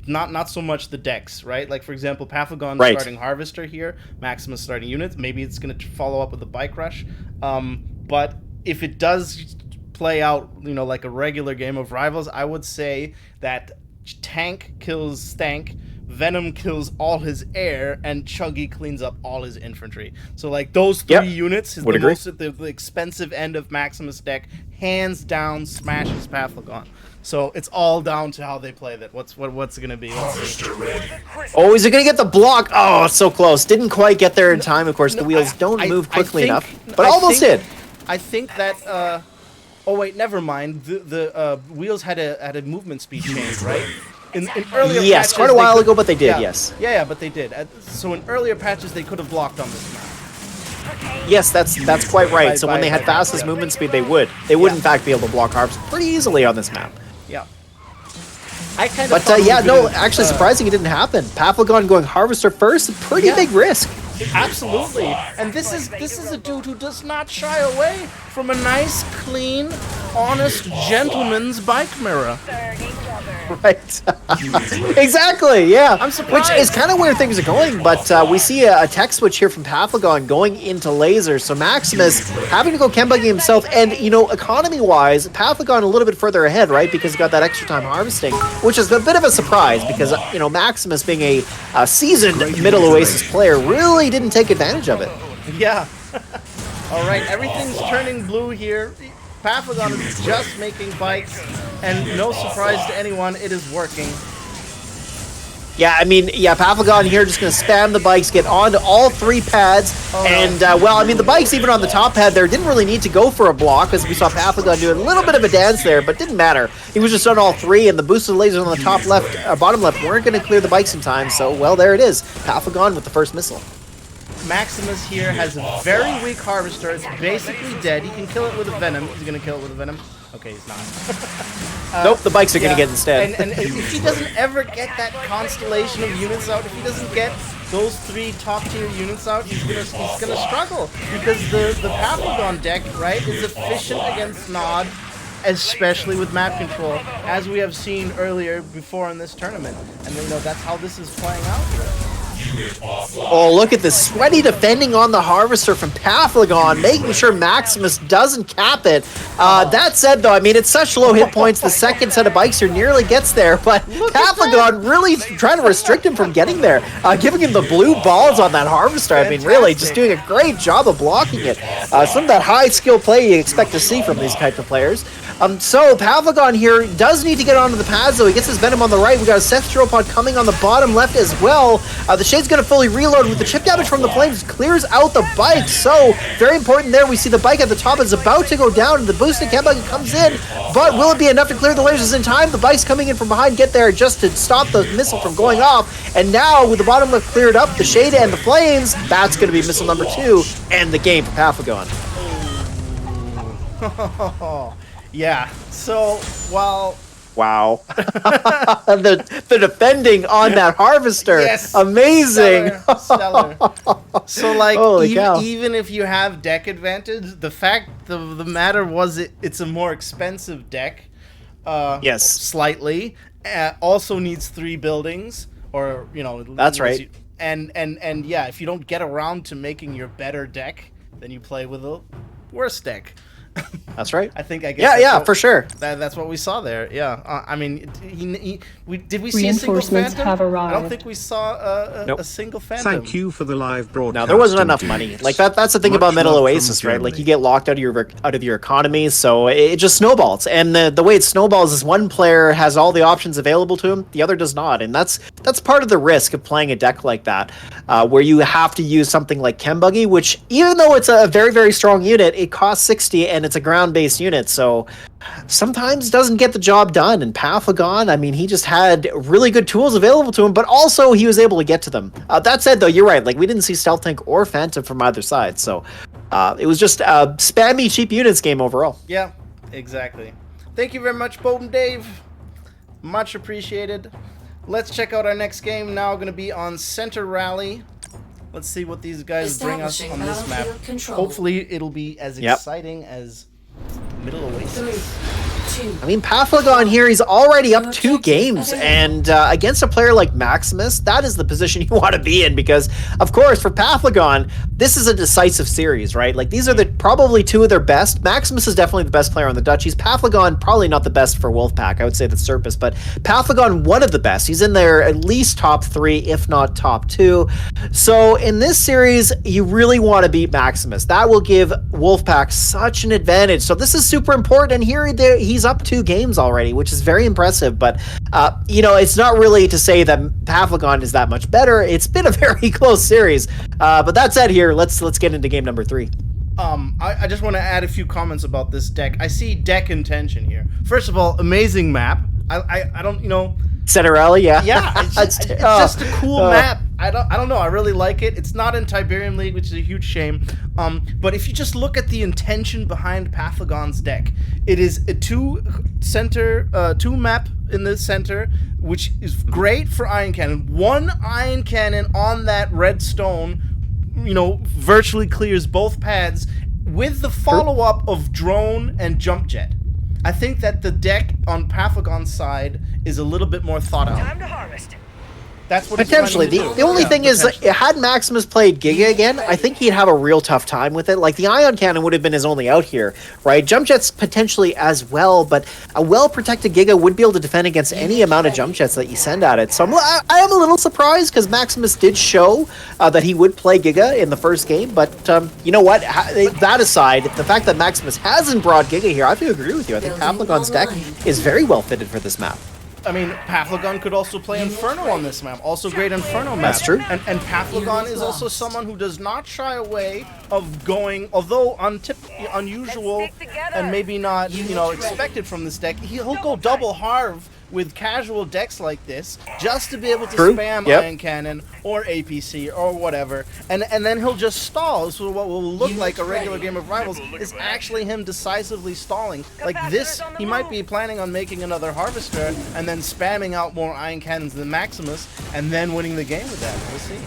A: Not so much the decks, right? Like, for example, Paplagon starting Harvester here, Maximus starting units. Maybe it's going to follow up with a Bike Rush. But if it does play out, you know, like a regular game of Rivals, I would say that Tank kills Stank, Venom kills all his air, and Chuggy cleans up all his infantry. So, like, those three units is the expensive end of Maximus' deck. Hands down, smashes Paplagon. So it's all down to how they play that. What's it gonna be?
B: Oh, is it gonna get the block? Oh, it's so close. Didn't quite get there in time. Of course, the wheels don't move quickly enough, but almost did.
A: I think that. Oh wait, never mind. The wheels had a movement speed change, right? In earlier patches,
B: quite a while ago, but they did. Yes.
A: Yeah, but they did. So in earlier patches, they could have blocked on this map.
B: Yes, that's quite right. So when they had fastest movement speed, they would in fact be able to block harps pretty easily on this map.
A: Yeah. Actually
B: surprising it didn't happen. Paplagon going Harvester first, pretty big risk.
A: Absolutely. And this is a dude who does not shy away from a nice, clean, honest gentleman's bike mirror.
B: Right. Exactly, yeah.
A: I'm surprised.
B: Which is kind of where things are going, but we see a tech switch here from Paplagon going into laser. So Maximus having to go Chembuggy himself, and, you know, economy-wise, Paplagon a little bit further ahead, right? Because he got that extra time harvesting, which is a bit of a surprise because, you know, Maximus being a seasoned Middle Oasis player really didn't take advantage of it.
A: Yeah. All right, everything's turning blue here. Paplagon is just making bikes, and no surprise to anyone, it is working.
B: Yeah, I mean, Paplagon here just going to spam the bikes, get onto all three pads, the bikes even on the top pad there didn't really need to go for a block, as we saw Paplagon do a little bit of a dance there, but didn't matter. He was just on all three, and the boosted lasers on the top left, bottom left weren't going to clear the bikes in time, so, well, there it is. Paplagon with the first missile.
A: Maximus here has a very weak Harvester. It's basically dead. He can kill it with a Venom. He's going to kill it with a Venom. Okay, he's not.
B: Nope, the bikes are going to get instead.
A: And if he doesn't ever get that constellation of units out, if he doesn't get those three top-tier units out, he's gonna struggle. Because the Paplagon deck, right, is efficient against Nod, especially with map control, as we have seen earlier before in this tournament. And, you know, that's how this is playing out here.
B: Oh, look at this sweaty defending on the Harvester from Paplagon, making sure Maximus doesn't cap it. That said, though, I mean, it's such low hit points. The second set of bikes here nearly gets there, but Paplagon really trying to restrict him from getting there, giving him the blue balls on that Harvester. I mean, really, just doing a great job of blocking it. Some of that high skill play you expect to see from these type of players. So Paplagon here does need to get onto the pads, though. He gets his Venom on the right. We got a Seth Pod coming on the bottom left as well. The Shade's going to fully reload with the chip damage from the flames, clears out the bike. So very important there. We see the bike at the top is about to go down, and the boosted Chembuggy comes in. But will it be enough to clear the lasers in time? The bike's coming in from behind, get there just to stop the missile from going off. And now with the bottom left cleared up, the Shade and the flames, that's going to be missile number 2 and the game for Paplagon.
A: Yeah, so, well...
B: Wow. the defending on that Harvester.
A: Yes.
B: Amazing.
A: Stellar. So, like, even if you have deck advantage, the fact of the matter was it's a more expensive deck.
B: Yes.
A: Slightly. Also needs 3 buildings, or, you know...
B: That's right.
A: And yeah, if you don't get around to making your better deck, then you play with a worse deck.
B: That's right.
A: I guess.
B: Yeah, for sure.
A: That's what we saw there. Yeah. I mean, did we see a single
D: Reinforcements
A: Phantom?
D: have arrived.
A: I don't think we saw a single Phantom.
E: Thank you for the live broadcast.
B: No, there wasn't enough money. Like that's the thing about Middle Oasis, right? Like you get locked out of your economy, so it just snowballs. And the way it snowballs is one player has all the options available to him, the other does not, and that's part of the risk of playing a deck like that, where you have to use something like Chembuggy, which even though it's a very, very strong unit, it costs 60 and it's a ground-based unit, so sometimes doesn't get the job done. And Paplagon, I mean, he just had really good tools available to him, but also he was able to get to them. That said, though, you're right. Like, we didn't see Stealth Tank or Phantom from either side, so it was just a spammy, cheap units game overall.
A: Yeah, exactly. Thank you very much, Bolton Dave. Much appreciated. Let's check out our next game now. Going to be on Center Rally. Let's see what these guys bring us on this map. Hopefully it'll be as exciting as Middle Oasis.
B: I mean, Paplagon here, he's already up 2 games, and against a player like Maximus, that is the position you want to be in, because, of course, for Paplagon, this is a decisive series, right? Like, these are probably 2 of their best. Maximus is definitely the best player on the Duchies. Paplagon, probably not the best for Wolfpack. I would say that's Serpas, but Paplagon, one of the best. He's in there at least top 3, if not top 2. So, in this series, you really want to beat Maximus. That will give Wolfpack such an advantage. So, this is super important, and here he's up 2 games already, which is very impressive, but you know, it's not really to say that Paplagon is that much better. It's been a very close series, but that said, here let's get into game number 3.
A: I just want to add a few comments about this deck. I see deck intention here. First of all, amazing map. I don't, you know,
B: Center Rally, yeah.
A: Yeah, it's just a cool map. I don't know. I really like it. It's not in Tiberium League, which is a huge shame. But if you just look at the intention behind Paplagon's deck, it is a 2 map in the center, which is great for Iron Cannon. 1 Iron Cannon on that red stone, you know, virtually clears both pads with the follow-up of Drone and Jump Jet. I think that the deck on Paplagon's side is a little bit more thought out. Time to harvest. That's what
B: potentially. The only thing is, had Maximus played Giga again, I think he'd have a real tough time with it. Like, the Ion Cannon would have been his only out here, right? Jump Jets potentially as well, but a well-protected Giga would be able to defend against any amount of Jump Jets that you send at it. So I am a little surprised, because Maximus did show that he would play Giga in the first game, but you know what? That aside, the fact that Maximus hasn't brought Giga here, I have to agree with you. I think Paplagon's deck is very well fitted for this map.
A: I mean, Paplagon could also play Inferno on this map. Also great Inferno map.
B: That's true.
A: And Paplagon is also someone who does not shy away of going, although unusual and maybe not, you know, expected from this deck, he'll go double Harv with casual decks like this, just to be able to spam Iron Cannon or APC or whatever, and then he'll just stall. So what will look like a regular game of Rivals is actually him decisively stalling. Like this, he might be planning on making another Harvester and then spamming out more Iron Cannons than Maximus, and then winning the game with that. We'll see.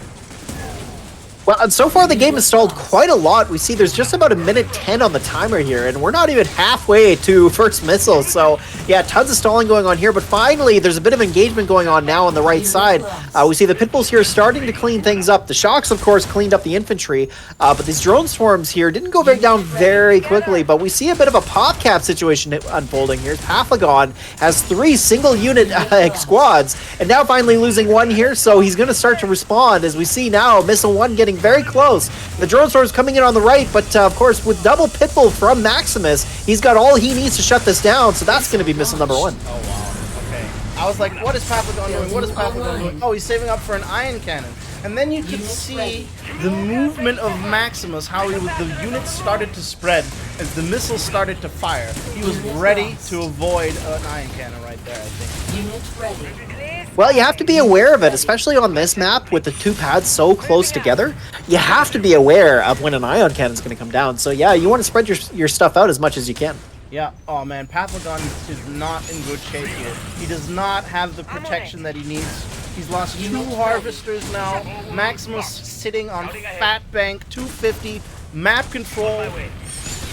B: Well, and so far the game has stalled quite a lot. We see there's just about 1:10 on the timer here, and we're not even halfway to first missile. So, yeah, tons of stalling going on here, but finally there's a bit of engagement going on now on the right side. We see the Pitbulls here starting to clean things up. The Shocks, of course, cleaned up the infantry, but these drone swarms here didn't go down very quickly, but we see a bit of a pop cap situation unfolding here. Paplagon has 3 single-unit squads, and now finally losing 1 here, so he's going to start to respond, as we see now Missile 1 getting very close. The drone sword is coming in on the right, but of course with double Pitbull from Maximus, he's got all he needs to shut this down, so that's going to be missile number 1.
A: Oh wow, okay. I was like, what is Paplagon doing? What is Paplagon doing? Oh, he's saving up for an Iron Cannon. And then you could see the movement of Maximus, how the units started to spread as the missiles started to fire. He was ready to avoid an Iron Cannon right there, I think.
C: Unit ready.
B: Well, you have to be aware of it, especially on this map with the 2 pads so close together. You have to be aware of when an Ion Cannon is going to come down. So yeah, you want to spread your stuff out as much as you can.
A: Yeah, oh man, Paplagon is not in good shape here. He does not have the protection that he needs. He's lost 2 Harvesters now. Maximus sitting on Fat Bank, 250, map control.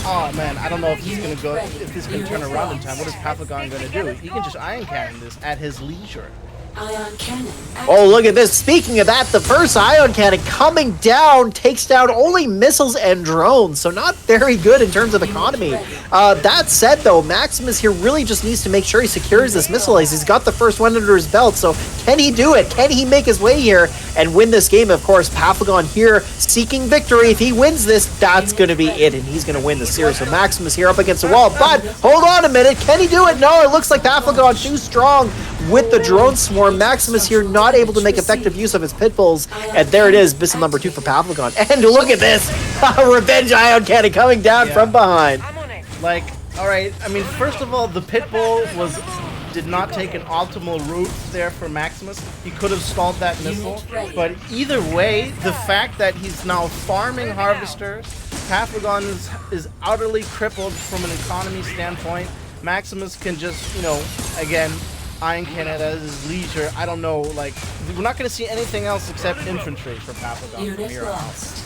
A: Oh man, I don't know if he's gonna go, if this can turn around in time. What is Paplagon gonna do? He can just Iron Cannon this at his leisure.
C: Ion Cannon.
B: Oh, look at this. Speaking of that, the first Ion Cannon coming down takes down only missiles and drones, so not very good in terms of economy. That said, though, Maximus here really just needs to make sure he secures this missile ace. He's got the first one under his belt, so can he do it? Can he make his way here and win this game? Of course, Paplagon here seeking victory. If he wins this, that's going to be it, and he's going to win the series. So Maximus here up against the wall, but hold on a minute. Can he do it? No, it looks like Paplagon too strong with the drone swarm. Maximus here not able to make effective use of his Pitbulls, and there it is, missile number 2 for Paplagon. And look at this, Revenge Ion Cannon coming down from behind.
A: Like, all right, I mean, first of all, the Pitbull did not take an optimal route there for Maximus. He could have stalled that missile, but either way, the fact that he's now farming Harvesters, Paplagon is utterly crippled from an economy standpoint. Maximus can just, you know, again, Ion Cannon at his leisure. I don't know, like, we're not going to see anything else except infantry from Paplagon from
C: Unit
A: here on out.
C: lost.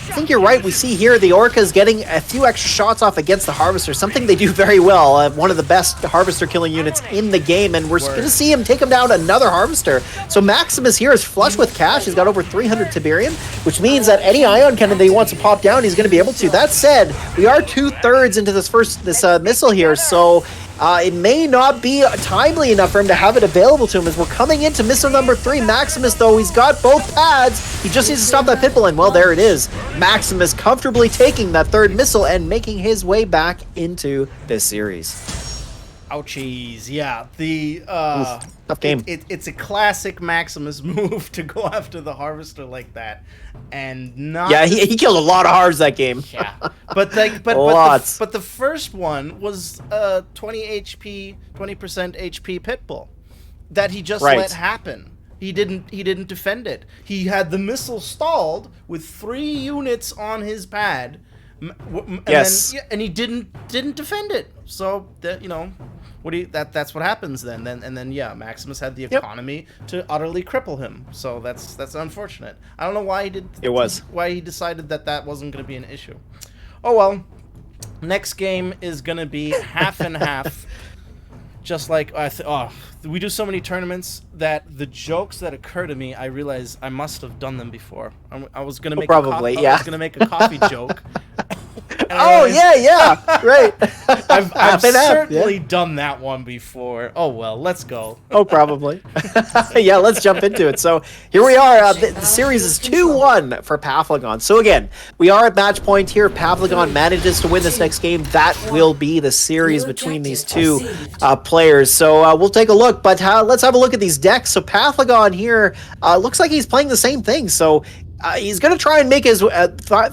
B: I think you're right. We see here the Orcas getting a few extra shots off against the Harvester, something they do very well. One of the best Harvester killing units in the game, and we're going to see him take him down another Harvester. So Maximus here is flush with cash. He's got over 300 Tiberium, which means that any Ion Cannon that he wants to pop down, he's going to be able to. That said, we are 2/3 into this missile here, so it may not be timely enough for him to have it available to him as we're coming into missile number 3. Maximus, though, he's got both pads. He just needs to stop that pitbull, and well, there it is. Maximus comfortably taking that third missile and making his way back into this series.
A: Ouchies, yeah. The
B: tough game.
A: It's a classic Maximus move to go after the Harvester like that, and not.
B: Yeah, he killed a lot of Harvs that game.
A: Yeah, but like, but the first one was 20 HP, 20% HP Pitbull that he just let happen. He didn't defend it. He had the missile stalled with 3 units on his pad. And
B: yes.
A: And he didn't defend it. So that, you know, that's what happens then. Then Maximus had the economy to utterly cripple him. So that's unfortunate. I don't know why why he decided that wasn't going to be an issue. Oh well. Next game is going to be half and half. Just like we do so many tournaments that the jokes that occur to me, I realize I must have done them before. I was gonna make I was gonna make a coffee joke.
B: Oh yeah, right.
A: I've certainly done that one before. Oh well, let's go.
B: Oh, probably. Yeah, let's jump into it. So here we are. The series is 2-1 for Paplagon. So again, we are at match point here. Paplagon manages to win this next game. That will be the series between these two players. So we'll take a look. But let's have a look at these decks. So Paplagon here looks like he's playing the same thing. So he's going to try and make his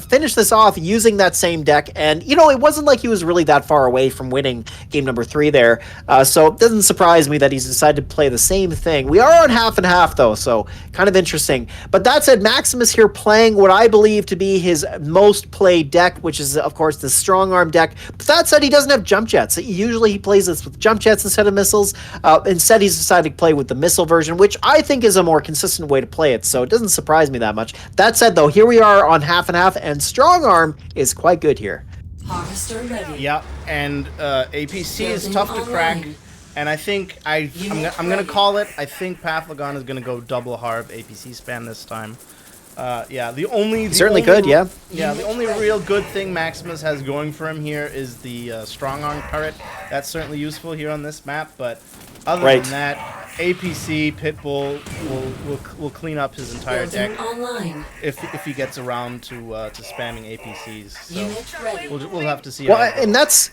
B: finish this off using that same deck. And, you know, it wasn't like he was really that far away from winning game number 3 there. So it doesn't surprise me that he's decided to play the same thing. We are on half and half, though, so kind of interesting. But that said, Maximus here playing what I believe to be his most played deck, which is, of course, the strong arm deck. But that said, he doesn't have jump jets. Usually he plays this with jump jets instead of missiles. Instead, he's decided to play with the missile version, which I think is a more consistent way to play it. So it doesn't surprise me that much. That said, though, here we are on half and half, and strong arm is quite good here.
C: Harvester ready.
A: Yep, and APC is tough to crack, and I think I'm gonna call it. I think Paplagon is gonna go double Harv APC span this time. The only real good thing Maximus has going for him here is the strong arm turret. That's certainly useful here on this map, but other than that, APC Pitbull will clean up his entire deck if he gets around to spamming APCs. So we'll have to see.
B: Well, and that's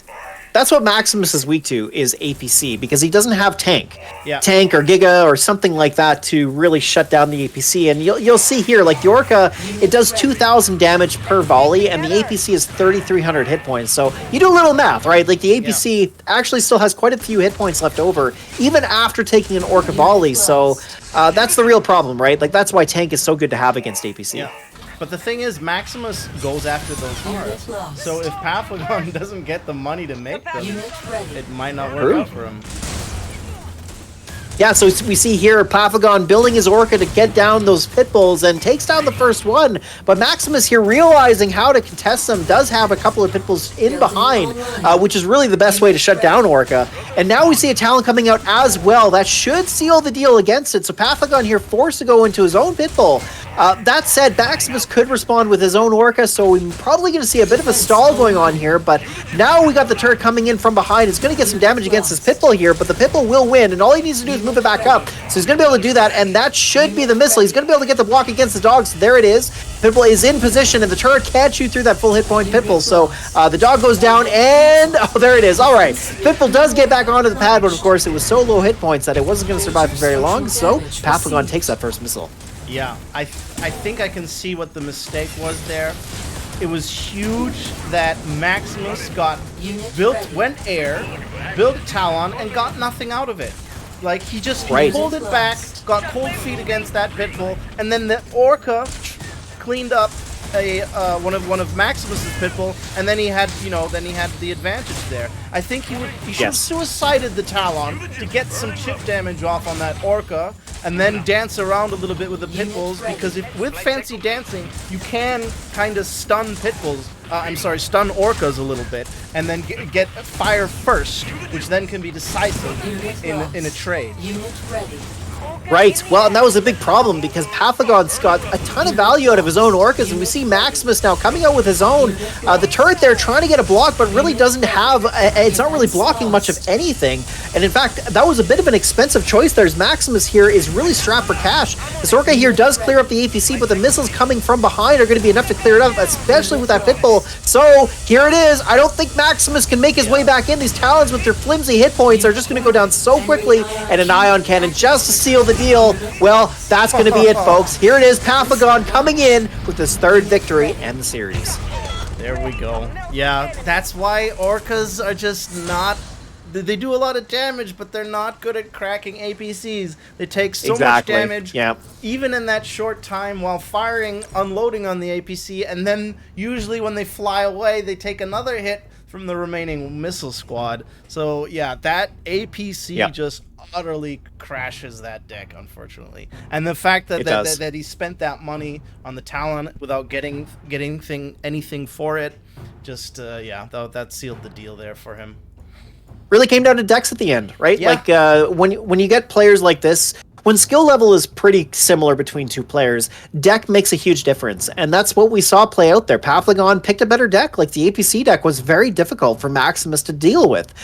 B: what Maximus is weak to, is APC, because he doesn't have tank or Giga or something like that to really shut down the APC. And you'll see here, like the Orca, it does 2,000 damage per volley, and the APC is 3,300 hit points. So you do a little math, right? Like the APC actually still has quite a few hit points left over, even after taking an Orca volley. So that's the real problem, right? Like that's why tank is so good to have against APC.
A: Yeah. But the thing is, Maximus goes after those Harvs. So if Paplagon doesn't get the money to make them, it might not work out for him.
B: Yeah, so we see here Paplagon building his Orca to get down those Pitbulls and takes down the first one. But Maximus here, realizing how to contest them, does have a couple of Pitbulls in behind, which is really the best way to shut down Orca. And now we see a Talon coming out as well. That should seal the deal against it. So Paplagon here forced to go into his own Pitbull. That said, Maximus could respond with his own Orca, so we're probably going to see a bit of a stall going on here. But now we got the turret coming in from behind. It's going to get some damage against this Pitbull here, but the Pitbull will win, and all he needs to do is move it back up. So he's going to be able to do that, and that should be the missile. He's going to be able to get the block against the dog, so there it is. Pitbull is in position, and the turret can't shoot through that full hit point Pitbull, so the dog goes down, and oh, there it is. All right, Pitbull does get back onto the pad, but of course it was so low hit points that it wasn't going to survive for very long, so Paplagon takes that first missile.
A: Yeah, I think I can see what the mistake was there. It was huge that Maximus went air, built Talon, and got nothing out of it. Like, he just pulled it back, got cold feet against that Pitbull, and then the Orca cleaned up one of Maximus's Pitbull, and then he had the advantage there. I think he should have suicided the Talon to get some chip damage off on that Orca, and then dance around a little bit with the Pitbulls, because with fancy dancing, you can kind of stun Pitbulls. Stun Orcas a little bit, and then get fire first, which then can be decisive in a trade.
C: Unit ready.
B: Right. Well, and that was a big problem because Paplagon's got a ton of value out of his own Orcas, and we see Maximus now coming out with his own. The turret there trying to get a block, but really doesn't have, it's not really blocking much of anything. And in fact, that was a bit of an expensive choice there, as Maximus here is really strapped for cash. This Orca here does clear up the APC, but the missiles coming from behind are going to be enough to clear it up, especially with that Pitbull. So here it is. I don't think Maximus can make his way back in. These Talons with their flimsy hit points are just going to go down so quickly, and an ion cannon just to seal the deal. Well, that's going to be it, folks. Here it is, Paplagon coming in with his third victory and the series.
A: There we go. Yeah, that's why Orcas are just not... They do a lot of damage, but they're not good at cracking APCs. They take so much damage, even in that short time, while unloading on the APC, and then usually when they fly away, they take another hit from the remaining missile squad. So yeah, that APC just utterly crashes that deck, unfortunately. And the fact that he spent that money on the Talon without getting anything for it, just that sealed the deal there for him.
B: Really came down to decks at the end, right?
A: Yeah.
B: Like when you get players like this, when skill level is pretty similar between two players, deck makes a huge difference. And that's what we saw play out there. Paplagon picked a better deck. Like the APC deck was very difficult for Maximus to deal with.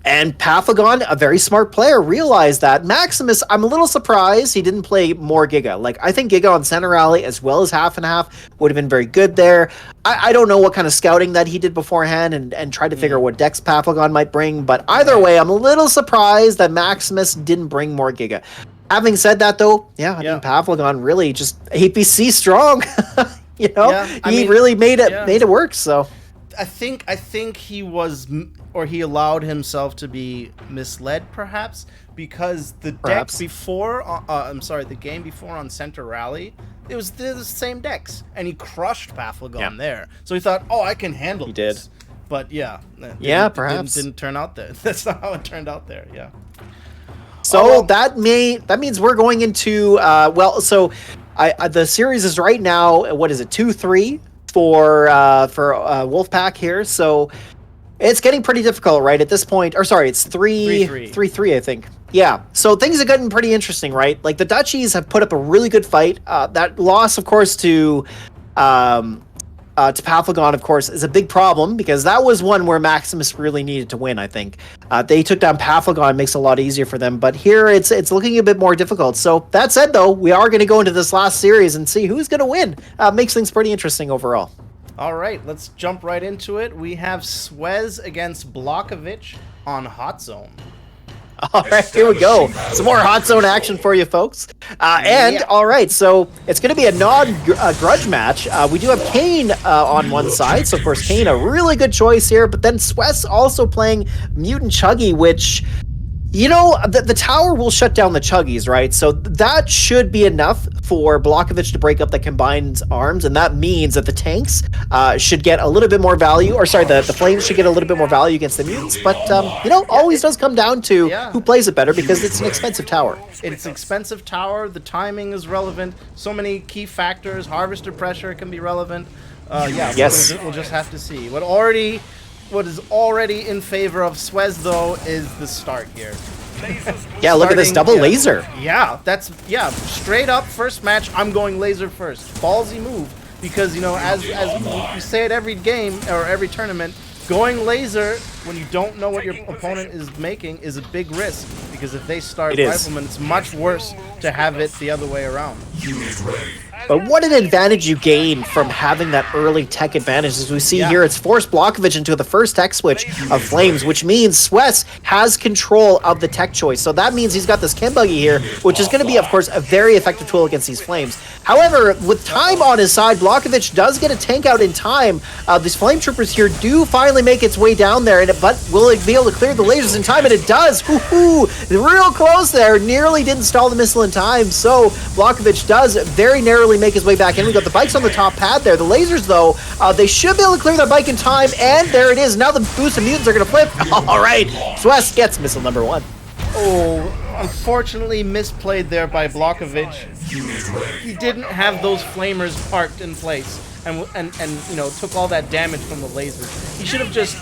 B: And Paplagon, a very smart player, realized that. Maximus, I'm a little surprised he didn't play more Giga. Like, I think Giga on Center Rally as well as half and half would have been very good there. I don't know what kind of scouting that he did beforehand and tried to figure out what decks Paplagon might bring. But either way, I'm a little surprised that Maximus didn't bring more Giga. Having said that, though, I mean, Paplagon really just APC strong. He really made it work. So
A: I think he was, or he allowed himself to be misled, perhaps, because the deck before, the game before on Center Rally, it was the same decks, and he crushed Paplagon there. So he thought, I can handle this. Did. But perhaps didn't turn out there. That's not how it turned out there. Yeah.
B: So that means we're going into the series is right now, what is it, 2-3 for Wolfpack here. So it's getting pretty difficult, right, at this point. Or sorry, it's 3-3, I think. Yeah. So things are getting pretty interesting, right? Like the Dutchies have put up a really good fight. That loss, of course, to Paplagon, of course, is a big problem because that was one where Maximus really needed to win, I think. They took down Paplagon, makes it a lot easier for them, but here it's looking a bit more difficult. So that said, though, we are going to go into this last series and see who's going to win. Makes things pretty interesting overall.
A: All right, let's jump right into it. We have Swez against Blockovich on Hot Zone.
B: All right, here we go. Some more Hot Zone action for you folks. All right, so it's going to be a non-grudge match. We do have Kane on one side. So, of course, Kane, a really good choice here. But then Swez also playing Mutant Chuggy, which, the tower will shut down the Chuggies, right? So that should be enough for Blockovich to break up the combined arms. And that means that the tanks should get a little bit more value. Or, sorry, the flames should get a little bit more value against the mutants. But, always does come down to who plays it better because it's an expensive tower.
A: It's an expensive tower. The timing is relevant. So many key factors. Harvester pressure can be relevant.
B: Yes.
A: We'll just have to see. What is already in favor of Swez, though, is the start here.
B: Look at this double laser.
A: Straight up first match, I'm going laser first. Ballsy move, because, as you say it every game, or every tournament, going laser when you don't know what your opponent is making is a big risk, because if they start Rifleman, it's much worse to have it the other way around.
B: But what an advantage you gain from having that early tech advantage. As we see here, it's forced Blockovich into the first tech switch of Flames, which means Swez has control of the tech choice. So that means he's got this Chem Buggy here, which is going to be, of course, a very effective tool against these Flames. However, with time on his side, Blockovich does get a tank out in time. These Flame Troopers here do finally make its way down there, but will it be able to clear the lasers in time? And it does! Woohoo! Real close there, nearly didn't stall the missile in time, so Blockovich does very narrowly make his way back in. We got the bikes on the top pad there. The lasers, though, they should be able to clear that bike in time, and there it is. Now the boost of mutants are going to flip. All right, Swez gets missile number 1.
A: Oh, unfortunately misplayed there by Blockovich. He didn't have those flamers parked in place and you know, took all that damage from the lasers. He should have just...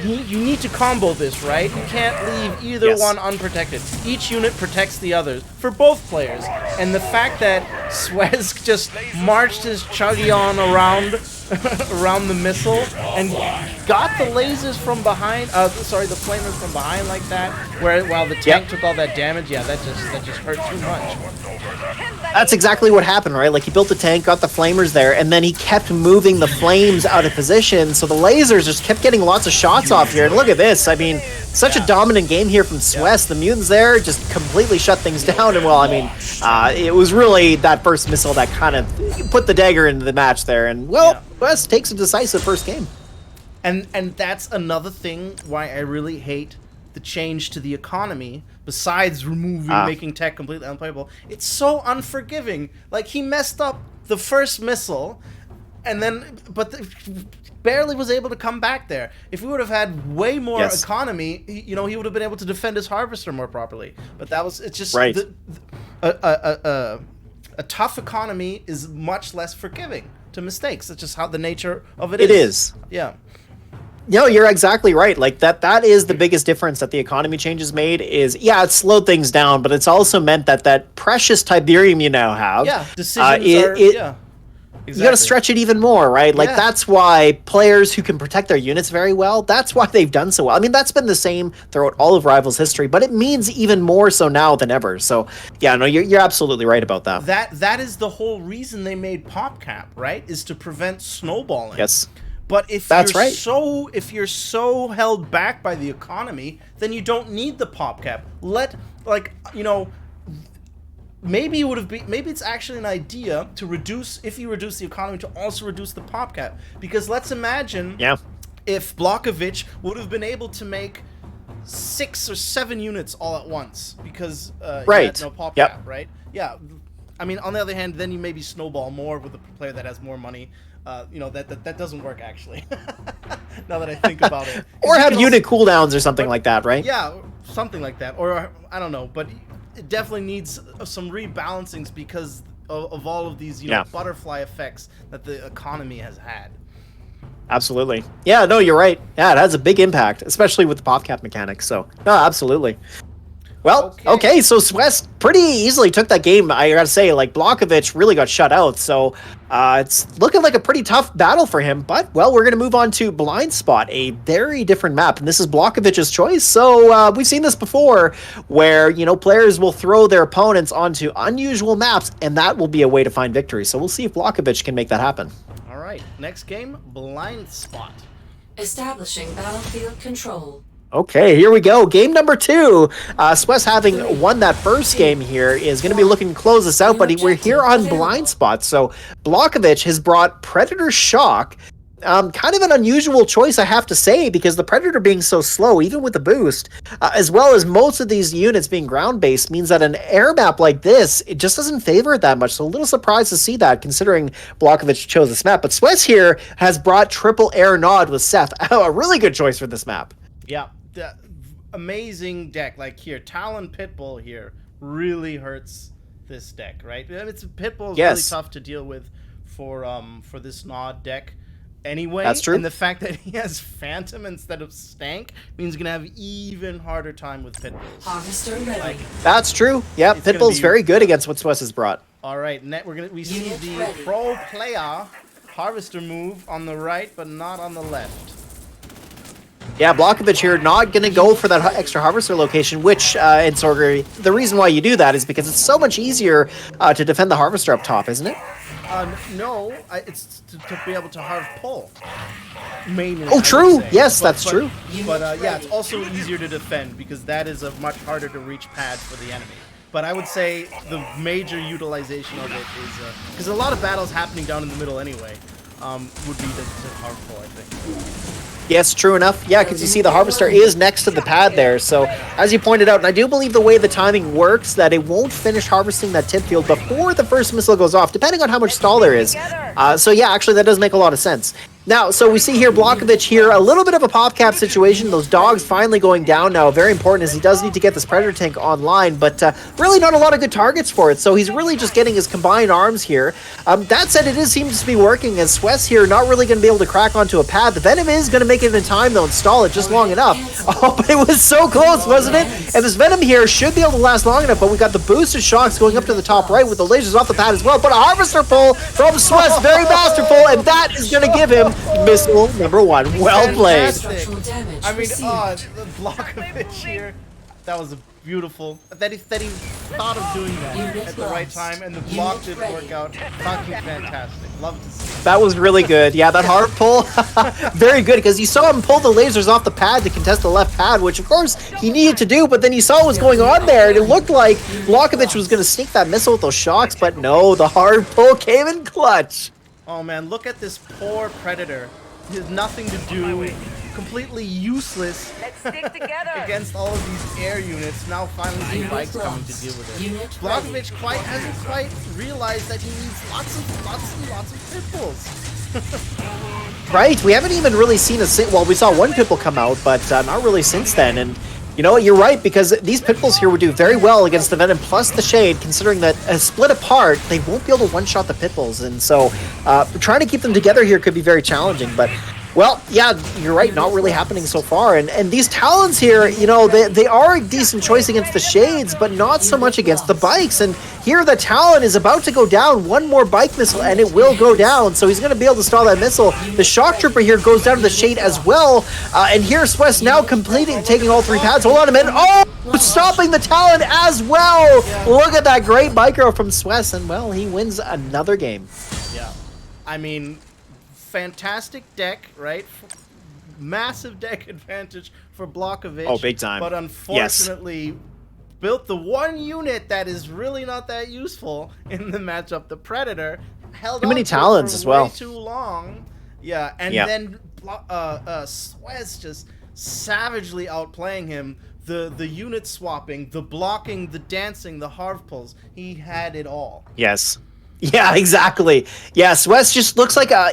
A: You need to combo this, right? You can't leave either one unprotected. Each unit protects the others for both players. And the fact that Swez just marched his Chuggy on around around the missile and got the lasers from behind, sorry, the flamers from behind like that, while the tank took all that damage, yeah, that just hurt too much.
B: That's exactly what happened, right? Like, he built the tank, got the flamers there, and then he kept moving the flames out of position, so the lasers just kept getting lots of shots off here. And look at this, I mean, such a dominant game here from Swez. The mutants there just completely shut things down, and well, I mean, it was really that first missile that kind of put the dagger into the match there, and well, Swez takes a decisive first game.
A: And that's another thing why I really hate the change to the economy, besides making tech completely unplayable. It's so unforgiving. Like, he messed up the first missile, and then, barely was able to come back there. If we would have had way more economy, you know, he would have been able to defend his harvester more properly. But it's just
B: right.
A: A tough economy is much less forgiving to mistakes. That's just how the nature of it is.
B: It is.
A: Yeah.
B: No, you're exactly right. Like, that is the biggest difference that the economy changes made is, it slowed things down, but it's also meant that precious Tiberium you now have.
A: Yeah, decisions exactly.
B: You got to stretch it even more, right? Like, that's why players who can protect their units very well, that's why they've done so well. I mean, that's been the same throughout all of Rivals history, but it means even more so now than ever. So, yeah, no, you're absolutely right about that.
A: That is the whole reason they made PopCap, right? Is to prevent snowballing.
B: Yes.
A: But if you're so held back by the economy, then you don't need the PopCap. Maybe it's actually an idea to reduce, if you reduce the economy, to also reduce the PopCap. Because let's imagine if Blockovich would have been able to make 6 or 7 units all at once because he had no PopCap, right? Yeah. I mean, on the other hand, then you maybe snowball more with a player that has more money. That doesn't work, actually. Now that I think about it.
B: Or have unit cooldowns or something like that, right?
A: Yeah, something like that. Or, I don't know, but it definitely needs some rebalancings because of all of these, butterfly effects that the economy has had.
B: Absolutely. Yeah, no, you're right. Yeah, it has a big impact, especially with the PopCap mechanics. So, no, absolutely. Well, okay, so Swez pretty easily took that game. I gotta say, like, Blockovich really got shut out, so it's looking like a pretty tough battle for him. But, well, we're gonna move on to Blind Spot, a very different map, and this is Blockovich's choice. So we've seen this before, where players will throw their opponents onto unusual maps, and that will be a way to find victory. So we'll see if Blockovich can make that happen.
A: All right, next game, Blind Spot.
C: Establishing battlefield control.
B: Okay, here we go. Game number 2. Swez, having won that first game here, is going to be looking to close this out, but we're here on Blind Spot. So Blockovich has brought Predator Shock. Kind of an unusual choice, I have to say, because the Predator being so slow, even with the boost, as well as most of these units being ground-based, means that an air map like this, it just doesn't favor it that much. So a little surprised to see that, considering Blockovich chose this map. But Swez here has brought triple air nod with Seth. A really good choice for this map.
A: Yeah. Amazing deck. Like here, Talon Pitbull here really hurts this deck, right? It's Pitbull is really tough to deal with for this Nod deck anyway.
B: That's true.
A: And the fact that he has Phantom instead of Stank means he's gonna have even harder time with Pitbulls.
C: Harvester ready.
B: That's true. Yeah, Pitbull's very good against what Swez has brought.
A: All right, we see the pro player Harvester move on the right, but not on the left.
B: Yeah, Blockovich here not going to go for that extra Harvester location, which, in Sorgery, the reason why you do that is because it's so much easier to defend the Harvester up top, isn't it?
A: No, it's to be able to Harv pull. Mainly.
B: Oh, true. Yes, that's true.
A: But yeah, it's also easier to defend because that is a much harder to reach pad for the enemy. But I would say the major utilization of it is because a lot of battles happening down in the middle anyway. Would be the harmful, I think.
B: Yes, true enough. Yeah, because you see the Harvester is next to the pad there. So, as you pointed out, and I do believe the way the timing works, that it won't finish harvesting that tip field before the first missile goes off, depending on how much stall there is. So yeah, actually, that does make a lot of sense. Now, so we see here Blockovich here, a little bit of a pop cap situation. Those dogs finally going down now. Very important as he does need to get this Predator tank online, but really not a lot of good targets for it. So he's really just getting his combined arms here. That said, it seems to be working as Swez here not really going to be able to crack onto a pad. The Venom is going to make it in time though, install it just long enough. Oh, but it was so close, wasn't it? And this Venom here should be able to last long enough, but we got the boosted shocks going up to the top right with the lasers off the pad as well. But a Harvester pull from Swez, very masterful, and that is going to give him missile number 1. Well played.
A: I mean, the Blockovich here. That was a beautiful. That he thought of doing that at the right time, and the block did work out. Fucking fantastic. Love to see.
B: That was really good. Yeah, that hard pull, very good, because you saw him pull the lasers off the pad to contest the left pad, which of course he needed to do, but then you saw what was going on there, and it looked like Blockovich was going to sneak that missile with those shocks, but no, the hard pull came in clutch.
A: Oh man, look at this poor Predator. He has nothing to do, completely useless against all of these air units. Now finally the bike's coming to deal with it. Blockovich hasn't quite realized that he needs lots of pit bulls.
B: Right, we haven't even really seen well, we saw one pit bull come out, but not really since then. And you know what, you're right, because these pit bulls here would do very well against the Venom plus the Shade, considering that split apart, they won't be able to one-shot the pit bulls. And so trying to keep them together here could be very challenging. But, well, yeah, you're right, not really happening so far. And these Talons here, you know, they are a decent choice against the Shades, but not so much against the bikes. And here the Talon is about to go down. One more bike missile, and it will go down. So he's going to be able to stall that missile. The Shock Trooper here goes down to the Shade as well. And here Swez now taking all 3 pads. Hold on a minute. Oh, stopping the Talon as well. Look at that great bike arrow from Swez. And, well, he wins another game.
A: Yeah. I mean, fantastic deck, right? Massive deck advantage for Blockovich.
B: Oh, big time.
A: But unfortunately, built the one unit that is really not that useful in the matchup. The Predator held
B: too many
A: on to
B: Talons
A: it for
B: as well.
A: way too long. Yeah, and then Swez just savagely outplaying him. The unit swapping, the blocking, the dancing, the harv pulls. He had it all.
B: Yes. Yeah, exactly. Yeah, Swez just looks like I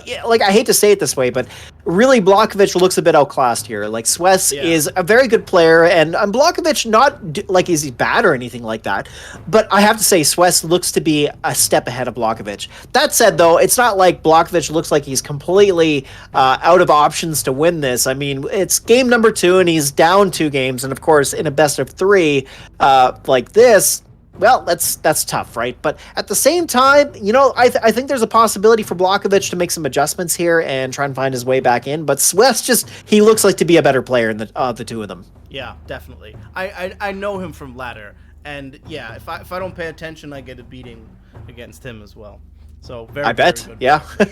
B: hate to say it this way, but really Blockovich looks a bit outclassed here. Like Swez is a very good player, and Blockovich not like is he bad or anything like that, but I have to say Swez looks to be a step ahead of Blockovich. That said, though, it's not like Blockovich looks like he's completely out of options to win this. I mean, it's game number 2, and he's down 2 games, and of course, in a best of 3 like this. Well, that's tough, right? But at the same time, you know, I think there's a possibility for Blockovich to make some adjustments here and try and find his way back in. But Swez he looks like to be a better player in the 2 of them.
A: Yeah, definitely. I know him from ladder, and yeah, if I don't pay attention, I get a beating against him as well. So very. I bet. Very good, yeah. Sure.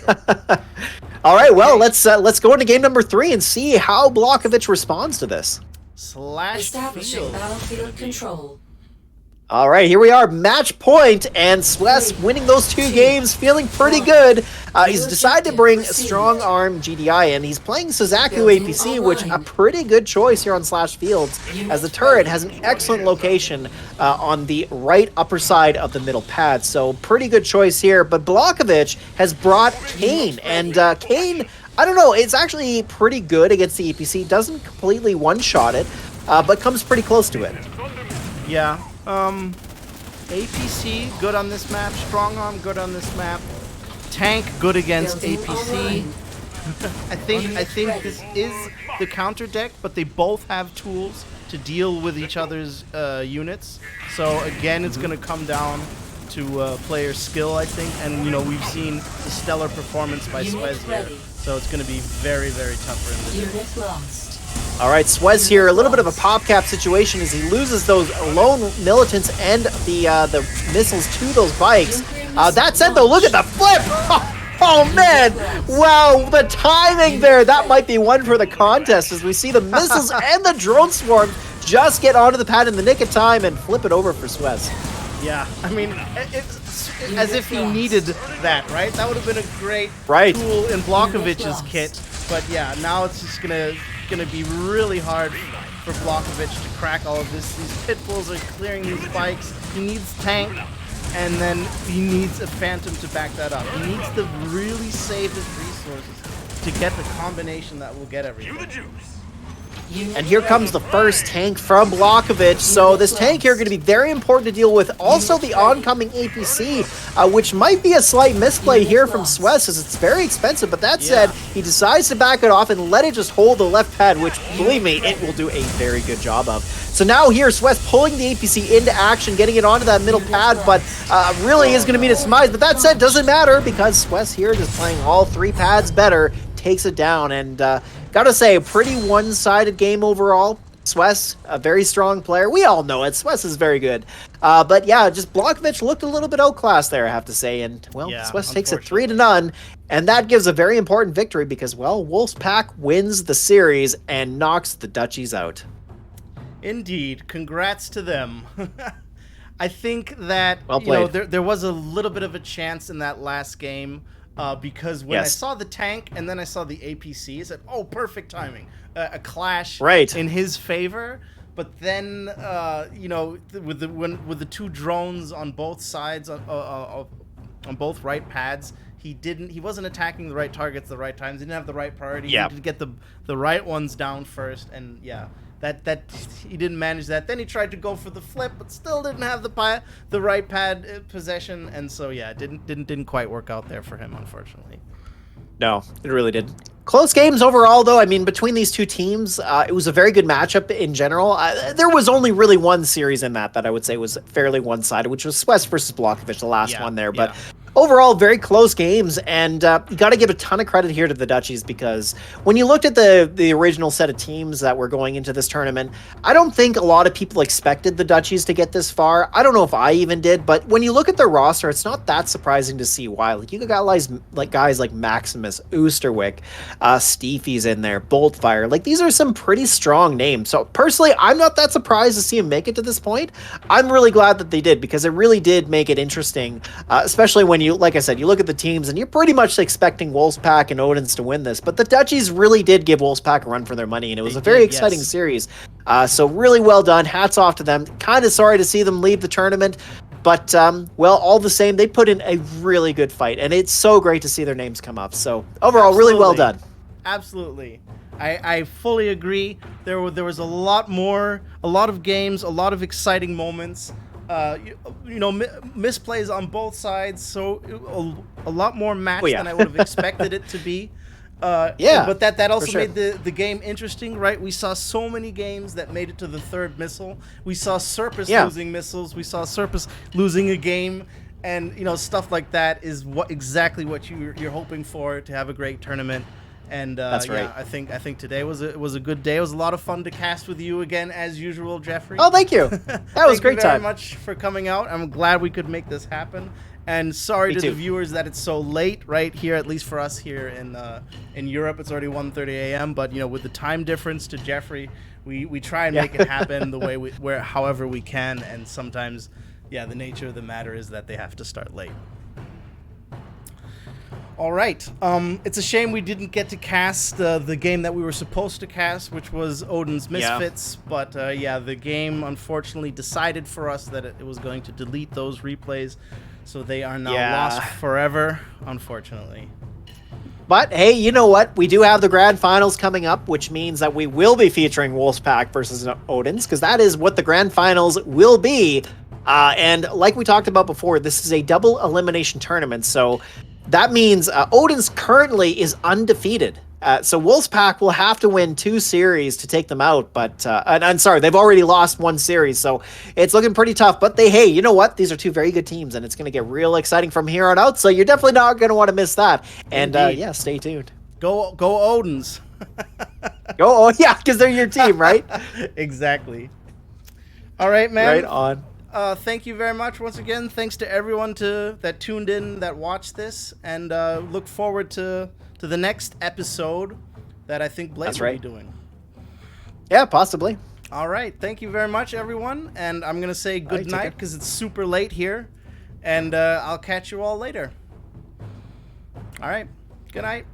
B: All right. Well, let's go into game number 3 and see how Blockovich responds to this.
C: Establishing battlefield control.
B: All right, here we are, match point, and Swez winning those 2 games, feeling pretty good. He's decided to bring Strong Arm GDI in. He's playing Suzaku APC, which a pretty good choice here on Slash Fields, as the turret has an excellent location on the right upper side of the middle pad. So pretty good choice here, but Blockovich has brought Kane, and Kane, I don't know, it's actually pretty good against the APC. Doesn't completely one-shot it, but comes pretty close to it.
A: Yeah. APC good on this map, Strong Arm good on this map, Tank good against APC. I think this is the counter deck, but they both have tools to deal with each other's units. So again, it's gonna come down to player skill, I think, and you know we've seen the stellar performance by Swez here, so it's gonna be very, very tough for him to do.
C: Unit lost.
B: All right, Swez here, a little bit of a pop cap situation as he loses those lone militants and the missiles to those bikes. That said, though, look at the flip! Oh, man! Wow, the timing there, that might be one for the contest as we see the missiles and the drone swarm just get onto the pad in the nick of time and flip it over for Swez.
A: Yeah, I mean, it's as if he needed that, right? That would have been a great tool in Blockovich's kit. But yeah, now it's just gonna be really hard for Blockovich to crack all of this. These pit bulls are clearing these bikes. He needs tank, and then he needs a phantom to back that up. He needs to really save his resources to get the combination that will get everything.
B: And here comes the first tank from Blockovich. So this tank here going to be very important to deal with. Also the oncoming APC, which might be a slight misplay here from Swez, as it's very expensive. But that said, he decides to back it off and let it just hold the left pad, which, believe me, it will do a very good job of. So now here, Swez pulling the APC into action, getting it onto that middle pad, but really is going to be a demise. But that said, doesn't matter, because Swez here just playing all three pads better, takes it down. And gotta say, a pretty one-sided game overall. Swez, a very strong player. We all know it. Swez is very good. But yeah, just Blockovich looked a little bit outclassed there, I have to say. And, well, Swez takes it 3-0. And that gives a very important victory because, well, Wolfpack wins the series and knocks the Dutchies out.
A: Indeed. Congrats to them. I think that there was a little bit of a chance in that last game because when I saw the tank and then I saw the APC, I said, oh, perfect timing. A clash in his favor. But then, with the two drones on both sides, on both right pads, he wasn't attacking the right targets the right times. He didn't have the right priority. He needed to get the right ones down first, and that he didn't manage that. Then he tried to go for the flip, but still didn't have the right pad possession, and so it didn't quite work out there for him, unfortunately.
B: No, it really did. Close games overall, though. I mean, between these two teams, it was a very good matchup in general. There was only really one series in that I would say was fairly one-sided, which was Swez versus Blockovich, the last one there. But overall, very close games, and you got to give a ton of credit here to the Dutchies because when you looked at the original set of teams that were going into this tournament, I don't think a lot of people expected the Dutchies to get this far. I don't know if I even did, but when you look at their roster, it's not that surprising to see why. Like, you got guys like Maximus, Oosterwick, Steepy's in there, Boltfire. Like, these are some pretty strong names. So personally, I'm not that surprised to see them make it to this point. I'm really glad that they did because it really did make it interesting, especially when you, like I said, you look at the teams and you're pretty much expecting Wolfpack and Odin's to win this. But the Dutchies really did give Wolfpack a run for their money, and it was a very exciting series. So really well done. Hats off to them. Kind of sorry to see them leave the tournament. But, well, all the same, they put in a really good fight, and it's so great to see their names come up. So, overall, really well done.
A: Absolutely. I fully agree. There was a lot of games, a lot of exciting moments. Misplays on both sides, so a lot more match than I would have expected it to be. But that also made the game interesting, right? We saw so many games that made it to the third missile. We saw Serpas losing missiles. We saw Serpas losing a game, and stuff like that is exactly what you're hoping for to have a great tournament. And
B: that's right.
A: I think today was a good day. It was a lot of fun to cast with you again as usual, Jeffrey.
B: Oh, thank you. That was a great time. Thank you very
A: much for coming out. I'm glad we could make this happen. And sorry to the viewers that it's so late right here, at least for us here in Europe. It's already 1:30 a.m. But with the time difference to Jeffrey, we try and make it happen the way however we can. And sometimes, the nature of the matter is that they have to start late. All right. It's a shame we didn't get to cast the game that we were supposed to cast, which was Odin's Misfits. But the game unfortunately decided for us that it was going to delete those replays. So they are now lost forever, unfortunately.
B: But, hey, you know what? We do have the grand finals coming up, which means that we will be featuring Wolfpack versus Odin's, because that is what the grand finals will be. And like we talked about before, this is a double elimination tournament, so that means Odin's currently is undefeated. So Wolfpack will have to win 2 series to take them out. But I'm sorry, they've already lost 1 series, so it's looking pretty tough. But hey, you know what? These are 2 very good teams, and it's going to get real exciting from here on out. So you're definitely not going to want to miss that. And stay tuned.
A: Go Odins.
B: Because they're your team, right?
A: Exactly. All right, man.
B: Right on.
A: Thank you very much once again. Thanks to everyone that tuned in, that watched this, and look forward to the next episode that I think Blaze will be doing.
B: Yeah, possibly.
A: All right. Thank you very much, everyone. And I'm going to say good
B: take
A: night
B: care.
A: because it's super late here. And I'll catch you all later. All right. Good night.